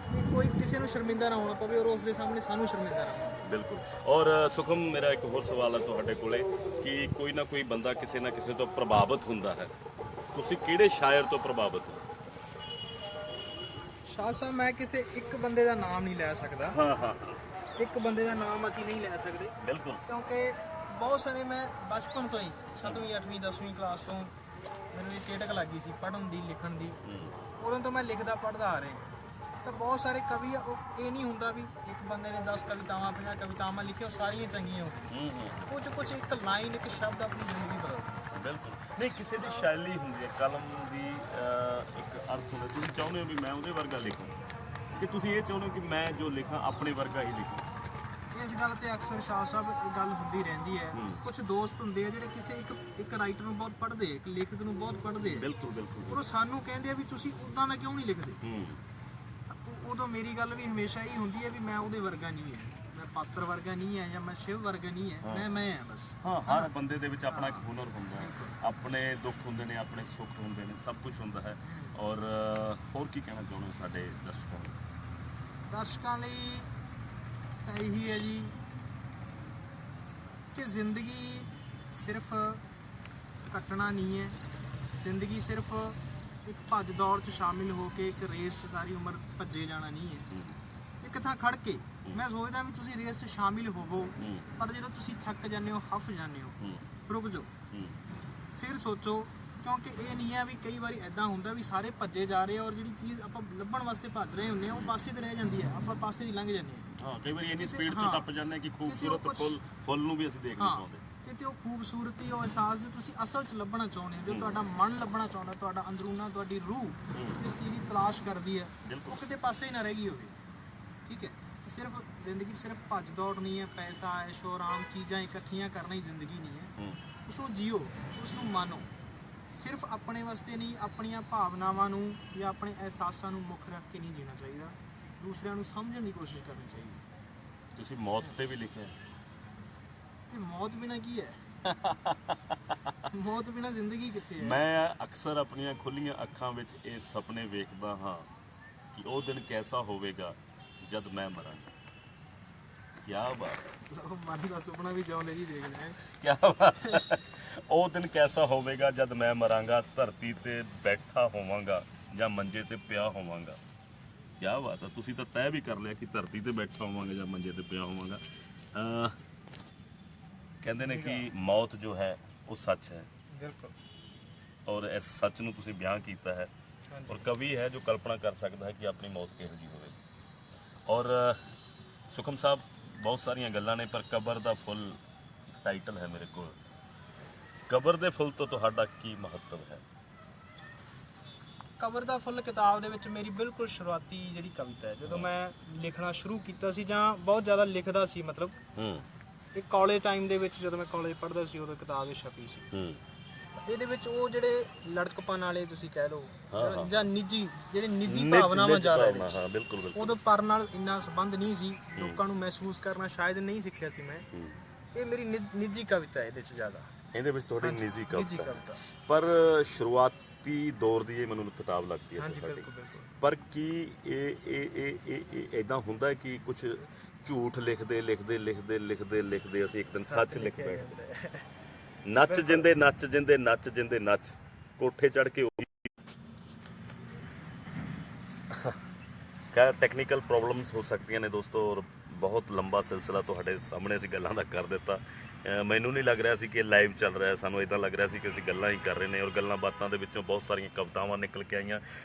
ਕਿ ਕੋਈ ਕਿਸੇ ਨੂੰ ਸ਼ਰਮਿੰਦਾ ਨਾ ਹੋਣਾ ਪਵੇ ਔਰ ਉਸ ਦੇ ਸਾਹਮਣੇ ਸਾਨੂੰ ਸ਼ਰਮਿੰਦਾ ਨਾ ਹੋਣਾ। ਬਿਲਕੁਲ। ਔਰ ਸੁਖਮ ਮੇਰਾ ਇੱਕ ਹੋਰ ਸਵਾਲ ਹੈ ਤੁਹਾਡੇ ਕੋਲੇ ਕਿ ਕੋਈ ਨਾ ਕੋਈ ਬੰਦਾ ਕਿਸੇ ਨਾ ਕਿਸੇ ਤੋਂ ਪ੍ਰਭਾਵਿਤ ਹੁੰਦਾ ਹੈ, ਤੁਸੀਂ ਕਿਹੜੇ ਸ਼ਾਇਰ ਤੋਂ ਪ੍ਰਭਾਵਿਤ ਹੋ? ਸ਼ਾਹ ਸਾਹਿਬ ਮੈਂ ਕਿਸੇ ਇੱਕ ਬੰਦੇ ਦਾ ਨਾਮ ਨਹੀਂ ਲੈ ਸਕਦਾ। ਹਾਂ ਇੱਕ ਬੰਦੇ ਦਾ ਨਾਮ ਅਸੀਂ ਨਹੀਂ ਲੈ ਸਕਦੇ ਬਿਲਕੁਲ, ਕਿਉਂਕਿ ਬਹੁਤ ਸਾਰੇ ਮੈਂ ਬਚਪਨ ਤੋਂ ਹੀ 7ਵੀਂ 8ਵੀਂ 10ਵੀਂ ਕਲਾਸ ਤੋਂ ਮੈਨੂੰ ਇਹ ਚੇਟਕ ਲੱਗੀ ਸੀ ਪੜ੍ਹਨ ਦੀ, ਲਿਖਣ ਦੀ। ਉਦੋਂ ਤੋਂ ਮੈਂ ਲਿਖਦਾ ਪੜ੍ਹਦਾ ਆ ਰਿਹਾ। ਤਾਂ ਬਹੁਤ ਸਾਰੇ ਕਵੀ ਆ, ਉਹ ਇਹ ਨਹੀਂ ਹੁੰਦਾ ਵੀ ਇੱਕ ਬੰਦੇ ਨੇ 10 ਕਵਿਤਾਵਾਂ 50 ਕਵਿਤਾਵਾਂ ਲਿਖੀਆਂ ਸਾਰੀਆਂ ਚੰਗੀਆਂ ਹੋ। ਕੁਝ ਇੱਕ ਲਾਈਨ, ਇੱਕ ਸ਼ਬਦ ਆਪਣੀ ਜ਼ਿੰਦਗੀ ਬਦਲ। ਬਿਲਕੁਲ। ਨਹੀਂ, ਕਿਸੇ ਦੀ ਸ਼ੈਲੀ ਹੁੰਦੀ ਹੈ, ਕਲਮ ਦੀ ਇੱਕ ਅਰਥ ਹੁੰਦਾ। ਤੁਸੀਂ ਚਾਹੁੰਦੇ ਹੋ ਵੀ ਮੈਂ ਉਹਦੇ ਵਰਗਾ ਲਿਖਾਂ, ਕਿ ਤੁਸੀਂ ਇਹ ਚਾਹੁੰਦੇ ਹੋ ਕਿ ਮੈਂ ਜੋ ਲਿਖਾਂ ਆਪਣੇ ਵਰਗਾ ਹੀ ਲਿਖਾਂ? ਇਸ ਗੱਲ ਤੇ ਅਕਸਰ ਸ਼ਾਹ ਸਾਹਿਬ ਇਹ ਗੱਲ ਹੁੰਦੀ ਰਹਿੰਦੀ ਹੈ। ਕੁਝ ਦੋਸਤ ਹੁੰਦੇ ਆ ਜਿਹੜੇ ਕਿਸੇ ਇੱਕ ਰਾਈਟਰ ਨੂੰ ਬਹੁਤ ਪੜ੍ਹਦੇ ਆ, ਇੱਕ ਲੇਖਕ ਨੂੰ ਬਹੁਤ ਪੜ੍ਹਦੇ ਆ। ਬਿਲਕੁਲ ਬਿਲਕੁਲ। ਉਹ ਸਾਨੂੰ ਕਹਿੰਦੇ ਆ ਵੀ ਤੁਸੀਂ ਉਦਾਂ ਦਾ ਕਿਉਂ ਨਹੀਂ ਲਿਖਦੇ। ਉਦੋਂ ਮੇਰੀ ਗੱਲ ਵੀ ਹਮੇਸ਼ਾ ਹੀ ਹੁੰਦੀ ਹੈ ਵੀ ਮੈਂ ਉਹਦੇ ਵਰਗਾ ਨਹੀਂ ਹੈ, ਮੈਂ ਪਾਤਰ ਵਰਗਾ ਨਹੀਂ ਹੈ ਜਾਂ ਮੈਂ ਸ਼ਿਵ ਵਰਗਾ ਨਹੀਂ ਹੈ, ਮੈਂ ਹਾਂ ਬਸ। ਹਾਂ, ਹਰ ਬੰਦੇ ਦੇ ਵਿੱਚ ਆਪਣਾ ਇੱਕ ਹੁਨਰ ਹੁੰਦਾ ਹੈ, ਆਪਣੇ ਦੁੱਖ ਹੁੰਦੇ ਨੇ, ਆਪਣੇ ਸੁੱਖ ਹੁੰਦੇ ਨੇ, ਸਭ ਕੁਝ ਹੁੰਦਾ ਹੈ। ਔਰ ਹੋਰ ਕੀ ਕਹਿਣਾ ਚਾਹੁੰਦੇ ਹੋ ਸਾਡੇ ਦਰਸ਼ਕਾਂ ਨੂੰ? ਦਰਸ਼ਕਾਂ ਲਈ ਤਾਂ ਇਹੀ ਹੈ ਜੀ ਕਿ ਜ਼ਿੰਦਗੀ ਸਿਰਫ ਕੱਟਣਾ ਨਹੀਂ ਹੈ, ਜ਼ਿੰਦਗੀ ਸਿਰਫ ਇੱਕ ਭੱਜ ਦੌੜ 'ਚ ਸ਼ਾਮਿਲ ਹੋ ਕੇ ਇੱਕ ਰੇਸ 'ਚ ਸਾਰੀ ਉਮਰ ਭੱਜੇ ਜਾਣਾ ਨਹੀਂ ਹੈ। ਇੱਕ ਥਾਂ ਖੜ ਕੇ ਮੈਂ ਸੋਚਦਾ ਵੀ ਤੁਸੀਂ ਰੇਸ 'ਚ ਸ਼ਾਮਿਲ ਹੋਵੋ, ਪਰ ਜਦੋਂ ਤੁਸੀਂ ਥੱਕ ਜਾਂਦੇ ਹੋ, ਹੱਫ ਜਾਂਦੇ ਹੋ, ਰੁਕ ਜਾਓ, ਫਿਰ ਸੋਚੋ। ਕਿਉਂਕਿ ਇਹ ਨਹੀਂ ਹੈ ਵੀ ਕਈ ਵਾਰੀ ਐਦਾਂ ਹੁੰਦਾ ਵੀ ਸਾਰੇ ਭੱਜੇ ਜਾ ਰਹੇ ਆ ਔਰ ਜਿਹੜੀ ਚੀਜ਼ ਆਪਾਂ ਲੱਭਣ ਵਾਸਤੇ ਭੱਜ ਰਹੇ ਹੁੰਦੇ ਆ ਉਹ ਪਾਸੇ ਤੇ ਰਹਿ ਜਾਂਦੀ ਹੈ, ਆਪਾਂ ਪਾਸੇ ਦੀ ਲੰਘ ਜਾਂਦੇ ਹਾਂ। ਹਾਂ, ਕਈ ਵਾਰੀ ਇੰਨੀ ਸਪੀਡ ਤੇ ਟੱਪ ਜਾਂਦੇ ਕਿ ਖੂਬਸੂਰਤ ਫੁੱਲ ਨੂੰ ਵੀ ਅਸੀਂ ਦੇਖ ਨਹੀਂ ਪਾਉਂਦੇ। ਤੇ ਉਹ ਖੂਬਸੂਰਤੀ, ਉਹ ਅਹਿਸਾਸ ਜੋ ਤੁਸੀਂ ਅਸਲ 'ਚ ਲੱਭਣਾ ਚਾਹੁੰਦੇ ਹੋ, ਜੋ ਤੁਹਾਡਾ ਮਨ ਲੱਭਣਾ ਚਾਹੁੰਦਾ, ਤੁਹਾਡਾ ਅੰਦਰੂਨਾ, ਤੁਹਾਡੀ ਰੂਹ ਜਿਸ ਚੀਜ਼ ਦੀ ਤਲਾਸ਼ ਕਰਦੀ ਹੈ, ਉਹ ਕਿਤੇ ਪਾਸੇ ਹੀ ਨਾ ਰਹਿ ਗਈ ਹੋਵੇ। ਠੀਕ ਹੈ, ਸਿਰਫ ਜ਼ਿੰਦਗੀ ਸਿਰਫ ਭੱਜ ਦੌੜ ਨਹੀਂ ਹੈ, ਪੈਸਾ, ਐਸ਼ੋ ਆਰਾਮ, ਚੀਜ਼ਾਂ ਇਕੱਠੀਆਂ ਕਰਨਾ ਹੀ ਜ਼ਿੰਦਗੀ ਨਹੀਂ ਹੈ। ਉਸ ਨੂੰ ਜੀਓ, ਉਸ ਨੂੰ ਮਾਨੋ। ਸਿਰਫ ਆਪਣੇ ਵਾਸਤੇ ਨਹੀਂ, ਆਪਣੀਆਂ ਭਾਵਨਾਵਾਂ ਨੂੰ ਜਾਂ ਆਪਣੇ ਅਹਿਸਾਸਾਂ ਨੂੰ ਮੁੱਖ ਰੱਖ ਕੇ ਨਹੀਂ ਜੀਣਾ ਚਾਹੀਦਾ, ਦੂਸਰਿਆਂ ਨੂੰ ਸਮਝਣ ਦੀ ਕੋਸ਼ਿਸ਼ ਕਰਨੀ ਚਾਹੀਦੀ। ਤੁਸੀਂ ਮੌਤ ਤੇ ਵੀ ਲਿਖਿਆ, ਤੇ ਮੌਤ ਬਿਨਾਂ ਕੀ ਹੈ? ਮੌਤ ਬਿਨਾਂ ਜ਼ਿੰਦਗੀ ਕਿੱਥੇ ਹੈ? ਮੈਂ ਅਕਸਰ ਆਪਣੀਆਂ ਖੁੱਲੀਆਂ ਅੱਖਾਂ ਵਿੱਚ ਇਹ ਸੁਪਨੇ ਵੇਖਦਾ ਹਾਂ ਕਿ ਉਹ ਦਿਨ ਕੈਸਾ ਹੋਵੇਗਾ ਜਦ ਮੈਂ ਮਰਾਂਗਾ। ਕੀ ਬਾਤ, ਮਨ ਦਾ ਸੁਪਨਾ ਵੀ ਚਾਹੁੰਦੇ ਜੀ, ਦੇਖ ਲੈ। ਕੀ ਬਾਤ ਹੈ। ਉਹ ਦਿਨ ਕੈਸਾ ਹੋਵੇਗਾ ਜਦ ਮੈਂ ਮਰਾਂਗਾ, ਧਰਤੀ ਤੇ ਬੈਠਾ ਹੋਵਾਂਗਾ ਜਾਂ ਮੰਜੇ ਤੇ ਪਿਆ ਹੋਵਾਂਗਾ। ਕੀ ਬਾਤ ਹੈ, ਤੁਸੀਂ ਤਾਂ ਤੈਅ ਵੀ ਕਰ ਲਿਆ ਕਿ ਧਰਤੀ ਤੇ ਬੈਠਾ ਹੋਵਾਂਗਾ ਜਾਂ ਮੰਜੇ ਤੇ ਪਿਆ ਹੋਵਾਂਗਾ। ਕਹਿੰਦੇ ਨੇ ਕਿ ਮੌਤ ਜੋ ਹੈ ਉਹ ਸੱਚ ਹੈ, ਬਿਲਕੁਲ, ਔਰ ਇਸ ਸੱਚ ਨੂੰ ਤੁਸੀਂ ਬਿਆਨ ਕੀਤਾ ਹੈ। ਔਰ ਕਵੀ ਹੈ ਜੋ ਕਲਪਨਾ ਕਰ ਸਕਦਾ ਹੈ ਕਿ ਆਪਣੀ ਮੌਤ ਕਿਹੋ ਜਿਹੀ ਹੋਵੇ। ਔਰ ਸੁਖਮ ਸਾਹਿਬ, ਬਹੁਤ ਸਾਰੀਆਂ ਗੱਲਾਂ ਨੇ, ਪਰ ਕਬਰ ਦਾ ਫੁੱਲ ਟਾਈਟਲ ਹੈ ਮੇਰੇ ਕੋਲ। ਕਬਰ ਦੇ ਫੁੱਲ ਤੋਂ ਤੁਹਾਡਾ ਕੀ ਮਹੱਤਵ ਹੈ? ਕਬਰ ਦਾ ਫੁੱਲ ਕਿਤਾਬ ਦੇ ਵਿੱਚ ਮੇਰੀ ਬਿਲਕੁਲ ਸ਼ੁਰੂਆਤੀ ਜਿਹੜੀ ਕਵਿਤਾ ਹੈ, ਜਦੋਂ ਮੈਂ ਲਿਖਣਾ ਸ਼ੁਰੂ ਕੀਤਾ ਸੀ ਜਾਂ ਬਹੁਤ ਜ਼ਿਆਦਾ ਲਿਖਦਾ ਸੀ, ਮਤਲਬ ਇਹ ਕਾਲਜ ਟਾਈਮ ਦੇ ਵਿੱਚ ਜਦੋਂ ਮੈਂ ਕਾਲਜ ਪੜ੍ਹਦਾ ਸੀ ਉਦੋਂ ਕਿਤਾਬ ਇਹ ਛਪੀ ਸੀ। ਇਹਦੇ ਵਿੱਚ ਉਹ ਜਿਹੜੇ ਲੜਕਪਨ ਵਾਲੇ ਤੁਸੀਂ ਕਹਿ ਲਓ ਜਾਂ ਨਿੱਜੀ ਭਾਵਨਾਵਾਂ ਜ਼ਿਆਦਾ ਨੇ, ਬਿਲਕੁਲ ਬਿਲਕੁਲ, ਉਦੋਂ ਪਰ ਨਾਲ ਇੰਨਾ ਸੰਬੰਧ ਨਹੀਂ ਸੀ, ਲੋਕਾਂ ਨੂੰ ਮਹਿਸੂਸ ਕਰਨਾ ਸ਼ਾਇਦ ਨਹੀਂ ਸਿੱਖਿਆ ਸੀ ਮੈਂ। ਇਹ ਮੇਰੀ ਨਿੱਜੀ ਕਵਿਤਾ ਹੈ, ਇਹਦੇ 'ਚ ਜ਼ਿਆਦਾ, ਇਹਦੇ ਵਿੱਚ ਤੁਹਾਡੀ ਨਿੱਜੀ ਕਵਿਤਾ, ਕਵਿਤਾ। ਪਰ ਸ਼ੁਰੂਆਤੀ ਦੌਰ ਦੀ ਇਹ ਮੈਨੂੰ ਕਿਤਾਬ ਲੱਗਦੀ ਹੈ। ਹਾਂਜੀ, ਬਿਲਕੁਲ ਬਿਲਕੁਲ। ਪਰ ਕੀ ਇਹ ਇਦਾਂ ਹੁੰਦਾ ਹੈ ਕਿ ਕੁਝ ਝੂਠ ਲਿਖਦੇ ਅਸੀਂ ਇੱਕ ਦਿਨ ਸੱਚ ਲਿਖ ਬੈਠਦੇ? ਨੱਚ ਜਿੰਦੇ ਨੱਚ ਕੋਠੇ ਚੜ ਕੇ ਕਾ ਟੈਕਨੀਕਲ ਪ੍ਰੋਬਲਮਸ ਹੋ ਸਕਦੀਆਂ ਨੇ ਦੋਸਤੋ, ਔਰ ਬਹੁਤ ਲੰਬਾ ਸਿਲਸਿਲਾ ਤੁਹਾਡੇ ਸਾਹਮਣੇ ਅਸੀਂ ਗੱਲਾਂ ਦਾ ਕਰ ਦਿੱਤਾ। ਮੈਨੂੰ ਨਹੀਂ ਲੱਗ ਰਿਹਾ ਸੀ ਕਿ ਲਾਈਵ ਚੱਲ ਰਿਹਾ, ਸਾਨੂੰ ਇਦਾਂ ਲੱਗ ਰਿਹਾ ਸੀ ਕਿ ਅਸੀਂ ਗੱਲਾਂ ਹੀ ਕਰ ਰਹੇ ਨੇ, ਔਰ ਗੱਲਾਂ ਬਾਤਾਂ ਦੇ ਵਿੱਚੋਂ ਬਹੁਤ ਸਾਰੀਆਂ ਕਵਿਤਾਵਾਂ ਨਿਕਲ ਕੇ ਆਈਆਂ।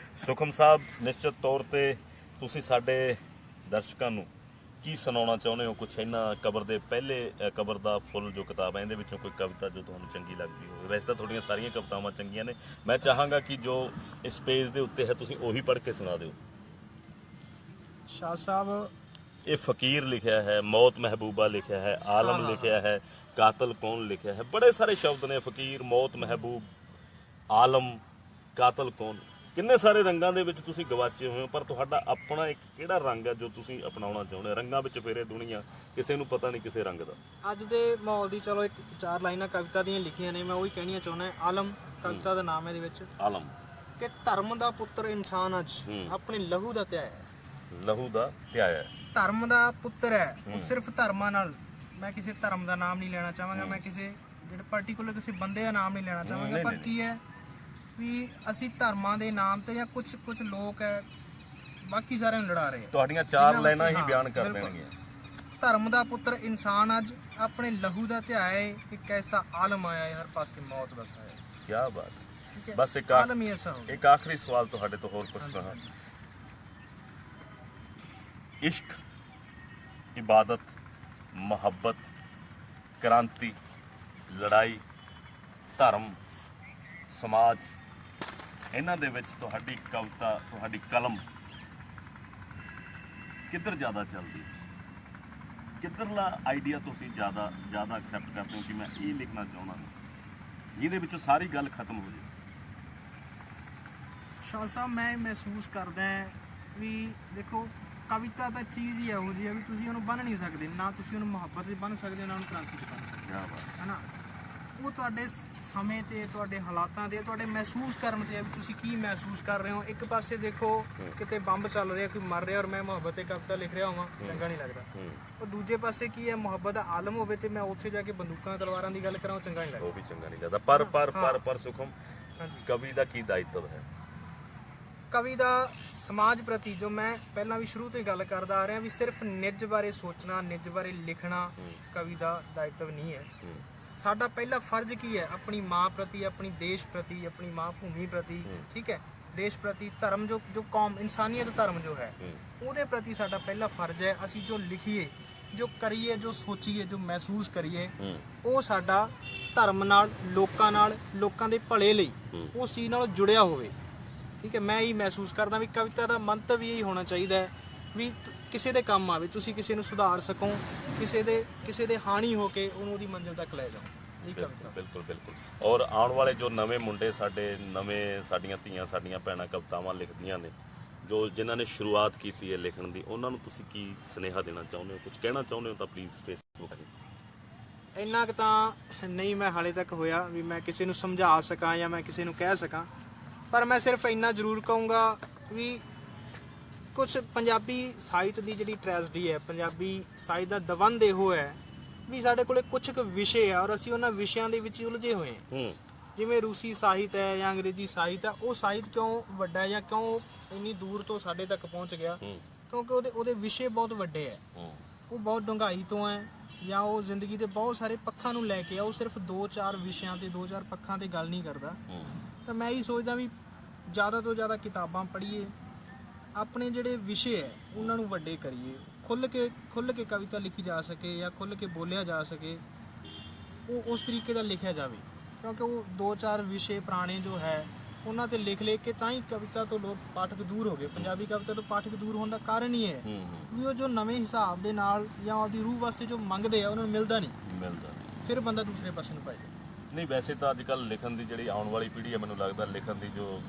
ਸੁਖਮ ਸਾਹਿਬ, ਨਿਸ਼ਚਿਤ ਤੌਰ ਤੇ ਤੁਸੀਂ ਸਾਡੇ ਦਰਸ਼ਕਾਂ ਨੂੰ ਕੀ ਸੁਣਾਉਣਾ ਚਾਹੁੰਦੇ ਹੋ? ਕੁਛ ਇਹਨਾਂ ਕਬਰ ਦੇ ਪਹਿਲੇ, ਕਬਰ ਦਾ ਫੁੱਲ ਜੋ ਕਿਤਾਬ ਹੈ, ਇਹਦੇ ਵਿੱਚੋਂ ਕੋਈ ਕਵਿਤਾ ਜੋ ਤੁਹਾਨੂੰ ਚੰਗੀ ਲੱਗਦੀ ਹੋਵੇ? ਵੈਸੇ ਤਾਂ ਤੁਹਾਡੀਆਂ ਸਾਰੀਆਂ ਕਵਿਤਾਵਾਂ ਚੰਗੀਆਂ ਨੇ, ਮੈਂ ਚਾਹਾਂਗਾ ਕਿ ਜੋ ਇਸ ਪੇਜ ਦੇ ਉੱਤੇ ਹੈ ਤੁਸੀਂ ਉਹੀ ਪੜ੍ਹ ਕੇ ਸੁਣਾ ਦਿਓ। ਸ਼ਾਹ ਸਾਹਿਬ, ਇਹ ਫਕੀਰ ਲਿਖਿਆ ਹੈ, ਮੌਤ ਮਹਿਬੂਬਾ ਲਿਖਿਆ ਹੈ, ਆਲਮ ਲਿਖਿਆ ਹੈ, ਕਾਤਲ ਕੌਣ ਲਿਖਿਆ ਹੈ, ਬੜੇ ਸਾਰੇ ਸ਼ਬਦ ਨੇ, ਫਕੀਰ, ਮੌਤ ਮਹਿਬੂਬ, ਆਲਮ, ਕਾਤਲ ਕੌਣ। ਕਿੰਨੇ ਸਾਰੇ ਰੰਗਾਂ ਦੇ ਵਿੱਚ ਤੁਸੀਂ ਗਵਾਚੇ ਹੋਏ ਹੋ, ਪਰ ਤੁਹਾਡਾ ਆਪਣਾ ਇੱਕ ਕਿਹੜਾ ਰੰਗ ਹੈ ਜੋ ਤੁਸੀਂ ਅਪਣਾਉਣਾ ਚਾਹੁੰਦੇ ਹੋ? ਰੰਗਾਂ ਵਿੱਚ ਫੇਰੇ ਦੁਨੀਆ, ਕਿਸੇ ਨੂੰ ਪਤਾ ਨਹੀਂ ਕਿਸੇ ਰੰਗ ਦਾ। ਅੱਜ ਦੇ ਮਾਹੌਲ ਦੀ ਚਲੋ ਇੱਕ 4 ਲਾਈਨਾਂ ਕਵਿਤਾ ਦੀਆਂ ਲਿਖੀਆਂ ਨੇ, ਮੈਂ ਉਹੀ ਕਹਿਣੀਆਂ ਚਾਹੁੰਦਾ। ਆਲਮ ਕਵਿਤਾ ਦਾ ਨਾਮ ਹੈ ਇਹਦੇ ਵਿੱਚ। ਆਲਮ ਕਿ ਧਰਮ ਦਾ ਪੁੱਤਰ ਇਨਸਾਨ ਅੱਜ ਆਪਣੇ ਲਹੂ ਦਾ ਧਿਆਇਆ ਹੈ। ਲਹੂ ਦਾ ਧਿਆਇਆ, ਧਰਮ ਦਾ ਪੁੱਤਰ ਹੈ, ਉਹ ਸਿਰਫ ਧਰਮਾਂ ਨਾਲ, ਮੈਂ ਕਿਸੇ ਧਰਮ ਦਾ ਨਾਮ ਨਹੀਂ ਲੈਣਾ ਚਾਹਾਂਗਾ, ਮੈਂ ਕਿਸੇ ਜਿਹੜੇ ਪਾਰਟਿਕੂਲਰ ਕਿਸੇ ਬੰਦੇ ਦਾ ਨਾਮ ਨਹੀਂ ਲੈਣਾ ਚਾਹਾਂਗਾ, ਪਰ ਕੀ ਹੈ ਵੀ ਅਸੀਂ ਧਰਮਾਂ ਦੇ ਨਾਮ ਤੇ ਜਾਂ ਕੁਝ ਲੋਕ ਹੈ ਬਾਕੀ ਸਾਰਿਆਂ ਨੂੰ ਲੜਾ ਰਹੇ ਆ। ਤੁਹਾਡੀਆਂ 4 ਲਾਈਨਾਂ ਹੀ ਬਿਆਨ ਕਰ ਦੇਣਗੀਆਂ। ਧਰਮ ਦਾ ਪੁੱਤਰ ਇਨਸਾਨ ਅੱਜ ਆਪਣੇ ਲਹੂ ਦਾ ਧਿਆਏ, ਇੱਕ ਐਸਾ ਆਲਮ ਆਇਆ ਹੈ, ਹਰ ਪਾਸੇ ਮੌਤ ਦਾ ਸਾਇਆ। ਕੀ ਬਾਤ ਹੈ। ਬਸ ਆਲਮ ਹੀ ਐਸਾ ਹੋ ਗਿਆ। ਇੱਕ ਆਖਰੀ ਸਵਾਲ ਤੁਹਾਡੇ ਤੋਂ ਹੋਰ ਪੁੱਛਦਾ ਹਾਂ। ਇਸ਼ਕ, ਇਬਾਦਤ, ਮੁਹੱਬਤ, ਕ੍ਰਾਂਤੀ, ਲੜਾਈ, ਧਰਮ, ਸਮਾਜ, ਇਹਨਾਂ ਦੇ ਵਿੱਚ ਤੁਹਾਡੀ ਕਵਿਤਾ, ਤੁਹਾਡੀ ਕਲਮ ਕਿੱਧਰ ਜ਼ਿਆਦਾ ਚੱਲਦੀ? ਕਿੱਧਰਲਾ ਆਈਡੀਆ ਤੁਸੀਂ ਜ਼ਿਆਦਾ ਐਕਸੈਪਟ ਕਰਦੇ ਹੋ ਕਿ ਮੈਂ ਇਹ ਲਿਖਣਾ ਚਾਹੁੰਦਾ ਜਿਹਦੇ ਵਿੱਚੋਂ ਸਾਰੀ ਗੱਲ ਖਤਮ ਹੋ ਜਾਏ? ਸ਼ਾਹ ਸਾਹਿਬ, ਮੈਂ ਮਹਿਸੂਸ ਕਰਦਾ ਵੀ ਦੇਖੋ, ਕਵਿਤਾ ਤਾਂ ਚੀਜ਼ ਹੀ ਇਹੋ ਜਿਹੀ ਹੈ ਵੀ ਤੁਸੀਂ ਉਹਨੂੰ ਬੰਨ੍ਹ ਨਹੀਂ ਸਕਦੇ, ਨਾ ਤੁਸੀਂ ਉਹਨੂੰ ਮੁਹੱਬਤ 'ਚ ਬੰਨ੍ਹ ਸਕਦੇ, ਨਾ ਉਹਨੂੰ ਕ੍ਰਾਂਤੀ 'ਚ ਬੰਨ੍ਹ ਸਕਦੇ, ਹੈ ਨਾ। ਉਹ ਤੁਹਾਡੇ ਸਮੇਂ ਤੇ, ਤੁਹਾਡੇ ਹਾਲਾਤਾਂ ਤੇ, ਤੁਹਾਡੇ ਮਹਿਸੂਸ ਕਰਨ ਤੇ ਹੈ ਵੀ ਤੁਸੀਂ ਕੀ ਮਹਿਸੂਸ ਕਰ ਰਹੇ ਹੋ। ਇੱਕ ਪਾਸੇ ਦੇਖੋ ਕਿਤੇ ਬੰਬ ਚੱਲ ਰਿਹਾ, ਕੋਈ ਮਰ ਰਿਹਾ, ਔਰ ਮੈਂ ਮੁਹੱਬਤ ਤੇ ਕਵਿਤਾ ਲਿਖ ਰਿਹਾ ਹੋਵਾਂ, ਚੰਗਾ ਨਹੀਂ ਲੱਗਦਾ। ਉਹ ਦੂਜੇ ਪਾਸੇ ਕੀ ਹੈ, ਮੁਹੱਬਤ ਦਾ ਆਲਮ ਹੋਵੇ ਤੇ ਮੈਂ ਉੱਥੇ ਜਾ ਕੇ ਬੰਦੂਕਾਂ ਤਲਵਾਰਾਂ ਦੀ ਗੱਲ ਕਰਾਂ, ਉਹ ਚੰਗਾ ਨਹੀਂ ਲੱਗਦਾ, ਉਹ ਵੀ ਚੰਗਾ ਨਹੀਂ ਲੱਗਦਾ। ਪਰ ਸੁਖਮ, ਹਾਂਜੀ। ਕਵੀ ਦਾ ਕੀ ਦਾਇਤਵ ਹੈ? ਕਵੀ ਦਾ ਸਮਾਜ ਪ੍ਰਤੀ, ਜੋ ਮੈਂ ਪਹਿਲਾਂ ਵੀ ਸ਼ੁਰੂ ਤੋਂ ਹੀ ਗੱਲ ਕਰਦਾ ਆ ਰਿਹਾ, ਵੀ ਸਿਰਫ ਨਿੱਜ ਬਾਰੇ ਸੋਚਣਾ, ਨਿੱਜ ਬਾਰੇ ਲਿਖਣਾ ਕਵੀ ਦਾ ਦਾਇਤਵ ਨਹੀਂ ਹੈ। ਸਾਡਾ ਪਹਿਲਾ ਫਰਜ਼ ਕੀ ਹੈ? ਆਪਣੀ ਮਾਂ ਪ੍ਰਤੀ, ਆਪਣੀ ਦੇਸ਼ ਪ੍ਰਤੀ, ਆਪਣੀ ਮਾਂ ਭੂਮੀ ਪ੍ਰਤੀ, ਠੀਕ ਹੈ, ਦੇਸ਼ ਪ੍ਰਤੀ, ਧਰਮ, ਜੋ ਕੌਮ, ਇਨਸਾਨੀਅਤ ਧਰਮ ਜੋ ਹੈ, ਉਹਦੇ ਪ੍ਰਤੀ ਸਾਡਾ ਪਹਿਲਾ ਫਰਜ਼ ਹੈ। ਅਸੀਂ ਜੋ ਲਿਖੀਏ, ਜੋ ਕਰੀਏ, ਜੋ ਸੋਚੀਏ, ਜੋ ਮਹਿਸੂਸ ਕਰੀਏ, ਉਹ ਸਾਡਾ ਧਰਮ ਨਾਲ, ਲੋਕਾਂ ਨਾਲ, ਲੋਕਾਂ ਦੇ ਭਲੇ ਲਈ ਉਸ ਚੀਜ਼ ਨਾਲ ਜੁੜਿਆ ਹੋਵੇ। ਠੀਕ ਹੈ, ਮੈਂ ਇਹੀ ਮਹਿਸੂਸ ਕਰਦਾ ਵੀ ਕਵਿਤਾ ਦਾ ਮੰਤਵ ਇਹੀ ਹੋਣਾ ਚਾਹੀਦਾ ਹੈ ਵੀ ਕਿਸੇ ਦੇ ਕੰਮ ਆਵੇ, ਤੁਸੀਂ ਕਿਸੇ ਨੂੰ ਸੁਧਾਰ ਸਕੋ, ਕਿਸੇ ਦੇ ਹਾਨੀ ਹੋ ਕੇ ਉਹਨੂੰ ਉਹਦੀ ਮੰਜ਼ਿਲ ਤੱਕ ਲੈ ਜਾਓ। ਇਹ ਕਵਿਤਾ। ਬਿਲਕੁਲ ਬਿਲਕੁਲ। ਔਰ ਆਉਣ ਵਾਲੇ ਜੋ ਨਵੇਂ ਮੁੰਡੇ ਸਾਡੀਆਂ ਧੀਆਂ, ਸਾਡੀਆਂ ਭੈਣਾਂ ਕਵਿਤਾਵਾਂ ਲਿਖਦੀਆਂ ਨੇ, ਜੋ ਜਿਨ੍ਹਾਂ ਨੇ ਸ਼ੁਰੂਆਤ ਕੀਤੀ ਹੈ ਲਿਖਣ ਦੀ, ਉਹਨਾਂ ਨੂੰ ਤੁਸੀਂ ਕੀ ਸੁਨੇਹਾ ਦੇਣਾ ਚਾਹੁੰਦੇ ਹੋ? ਕੁਝ ਕਹਿਣਾ ਚਾਹੁੰਦੇ ਹੋ ਤਾਂ ਪਲੀਜ਼ ਫੇਸਬੁੱਕ 'ਤੇ। ਇੰਨਾ ਕੁ ਤਾਂ ਨਹੀਂ ਮੈਂ ਹਾਲੇ ਤੱਕ ਹੋਇਆ ਵੀ ਮੈਂ ਕਿਸੇ ਨੂੰ ਸਮਝਾ ਸਕਾਂ ਜਾਂ ਮੈਂ ਕਿਸੇ ਨੂੰ ਕਹਿ ਸਕਾਂ, ਪਰ ਮੈਂ ਸਿਰਫ ਇੰਨਾ ਜ਼ਰੂਰ ਕਹੂੰਗਾ ਵੀ ਕੁਝ ਪੰਜਾਬੀ ਸਾਹਿਤ ਦੀ ਜਿਹੜੀ ਟ੍ਰੈਜਡੀ ਹੈ, ਪੰਜਾਬੀ ਸਾਹਿਤ ਦਾ ਦਵੰਦ ਇਹੋ ਹੈ ਵੀ ਸਾਡੇ ਕੋਲੇ ਕੁਝ ਕੁ ਵਿਸ਼ੇ ਆ ਔਰ ਅਸੀਂ ਉਹਨਾਂ ਵਿਸ਼ਿਆਂ ਦੇ ਵਿੱਚ ਹੀ ਉਲਝੇ ਹੋਏ ਹਾਂ। ਜਿਵੇਂ ਰੂਸੀ ਸਾਹਿਤ ਹੈ ਜਾਂ ਅੰਗਰੇਜ਼ੀ ਸਾਹਿਤ ਹੈ, ਉਹ ਸਾਹਿਤ ਕਿਉਂ ਵੱਡਾ ਹੈ ਜਾਂ ਕਿਉਂ ਇੰਨੀ ਦੂਰ ਤੋਂ ਸਾਡੇ ਤੱਕ ਪਹੁੰਚ ਗਿਆ? ਕਿਉਂਕਿ ਉਹਦੇ ਵਿਸ਼ੇ ਬਹੁਤ ਵੱਡੇ ਹੈ, ਉਹ ਬਹੁਤ ਡੂੰਘਾਈ ਤੋਂ ਹੈ, ਜਾਂ ਉਹ ਜ਼ਿੰਦਗੀ ਦੇ ਬਹੁਤ ਸਾਰੇ ਪੱਖਾਂ ਨੂੰ ਲੈ ਕੇ ਆ, ਉਹ ਸਿਰਫ 2-4 ਵਿਸ਼ਿਆਂ ਤੇ 2-4 ਪੱਖਾਂ ਤੇ ਗੱਲ ਨਹੀਂ ਕਰਦਾ। ਤਾਂ ਮੈਂ ਇਹੀ ਸੋਚਦਾ ਵੀ ਜ਼ਿਆਦਾ ਤੋਂ ਜ਼ਿਆਦਾ ਕਿਤਾਬਾਂ ਪੜ੍ਹੀਏ, ਆਪਣੇ ਜਿਹੜੇ ਵਿਸ਼ੇ ਹੈ ਉਹਨਾਂ ਨੂੰ ਵੱਡੇ ਕਰੀਏ, ਖੁੱਲ੍ਹ ਕੇ ਕਵਿਤਾ ਲਿਖੀ ਜਾ ਸਕੇ ਜਾਂ ਖੁੱਲ੍ਹ ਕੇ ਬੋਲਿਆ ਜਾ ਸਕੇ, ਉਹ ਉਸ ਤਰੀਕੇ ਦਾ ਲਿਖਿਆ ਜਾਵੇ। ਕਿਉਂਕਿ ਉਹ 2-4 ਵਿਸ਼ੇ ਪੁਰਾਣੇ ਜੋ ਹੈ ਉਹਨਾਂ ਤੇ ਲਿਖ ਕੇ ਤਾਂ ਹੀ ਕਵਿਤਾ ਤੋਂ ਲੋਕ ਪਾਠਕ ਦੂਰ ਹੋ ਗਏ। ਪੰਜਾਬੀ ਕਵਿਤਾ ਤੋਂ ਪਾਠਕ ਦੂਰ ਹੋਣ ਦਾ ਕਾਰਨ ਹੀ ਹੈ ਵੀ ਉਹ ਜੋ ਨਵੇਂ ਹਿਸਾਬ ਦੇ ਨਾਲ ਜਾਂ ਉਹਦੀ ਰੂਹ ਵਾਸਤੇ ਜੋ ਮੰਗਦੇ ਆ ਉਹਨਾਂ ਨੂੰ ਮਿਲਦਾ ਨਹੀਂ, ਫਿਰ ਬੰਦਾ ਦੂਸਰੇ ਪਾਸੇ ਨੂੰ ਪੈ ਜਾਂਦਾ। ਨਹੀਂ, ਵੈਸੇ ਤਾਂ ਅੱਜ ਕੱਲ੍ਹ ਲਿਖਣ ਦੀ ਜਿਹੜੀ ਆਉਣ ਵਾਲੀ ਪੀੜ੍ਹੀ ਹੈ, ਮੈਨੂੰ ਲੱਗਦਾ ਲਿਖਣ ਦੀ ਜੋ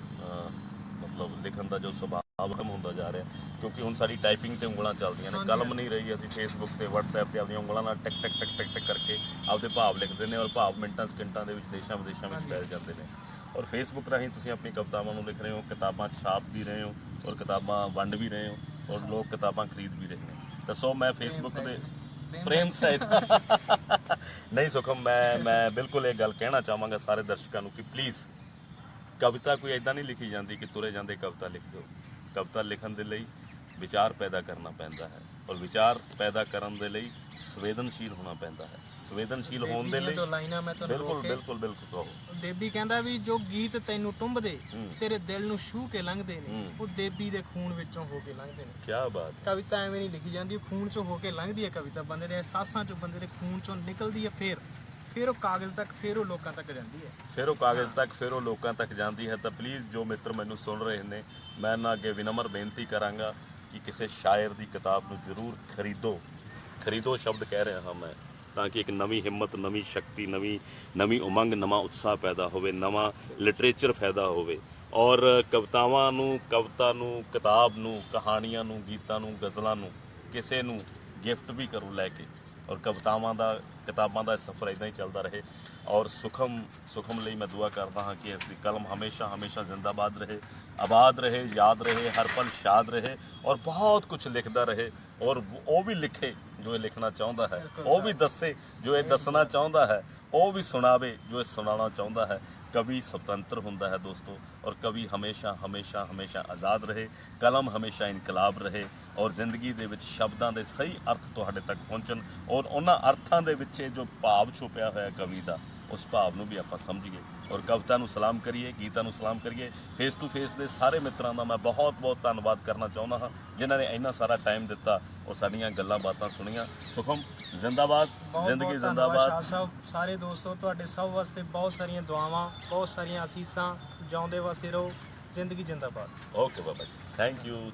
ਮਤਲਬ ਲਿਖਣ ਦਾ ਜੋ ਸੁਭਾਅ ਖਤਮ ਹੁੰਦਾ ਜਾ ਰਿਹਾ, ਕਿਉਂਕਿ ਹੁਣ ਸਾਡੀ ਟਾਈਪਿੰਗ ਤੇ ਉਂਗਲਾਂ ਚੱਲਦੀਆਂ ਨੇ, ਕਲਮ ਨਹੀਂ ਰਹੀ। ਅਸੀਂ ਫੇਸਬੁੱਕ ਤੇ, WhatsApp ਤੇ ਆਪਣੀਆਂ ਉਂਗਲਾਂ ਨਾਲ ਟਿਕ ਟਿਕ ਟਿਕ ਟਿਕ ਟਿਕ ਕਰਕੇ ਆਪਦੇ ਭਾਵ ਲਿਖਦੇ ਨੇ, ਔਰ ਭਾਵ ਮਿੰਟਾਂ ਸਕਿੰਟਾਂ ਦੇ ਵਿੱਚ ਦੇਸ਼ਾਂ ਵਿਦੇਸ਼ਾਂ ਵਿੱਚ ਫੈਲ ਜਾਂਦੇ ਨੇ। ਔਰ ਫੇਸਬੁੱਕ ਰਾਹੀਂ ਤੁਸੀਂ ਆਪਣੀ ਕਵਿਤਾਵਾਂ ਨੂੰ ਲਿਖ ਰਹੇ ਹੋ, ਕਿਤਾਬਾਂ ਛਾਪ ਵੀ ਰਹੇ ਹੋ ਔਰ ਕਿਤਾਬਾਂ ਵੰਡ ਵੀ ਰਹੇ ਹੋ, ਔਰ ਲੋਕ ਕਿਤਾਬਾਂ ਖਰੀਦ ਵੀ ਰਹੇ ਨੇ। ਤਾਂ ਸੋ ਮੈਂ ਫੇਸਬੁੱਕ ਤੇ ਪ੍ਰੇਮ ਸਾਹਿਤ ਨਹੀਂ ਸੁਖਮ, ਮੈਂ ਬਿਲਕੁਲ ਇਹ ਗੱਲ ਕਹਿਣਾ ਚਾਹਾਂਗਾ ਸਾਰੇ ਦਰਸ਼ਕਾਂ ਨੂੰ ਕਿ ਪਲੀਜ਼ ਕਵਿਤਾ ਕੋਈ ਇੱਦਾਂ ਨਹੀਂ ਲਿਖੀ ਜਾਂਦੀ ਕਿ ਤੁਰੇ ਜਾਂਦੇ ਕਵਿਤਾ ਲਿਖ ਦਿਓ। ਕਵਿਤਾ ਲਿਖਣ ਦੇ ਲਈ ਵਿਚਾਰ ਪੈਦਾ ਕਰਨਾ ਪੈਂਦਾ ਹੈ, ਔਰ ਵਿਚਾਰ ਪੈਦਾ ਕਰਨ ਦੇ ਲਈ ਸੰਵੇਦਨਸ਼ੀਲ ਹੋਣਾ ਪੈਂਦਾ ਹੈ। ਸੰਵੇਦਨਸ਼ੀਲ ਹੋਣ ਦੇ ਲਈ ਬਿਲਕੁਲ ਕਹੋ। ਦੇਬੀ ਕਹਿੰਦਾ ਵੀ ਜੋ ਗੀਤ ਤੈਨੂੰ ਟੁੰਬਦੇ ਤੇਰੇ ਦਿਲ ਨੂੰ ਛੂਹ ਕੇ ਲੰਘਦੇ ਨੇ, ਉਹ ਦੇਬੀ ਦੇ ਖੂਨ ਵਿੱਚੋਂ ਹੋ ਕੇ ਲੰਘਦੇ ਨੇ। ਕੀ ਬਾਤ। ਕਵਿਤਾ ਐਵੇਂ ਨਹੀਂ ਲਿਖੀ ਜਾਂਦੀ, ਉਹ ਖੂਨ ਚੋਂ ਹੋ ਕੇ ਲੰਘਦੀ ਹੈ ਕਵਿਤਾ, ਬੰਦੇ ਦੇ ਅਹਿਸਾਸਾਂ ਚੋਂ, ਬੰਦੇ ਦੇ ਖੂਨ ਚੋਂ ਨਿਕਲਦੀ ਹੈ, ਫਿਰ ਉਹ ਕਾਗਜ਼ ਤੱਕ, ਫਿਰ ਉਹ ਲੋਕਾਂ ਤੱਕ ਜਾਂਦੀ ਹੈ, ਫਿਰ ਉਹ ਕਾਗਜ਼ ਤੱਕ, ਫਿਰ ਉਹ ਲੋਕਾਂ ਤੱਕ ਜਾਂਦੀ ਹੈ। ਤਾਂ ਪਲੀਜ਼ ਜੋ ਮਿੱਤਰ ਮੈਨੂੰ ਸੁਣ ਰਹੇ ਨੇ, ਮੈਂ ਇਹਨਾਂ ਅੱਗੇ ਵਿਨਮਰ ਬੇਨਤੀ ਕਰਾਂਗਾ ਕਿ ਕਿਸੇ ਸ਼ਾਇਰ ਦੀ ਕਿਤਾਬ ਨੂੰ ਜ਼ਰੂਰ ਖਰੀਦੋ ਸ਼ਬਦ ਕਹਿ ਰਿਹਾ ਹਾਂ ਮੈਂ, ਤਾਂ ਕਿ ਇੱਕ ਨਵੀਂ ਹਿੰਮਤ, ਨਵੀਂ ਸ਼ਕਤੀ, ਨਵੀਂ ਉਮੰਗ, ਨਵਾਂ ਉਤਸ਼ਾਹ ਪੈਦਾ ਹੋਵੇ, ਨਵਾਂ ਲਿਟਰੇਚਰ ਪੈਦਾ ਹੋਵੇ। ਔਰ ਕਵਿਤਾਵਾਂ ਨੂੰ, ਕਵਿਤਾ ਨੂੰ, ਕਿਤਾਬ ਨੂੰ, ਕਹਾਣੀਆਂ ਨੂੰ, ਗੀਤਾਂ ਨੂੰ, ਗਜ਼ਲਾਂ ਨੂੰ ਕਿਸੇ ਨੂੰ ਗਿਫਟ ਵੀ ਕਰੋ ਲੈ ਕੇ। ਔਰ ਕਿਤਾਬਾਂ ਦਾ ਸਫ਼ਰ ਇੱਦਾਂ ਹੀ ਚੱਲਦਾ ਰਹੇ। ਔਰ ਸੁਖਮ ਲਈ ਮੈਂ ਦੁਆ ਕਰਦਾ ਹਾਂ ਕਿ ਇਸ ਦੀ ਕਲਮ ਹਮੇਸ਼ਾ ਜ਼ਿੰਦਾਬਾਦ ਰਹੇ, ਆਬਾਦ ਰਹੇ, ਯਾਦ ਰਹੇ, ਹਰ ਪਲ ਸ਼ਾਦ ਰਹੇ, ਔਰ ਬਹੁਤ ਕੁਝ ਲਿਖਦਾ ਰਹੇ। ਔਰ ਉਹ ਵੀ ਲਿਖੇ ਜੋ ਇਹ ਲਿਖਣਾ ਚਾਹੁੰਦਾ ਹੈ, ਉਹ ਵੀ ਦੱਸੇ ਜੋ ਇਹ ਦੱਸਣਾ ਚਾਹੁੰਦਾ ਹੈ, ਉਹ ਵੀ ਸੁਣਾਵੇ ਜੋ ਇਹ ਸੁਣਾਉਣਾ ਚਾਹੁੰਦਾ ਹੈ। ਕਵੀ ਸੁਤੰਤਰ ਹੁੰਦਾ ਹੈ ਦੋਸਤੋ, ਔਰ ਕਵੀ ਹਮੇਸ਼ਾ ਆਜ਼ਾਦ ਰਹੇ, ਕਲਮ ਹਮੇਸ਼ਾ ਇਨਕਲਾਬ ਰਹੇ, ਔਰ ਜ਼ਿੰਦਗੀ ਦੇ ਵਿੱਚ ਸ਼ਬਦਾਂ ਦੇ ਸਹੀ ਅਰਥ ਤੁਹਾਡੇ ਤੱਕ ਪਹੁੰਚਣ, ਔਰ ਉਹਨਾਂ ਅਰਥਾਂ ਦੇ ਵਿੱਚ ਜੋ ਭਾਵ ਛੁਪਿਆ ਹੋਇਆ ਕਵੀ ਦਾ, ਉਸ ਭਾਵ ਨੂੰ ਵੀ ਆਪਾਂ ਸਮਝੀਏ, ਔਰ ਕਵਿਤਾ ਨੂੰ ਸਲਾਮ ਕਰੀਏ, ਗੀਤਾਂ ਨੂੰ ਸਲਾਮ ਕਰੀਏ। ਫੇਸ ਟੂ ਫੇਸ ਦੇ ਸਾਰੇ ਮਿੱਤਰਾਂ ਦਾ ਮੈਂ ਬਹੁਤ ਧੰਨਵਾਦ ਕਰਨਾ ਚਾਹੁੰਦਾ ਹਾਂ ਜਿਨ੍ਹਾਂ ਨੇ ਇੰਨਾ ਸਾਰਾ ਟਾਈਮ ਦਿੱਤਾ ਔਰ ਸਾਡੀਆਂ ਗੱਲਾਂ ਬਾਤਾਂ ਸੁਣੀਆਂ। ਸੁਖਮ ਜ਼ਿੰਦਾਬਾਦ, ਜ਼ਿੰਦਗੀ ਜ਼ਿੰਦਾਬਾਦ। ਸਾਰੇ ਦੋਸਤੋ, ਤੁਹਾਡੇ ਸਭ ਵਾਸਤੇ ਬਹੁਤ ਸਾਰੀਆਂ ਦੁਆਵਾਂ, ਬਹੁਤ ਸਾਰੀਆਂ ਅਸੀਸਾਂ। ਜਿਉਂਦੇ ਵਾਸਤੇ ਰਹੋ, ਜ਼ਿੰਦਗੀ ਜ਼ਿੰਦਾਬਾਦ। Okay Baba ji, thank you.